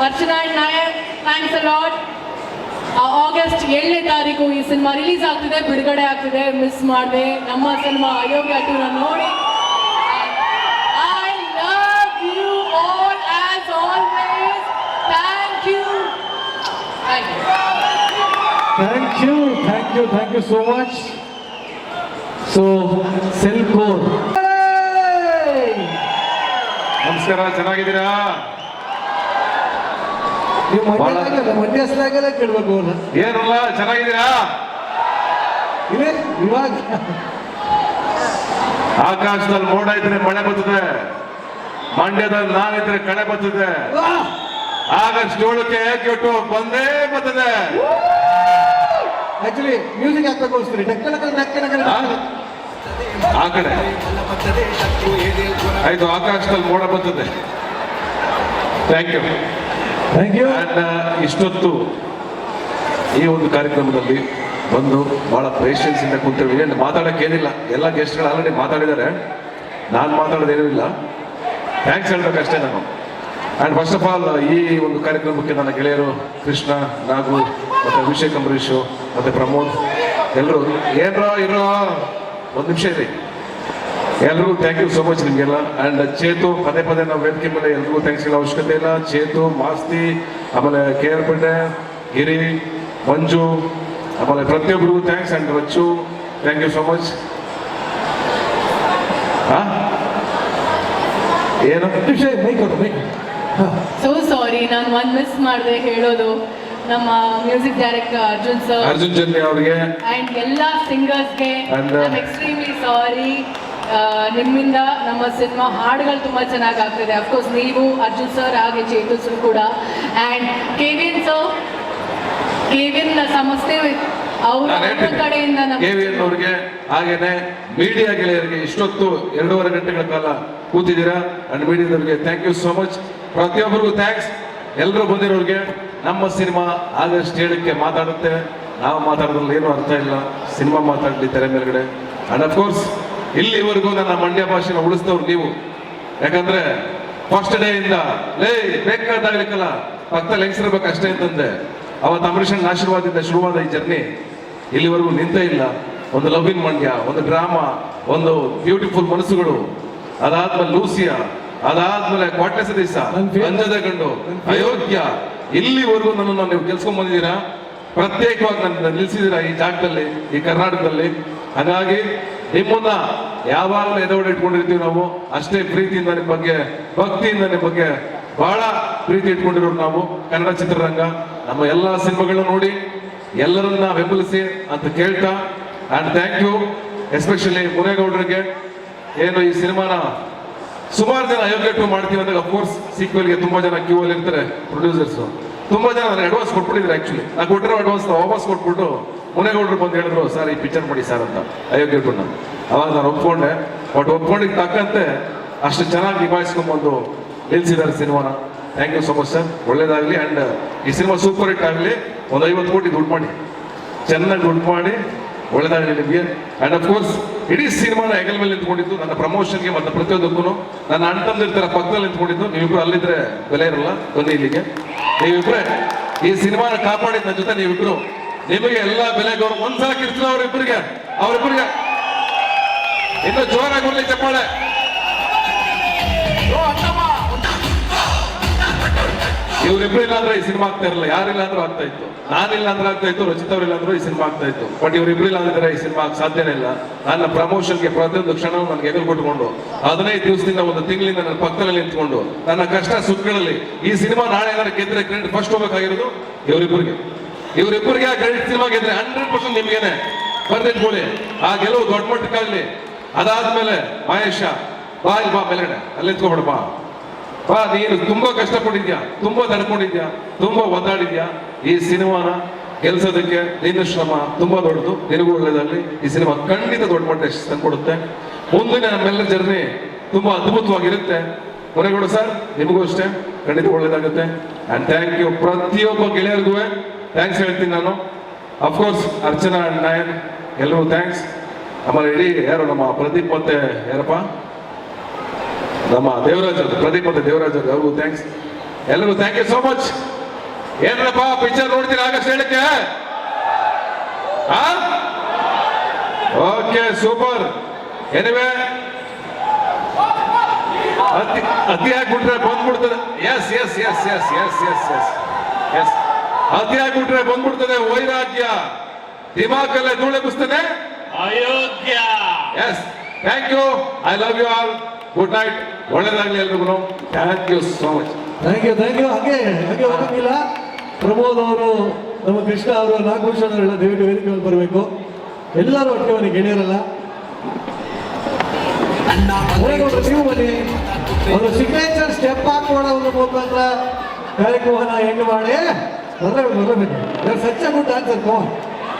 Archana and Nair, thanks a lot. August 7ನೇ ತಾರೀಕು ಈ ಸಿನಿಮಾ ರಿಲೀಸ್ ಆಗ್ತಿದೆ, ಬಿಡುಗಡೆ ಆಗ್ತಿದೆ. ಮಿಸ್ ಮಾಡಿದೆ ನಮ್ಮ ಸಿನಿಮಾ ಅಯೋಗ್ಯ 2ನ ನೋಡಿ. I love you all as always. Thank you so much. So ಸೆಲ್ಕೋರ್, ನಮಸ್ಕಾರ, ಚೆನ್ನಾಗಿದ್ದೀರಾ? ನೀವು ಮಂಡ್ಯ ಹೆಸರಾಗಲ್ಲ ಕೇಳಬೇಕು. ಏನಲ್ಲ, ಚೆನ್ನಾಗಿದ್ದೀರಾ? ಇವಾಗ ಆಕಾಶದಲ್ಲಿ ಮೋಡ ಇದ್ರೆ ಮಳೆ ಬರ್ತದೆ, ಮಂಡ್ಯದಲ್ಲಿ ನಾನಿದ್ರೆ ಕಳೆ ಬರ್ತದೆ. ಆಗಸ್ಟ್ 7ಕ್ಕೆ ಏಕೆಟ್ಟು ಬಂದೇ ಬರ್ತದೆ. ಆಕ್ಚುಲಿ ಮ್ಯೂಸಿಕ್ ಹಾಕ್ಬೇಕು ಅನ್ಸ್ತೀರಿ, ಆ ಕಡೆ ಆಯ್ತು. ಆಕಾಶದಲ್ಲಿ ಮೋಡ ಬರ್ತದೆ. Thank you. ಅಂಡ್ ಇಷ್ಟೊತ್ತು ಈ ಒಂದು ಕಾರ್ಯಕ್ರಮದಲ್ಲಿ ಬಂದು ಬಹಳ ಪೇಷನ್ಸ್ ಇಂದ ಕೂತಿರ್ವಿ. ಮಾತಾಡೋಕೆ ಏನಿಲ್ಲ, ಎಲ್ಲ ಗೆಸ್ಟ್ಗಳು ಆಲ್ರೆಡಿ ಮಾತಾಡಿದ್ದಾರೆ, ನಾನು ಮಾತಾಡೋದೇನೂ ಇಲ್ಲ. ಥ್ಯಾಂಕ್ಸ್ ಹೇಳ್ಬೇಕಷ್ಟೇ ನಾನು. ಆ್ಯಂಡ್ ಫಸ್ಟ್ ಆಫ್ ಆಲ್ ಈ ಒಂದು ಕಾರ್ಯಕ್ರಮಕ್ಕೆ ನನ್ನ ಗೆಳೆಯರು ಕೃಷ್ಣ, ನಾಗು, ಮತ್ತು ಅಭಿಷೇಕ್, ಅಂಬರೀಶು, ಮತ್ತು ಪ್ರಮೋದ್, ಎಲ್ಲರೂ ಏನೋ ಇರೋ ಒಂದು ನಿಮಿಷ ಇದೆ. ಎಲ್ರಿಗೂ ಥ್ಯಾಂಕ್ ಯು ಸೋ ಮಚ್ ನಿಮಗೆಲ್ಲ. ಆ್ಯಂಡ್ ಚೇತು, ಪದೇ ನಾವು ವೇದಿಕೆ ಮೇಲೆ ಎಲ್ರಿಗೂ ಥ್ಯಾಂಕ್ಸ್ ಹೇಳೋ ಅವಶ್ಯಕತೆ ಇಲ್ಲ. ಚೇತು, ಮಾಸ್ತಿ, ಆಮೇಲೆ KRP, ಗಿರಿ, ಮಂಜು, ಆಮೇಲೆ ಪ್ರತಿಯೊಬ್ಬರಿಗೂ thanks. And Rachchu, thank you so much. ಏನು ಸೋ ಸಾರಿ, ನಾನು ಒಂದು ಮಿಸ್ ಮಾಡಿದೆ ಹೇಳೋದು. ನಮ್ಮ music director Arjun sir, Arjun Janya ಅವರಿಗೆ, ಅಂಡ್ ಎಲ್ಲ ಸಿಂಗರ್ಸ್ಗೆ ಐ ಆಮ್ ಎಕ್ಸ್ಟ್ರೀಮ್ಲಿ ಸಾರಿ. ನಿಮ್ಮಿಂದ ನಮ್ಮ ಸಿನಿಮಾ ಹಾಡುಗಳು ತುಂಬ ಚೆನ್ನಾಗಿ ಆಗ್ತಿದೆ. ಅಫ್ಕೋರ್ಸ್ ನೀವು, ಅರ್ಜುನ್ ಸರ್ ಹಾಗೆ ಚೇತು ಸರ್ ಕೂಡ, ಆ್ಯಂಡ್ ಕೆವಿಎನ್ ಸರ್, ಕೆವಿಎನ್ ಸಂಸ್ಥೆ ಅವ್ರ ಕಡೆಯಿಂದ ಕೆವಿಎನ್ ಅವ್ರಿಗೆ ಹಾಗೇನೆ ಮೀಡಿಯಾ ಗೆಳೆಯರಿಗೆ ಇಷ್ಟೊತ್ತು 2.5 ಗಂಟೆಗಳ ಕಾಲ ಕೂತಿದ್ದೀರಾ ಅಂಡ್ ಮೀಡಿಯಾದವ್ರಿಗೆ ಥ್ಯಾಂಕ್ ಯು ಸೋ ಮಚ್. ಪ್ರತಿಯೊಬ್ಬರಿಗೂ ಥ್ಯಾಂಕ್ಸ್. ಎಲ್ಲರೂ ಬಂದಿರೋರಿಗೆ. ನಮ್ಮ ಸಿನಿಮಾ ಆಗಸ್ಟ್ 7ಕ್ಕೆ ಮಾತಾಡುತ್ತೆ. ನಾವು ಮಾತಾಡೋದ್ರಲ್ಲಿ ಏನು ಅರ್ಥ ಇಲ್ಲ. ಸಿನಿಮಾ ಮಾತಾಡಲಿ ತೆರೆ ಮೇಲ್ಗಡೆ. ಅಂಡ್ ಅಫ್ಕೋರ್ಸ್ ಇಲ್ಲಿವರೆಗೂ ನನ್ನ ಮಂಡ್ಯ ಭಾಷೆನ ಉಳಿಸಿದವ್ರು ನೀವು. ಯಾಕಂದ್ರೆ ಫಸ್ಟ್ ಡೇ ಇಂದ ಬೇಕಾದಾಗ್ಲಿಕ್ಕಲ್ಲ ಪಕ್ಕದಲ್ಲಿ ಹೆಂಗಸಿರ್ಬೇಕು ಅಷ್ಟೇ ಅಂತಂದೆ. ಅವತ್ತು ಅಂಬರೀಷನ್ ಆಶೀರ್ವಾದದಿಂದ ಶುರುವಾದ ಈ ಜರ್ನಿ ಇಲ್ಲಿವರೆಗೂ ನಿಂತೇ ಇಲ್ಲ. ಒಂದು ಲವ್ ಇನ್ ಮಂಡ್ಯ, ಒಂದು ಡ್ರಾಮಾ, ಒಂದು ಬ್ಯೂಟಿಫುಲ್ ಮನಸ್ಸುಗಳು, ಅದಾದ್ಮೇಲೆ ಲೂಸಿಯಾ, ಅದಾದ್ಮೇಲೆ ಕ್ವಾಟ್ಲೆ ಸದೀಸ, ಅಂಜದ ಗಂಡು, ಅಯೋಗ್ಯ, ಇಲ್ಲಿವರೆಗೂ ನನ್ನನ್ನು ನೀವು ಗೆಲ್ಸ್ಕೊಂಡ್ ಬಂದಿದ್ದೀರಾ. ಪ್ರತ್ಯೇಕವಾಗಿ ನನ್ನ ನಿಲ್ಸಿದ್ದೀರಾ ಈ ಜಾಗದಲ್ಲಿ, ಈ ಕರ್ನಾಟಕದಲ್ಲಿ. ಹಾಗಾಗಿ ನಿಮ್ಮನ್ನ ಯಾವಾಗಲೂ ಎದೆವಡೆ ಇಟ್ಕೊಂಡಿರ್ತೀವಿ ನಾವು. ಅಷ್ಟೇ ಪ್ರೀತಿಯಿಂದ ನಿಮ್ಮ ಬಗ್ಗೆ, ಭಕ್ತಿಯಿಂದ ನಿಮ್ಮ ಬಗ್ಗೆ ಬಹಳ ಪ್ರೀತಿ ಇಟ್ಕೊಂಡಿರೋರು ನಾವು. ಕನ್ನಡ ಚಿತ್ರರಂಗ ನಮ್ಮ ಎಲ್ಲ ಸಿನಿಮಾಗಳನ್ನ ನೋಡಿ ಎಲ್ಲರನ್ನ ಬೆಂಬಲಿಸಿ ಅಂತ ಕೇಳ್ತಾ, ಅಂಡ್ ಥ್ಯಾಂಕ್ ಯು ಎಸ್ಪೆಷಲಿ ಮುನೇಗೌಡರಿಗೆ. ಏನು ಈ ಸಿನಿಮಾನ ಸುಮಾರು ಜನ ಅಯೋಗ್ಯ 2 ಮಾಡ್ತೀವಿ ಅಂದಾಗ ಅಫ್ಕೋರ್ಸ್ ಸೀಕ್ವೆಲ್ಗೆ ತುಂಬಾ ಜನ ಕ್ಯೂ ಅಲ್ಲಿ ಇರ್ತಾರೆ. ಪ್ರೊಡ್ಯೂಸರ್ಸ್ ತುಂಬಾ ಜನ ನನಗೆ ಅಡ್ವಾನ್ಸ್ ಕೊಟ್ಬಿಟ್ಟಿದ್ರು. ಆಕ್ಚುಲಿ ನಾನು ಕೊಟ್ಟಿರೋ ಅಡ್ವಾನ್ಸ್ ವಾಪಸ್ ಕೊಟ್ಬಿಟ್ಟು ಮುನೇಗೌಡರು ಬಂದು ಹೇಳಿದ್ರು, ಸರ್ ಈ ಪಿಕ್ಚರ್ ಮಾಡಿ ಸರ್ ಅಂತ ಅಯೋಗ್ಯ 2ನ. ಅವಾಗ ನಾನು ಒಪ್ಕೊಂಡೆ. ಬಟ್ ಒಪ್ಕೊಂಡಿಗೆ ತಕ್ಕಂತೆ ಅಷ್ಟು ಚೆನ್ನಾಗಿ ನಿಭಾಯಿಸ್ಕೊಂಡ್ಬಂದು ನಿಲ್ಸಿದ್ದಾರೆ ಸಿನಿಮಾನ. Thank you so much sir. ಒಳ್ಳೇದಾಗಲಿ. ಅಂಡ್ ಈ ಸಿನಿಮಾ ಸೂಪರ್ ಹಿಟ್ ಆಗಲಿ. ಒಂದು 50 ಕೋಟಿ ದುಡ್ಡು ಮಾಡಿ, ಚೆನ್ನಾಗಿ ದುಡ್ಡು ಮಾಡಿ, ಒಳ್ಳೇದಾಗಲಿ ನಿಮಗೆ. ಅಂಡ್ ಅಫ್ಕೋರ್ಸ್ ಇಡೀ ಸಿನಿಮಾನ ಹೆಗಲ ಮೇಲೆ ನಿಂತ್ಕೊಂಡಿದ್ದು ನನ್ನ ಪ್ರಮೋಷನ್ಗೆ ಮತ್ತು ಪ್ರತಿಯೊಂದಕ್ಕೂ ನನ್ನ ಅಣ್ಣ ತಮ್ಮದಿರ್ತಾರೆ ಪಕ್ಕದಲ್ಲಿ ನಿಂತ್ಕೊಂಡಿದ್ದು. ನೀವಿಬ್ರು ಅಲ್ಲಿದ್ರೆ ಬೆಲೆ ಇರಲ್ಲ. ಬನ್ನಿ ಇಲ್ಲಿಗೆ. ನೀವಿಬ್ರೆ ಈ ಸಿನಿಮಾನ ಕಾಪಾಡಿದ ನನ್ನ ಜೊತೆ ನೀವಿಬ್ರು. ನಿಮಗೆ ಎಲ್ಲ ಬೆಲೆ ಗೌರವ ಒಂದ್ಸಲ ಕಿರ್ತಿಲ್ಲ ಅವರಿಬ್ಬರಿಗೆ ಇನ್ನು ಜೋರಾಗಿ ಬರಲಿ ಚಪ್ಪಾಳೆ. ಇವರಿಬ್ರು ಇಲ್ಲ ಅಂದ್ರೆ ಈ ಸಿನಿಮಾ ಆಗ್ತಾ ಇರಲಿಲ್ಲ. ಯಾರಿಲ್ಲ ಅಂದ್ರೂ ಆಗ್ತಾ ಇತ್ತು. ನಾನಿಲ್ಲ ಅಂದ್ರೆ ಆಗ್ತಾ ಇತ್ತು, ರಚಿತ್ ಅವ್ರಿಲ್ಲ ಅಂದ್ರೂ ಈ ಸಿನಿಮಾ ಆಗ್ತಾ ಇತ್ತು. ಬಟ್ ಇವರಿಬ್ರು ಇಲ್ಲ ಅಂದ್ರೆ ಈ ಸಿನಿಮಾ ಸಾಧ್ಯನೇ ಇಲ್ಲ. ನನ್ನ ಪ್ರಮೋಷನ್ಗೆ ಪ್ರತಿಯೊಂದು ಕ್ಷಣ ನನಗೆ ಎದುರು ಕೊಟ್ಕೊಂಡು 15 ದಿವಸದಿಂದ, ಒಂದು ತಿಂಗಳಿಂದ ನನ್ನ ಪಕ್ಕದಲ್ಲಿ ನಿಂತ್ಕೊಂಡು ನನ್ನ ಕಷ್ಟ ಸುಖಗಳಲ್ಲಿ ಈ ಸಿನಿಮಾ ನಾಳೆ ಏನಾದ್ರು ಗೆದ್ರೆ ಕ್ರೆಡಿಟ್ ಫಸ್ಟ್ ಹೋಗ್ಬೇಕಾಗಿರೋದು ಇವರಿಬ್ಬರಿಗೆ. ಇವರಿಬ್ಬರಿಗೆ ಆ ಕ್ರೆಡಿಟ್ ಸಿನಿಮಾ ಗೆದ್ರೆ 100% ನಿಮ್ಗೇನೆ ಬರ್ದಿಟ್ಕೊಳ್ಳಿ. ಆ ಗೆಲುವು ದೊಡ್ಡ ಮಟ್ಟಕ್ಕಾಗ್ಲಿ. ಅದಾದ್ಮೇಲೆ ಮಹೇಶ ಬಾ ಇಲ್ಲಿ, ಬಾ ಮೇಲ್ಗಡೆ ಅಲ್ಲಿ ನಿಂತ್ಕೊಬಿಡ, ಬಾ ಬಾ. ನೀನು ತುಂಬಾ ಕಷ್ಟಪಟ್ಟಿದ್ಯಾ, ತುಂಬಾ ತಡ್ಕೊಂಡಿದ್ಯಾ, ತುಂಬಾ ಒದ್ದಾಡಿದ್ಯಾ. ಈ ಸಿನಿಮಾನ ಗೆಲ್ಸೋದಕ್ಕೆ ನಿನ್ನ ಶ್ರಮ ತುಂಬಾ ದೊಡ್ಡದು. ನಿನಗೂ ಒಳ್ಳೇದಾಗಲಿ. ಈ ಸಿನಿಮಾ ಖಂಡಿತ ದೊಡ್ಡ ಮಟ್ಟ ತಂದ್ಕೊಡುತ್ತೆ. ಮುಂದಿನ ನಮ್ಮೆಲ್ಲರ ಜರ್ನಿ ತುಂಬಾ ಅದ್ಭುತವಾಗಿರುತ್ತೆ. ಮುನೇಗೌಡ ಸರ್ ನಿಮಗೂ ಅಷ್ಟೇ ಖಂಡಿತ ಒಳ್ಳೇದಾಗುತ್ತೆ. And thank you. ಪ್ರತಿಯೊಬ್ಬ ಗೆಳೆಯರಿಗೂ ಥ್ಯಾಂಕ್ಸ್ ಹೇಳ್ತೀನಿ ನಾನು. ಅಫ್ಕೋರ್ಸ್ ಅರ್ಚನಾ ಅಂಡ್ ನಯನ್ ಎಲ್ಲರೂ ಥ್ಯಾಂಕ್ಸ್. ಆಮೇಲೆ ಇಡೀ ಯಾರು ನಮ್ಮ ಪ್ರದೀಪ್ ಮತ್ತೆ ಯಾರಪ್ಪ ನಮ್ಮ ದೇವರಾಜ್ ಅವ್ರು, ಪ್ರದೀಪ್ ಮತ್ತೆ ದೇವರಾಜ್ ಅವ್ರು, ಅವ್ರಿಗೂ ಥ್ಯಾಂಕ್ಸ್. ಎಲ್ಲರಿಗೂ ಥ್ಯಾಂಕ್ ಯು ಸೋ ಮಚ್. ಏನಪ್ಪ ಪಿಕ್ಚರ್ ನೋಡ್ತೀರಾ ಆಗಸ್ಟ್ 7ಕ್ಕೆ? Okay super. ಎನಿವೆ ಅತಿ ಆಗ್ಬಿಟ್ರೆ ಬಂದ್ಬಿಡ್ತದೆ. Yes yes yes yes yes yes yes yes ಅತಿ ಆಗ್ಬಿಟ್ರೆ ಬಂದ್ಬಿಡ್ತದೆ ವೈರಾಗ್ಯ. ದಿಮಾಕಲ್ಲೇ ಧೂಳೆಬ್ಬಿಸ್ತದೆ ಅಯೋಗ್ಯ. Yes thank you. I love you all. Good night. ಒಳ್ಳೇದಾಗ್ಲಿ ಎಲ್ರಿಗೂ. Thank you so much. Thank you thank you. ಹಾಗೆ ಹಾಗೆ ಹೋಗಂಗಿಲ್ಲ. ಪ್ರಮೋದ್ ಅವರು, ನಮ್ಮ ಕೃಷ್ಣ ಅವರು, ನಾಗಭೂಷಣ್ ಅವರೆಲ್ಲ ದಯವಿಟ್ಟು ವೇದಿಕೆಯಲ್ಲಿ ಬರಬೇಕು. ಎಲ್ಲರೂ ಒಟ್ಟಿಗೆ ಬನ್ನಿ, ಗೆಳೆಯರಲ್ಲ. ನೀವು ಬನ್ನಿ. ಒಂದು ಸಿಗ್ನೇಚರ್ ಸ್ಟೆಪ್ ಹಾಕೋಣ ಮುಖಾಂತರ ಕಾರ್ಯಕ್ರಮನ ಹೆಂಗೆ ಮಾಡಿ ಬರಬೇಕು. ಸಚ್ಚ ಗುಡ್ ಆನ್ಸರ್.